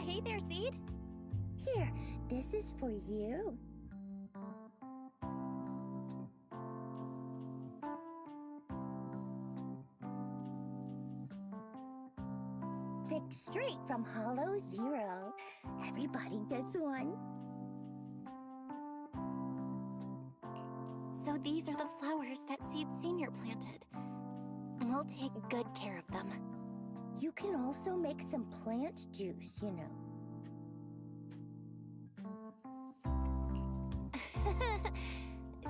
Hey there, Seed. Here, this is for you. Picked straight from Hollow Zero. Everybody gets one. So these are the flowers that Seed Senior planted. We'll take good care of them. You can also make some plant juice, you know.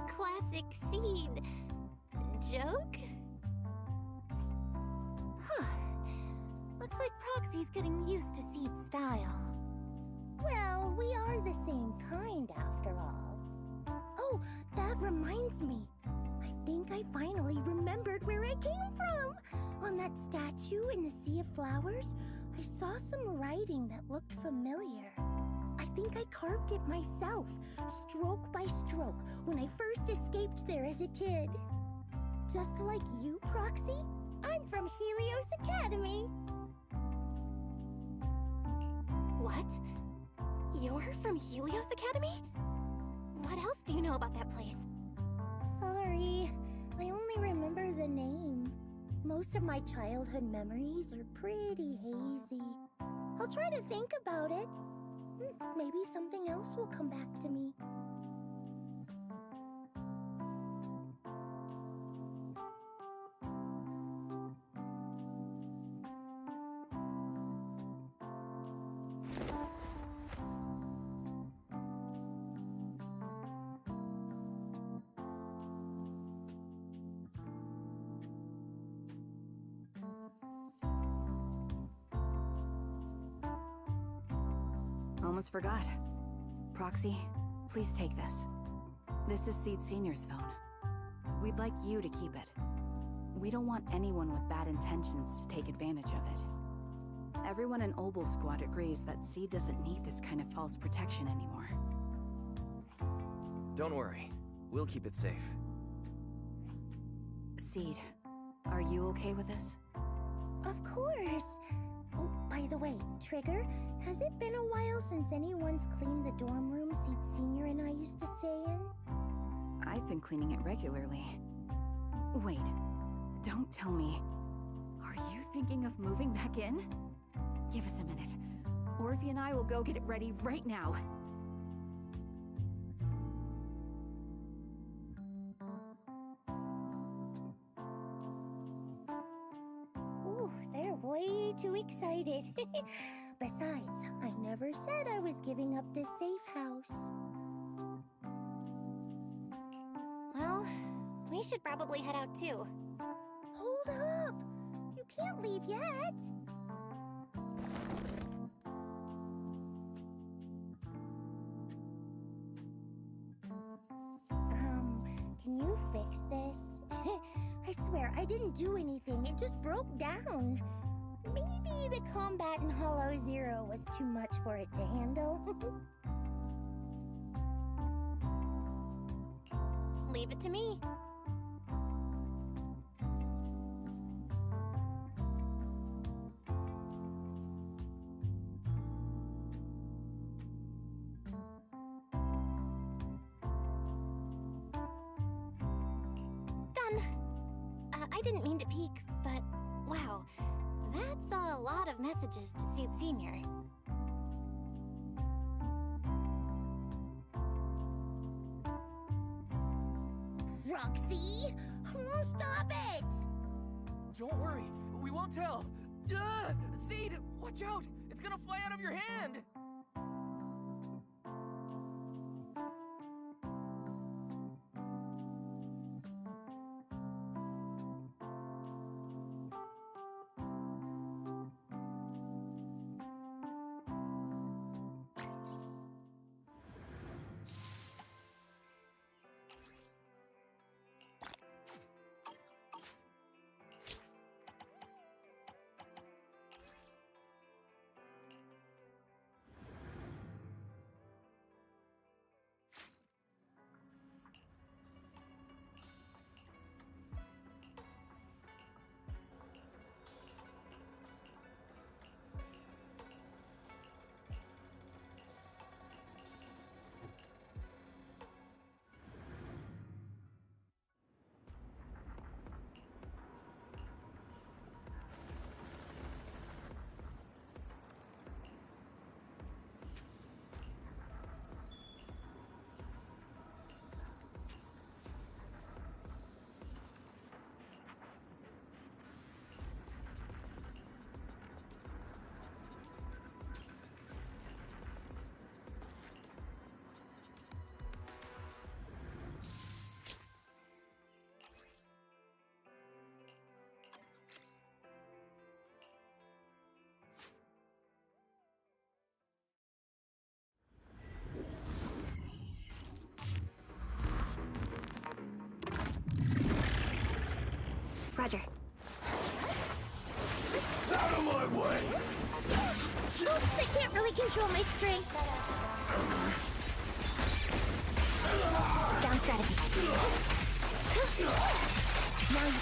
Classic Seed. Joke? Looks like Proxy's getting used to Seed's style. Well, we are the same kind after all. Oh, that reminds me. I think I finally remembered where I came from. On that statue in the Sea of Flowers, I saw some writing that looked familiar. I think I carved it myself, stroke by stroke, when I first escaped there as a kid. Just like you, Proxy, I'm from Helios Academy. What? You're from Helios Academy? What else do you know about that place? Sorry, I only remember the name. Most of my childhood memories are pretty hazy. I'll try to think about it. Maybe something else will come back to me. Almost forgot. Proxy, please take this. This is Seed Senior's phone. We'd like you to keep it. We don't want anyone with bad intentions to take advantage of it. Everyone in Obel Squad agrees that Seed doesn't need this kind of false protection anymore. Don't worry. We'll keep it safe. Seed, are you okay with this? Of course. Oh, by the way, Trigger, has it been a while since anyone's cleaned the dorm room Seed Senior and I used to stay in? I've been cleaning it regularly. Wait, don't tell me. Are you thinking of moving back in? Give us a minute. Orphe and I will go get it ready right now. Ooh, they're way too excited. Besides, I never said I was giving up this safe house. Well, we should probably head out too. Hold up! You can't leave yet! Can you fix this? I swear, I didn't do anything. It just broke down. Maybe the combat in Hollow Zero was too much for it to handle. Leave it to me. Done. I didn't mean to peek, but wow, that's a lot of messages to Seed Senior. Roxy! Stop it! Don't worry. We won't tell. Seed, watch out! It's gonna fly out of your hand! Roger. Out of my way! Oops, I can't really control my strength. Down strategy. Now you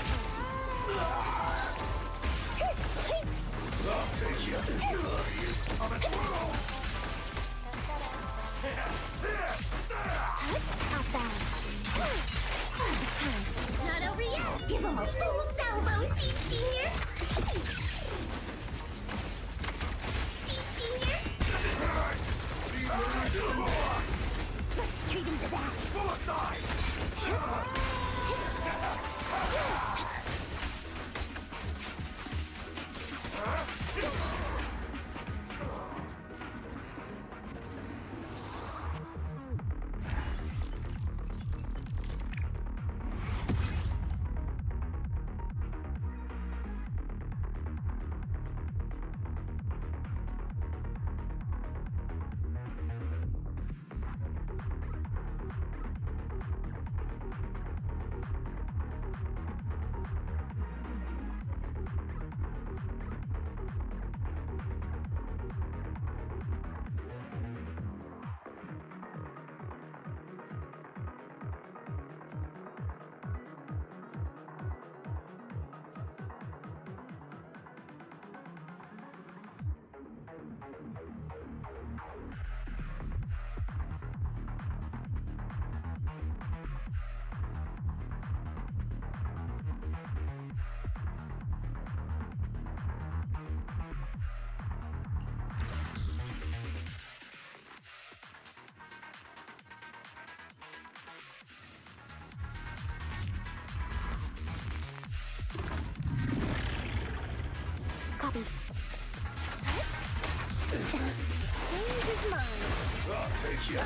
I'll take you. I'm a twirl! off balance. Not over yet. Give him a full salvo, Seed Senior. Seed Senior. Let's treat him to that. Suicide! Copy. Change his mind. I'll take you.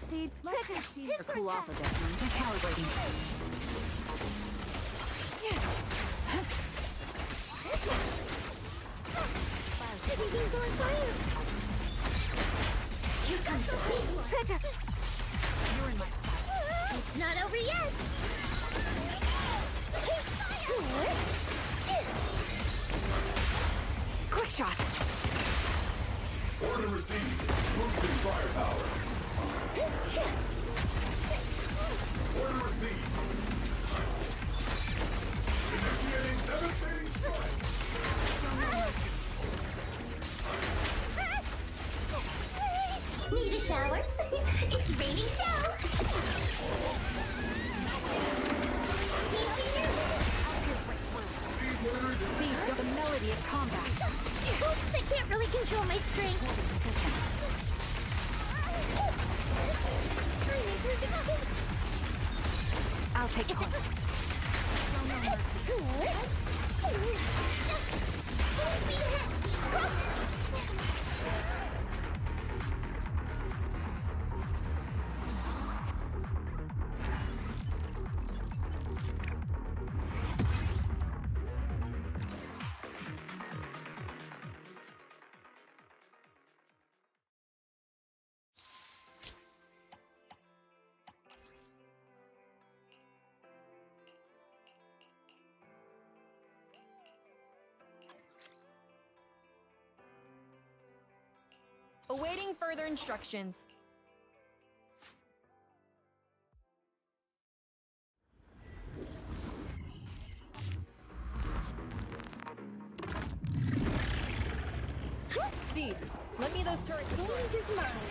Seed, let her see her cool off a bit. Get calibrating. Everything's on fire. You got the big one. Trigger. You're in my sight. It's not over yet. Quick shot. Order received. Boosting firepower. Order received. Initiating devastating strike. Need a shower? It's raining shells. Seed, the melody of combat. Oops, I can't really control my strength. I'm in perfect shape. I'll take point. Full speed ahead. Awaiting further instructions. Seed, let me those turrets. Change his mind.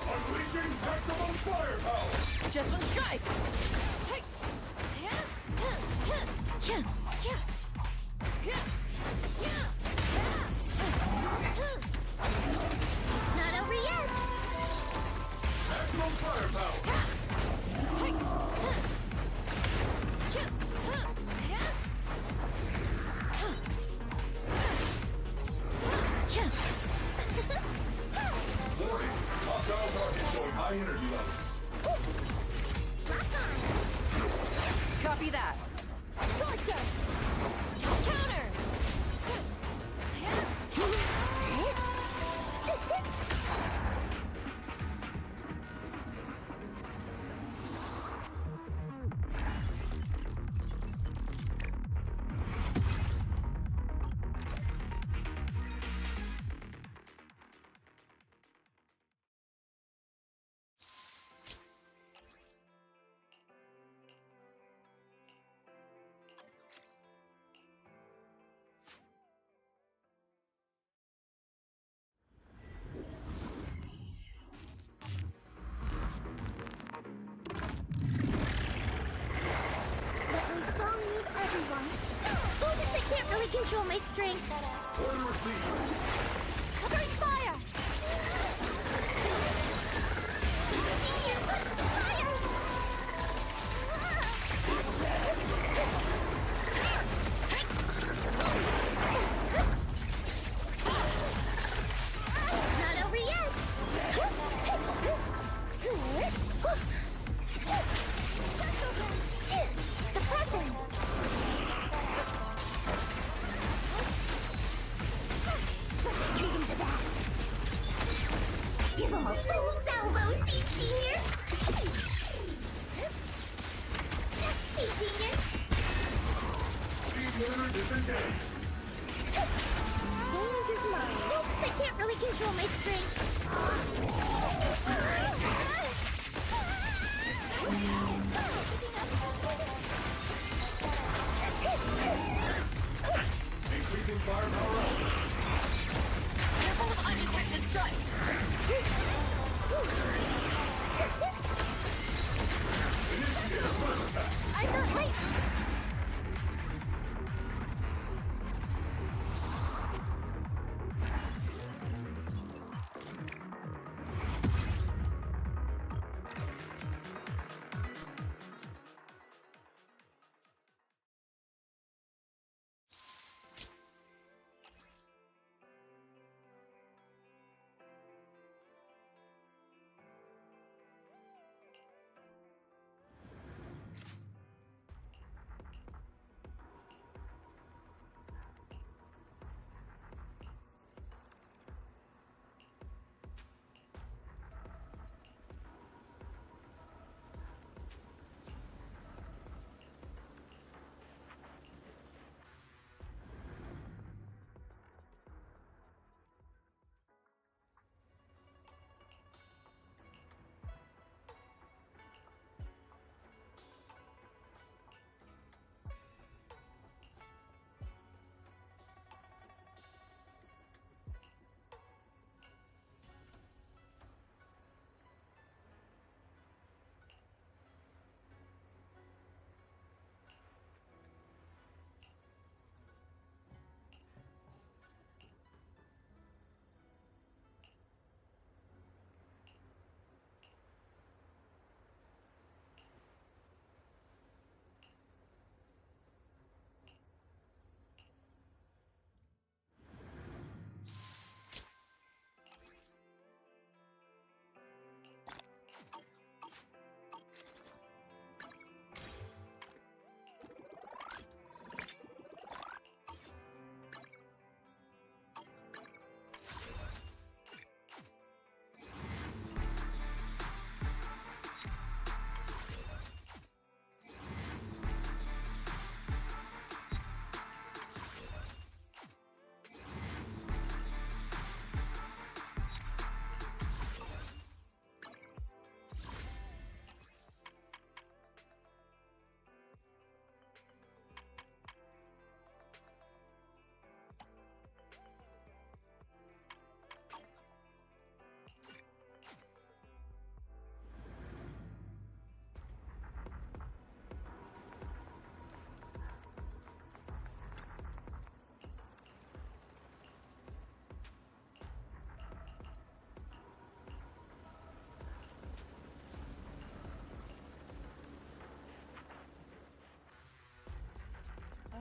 Unleashing maximum firepower. Just one strike. Hey. Not over yet. Maximum firepower. strength. Order received. Covering fire! Senior, watch the fire! Not over yet! Suppressing! Let's treat him to that! Give him a full salvo, see, Senior! See, Senior! Speed limiter disengaged. Change is mine. Oops, I can't really control my strength. Increasing firepower up. Careful of undetected strikes. Initiate a burst attack. I'm not late.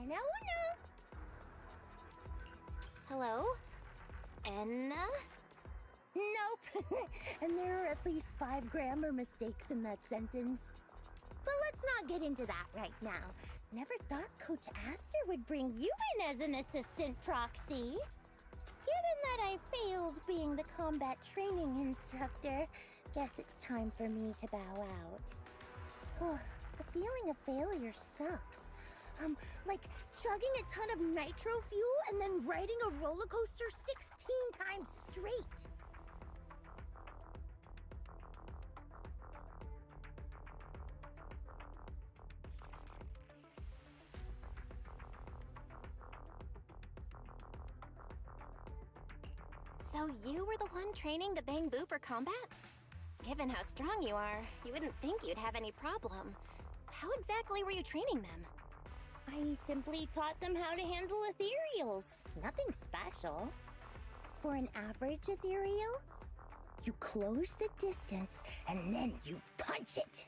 Anna, Hello? Enna? Nope. And there are at least 5 grammar mistakes in that sentence. But let's not get into that right now. Never thought Coach Aster would bring you in as an assistant proxy. Given that I failed being the combat training instructor, guess it's time for me to bow out. The feeling of failure sucks. Like chugging a ton of nitro fuel and then riding a roller coaster 16 times straight. So you were the one training the Bang Boo for combat? Given how strong you are, you wouldn't think you'd have any problem. How exactly were you training them? I simply taught them how to handle ethereals. Nothing special. For an average ethereal, you close the distance and then you punch it.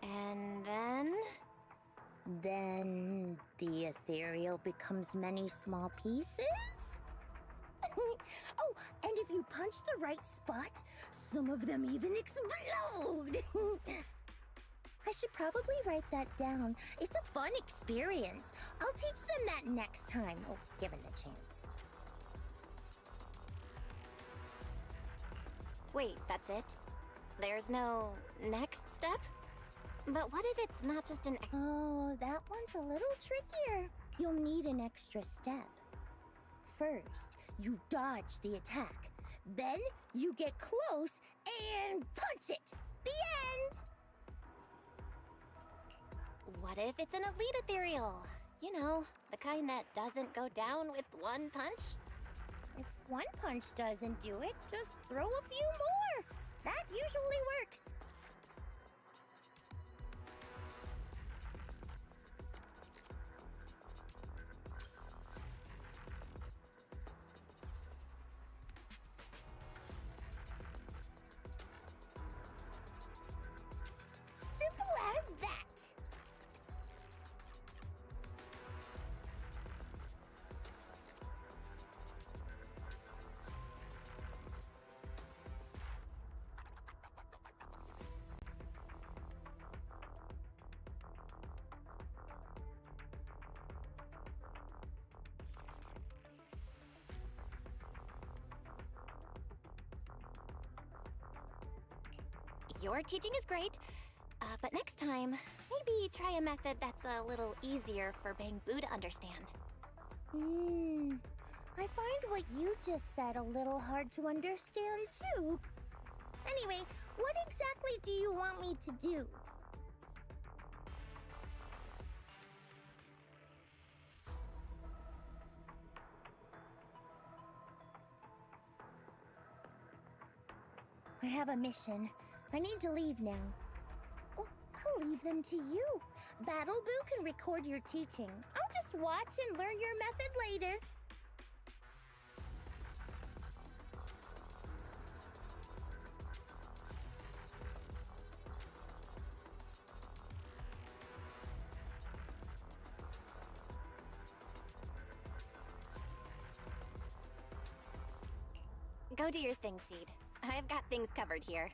And then? Then the ethereal becomes many small pieces? Oh, and if you punch the right spot, some of them even explode! I should probably write that down. It's a fun experience. I'll teach them that next time. Oh, given the chance. Wait, that's it? There's no next step? But what if it's not just an... Oh, that one's a little trickier. You'll need an extra step. First, you dodge the attack. Then, you get close and punch it. The end! What if it's an elite ethereal? You know, the kind that doesn't go down with one punch? If one punch doesn't do it, just throw a few more. That usually works. Simple as that. Your teaching is great, but next time, maybe try a method that's a little easier for Bangbu to understand. I find what you just said a little hard to understand, too. Anyway, what exactly do you want me to do? I have a mission. I need to leave now. Oh, I'll leave them to you. Battleboo can record your teaching. I'll just watch and learn your method later. Go do your thing, Seed. I've got things covered here.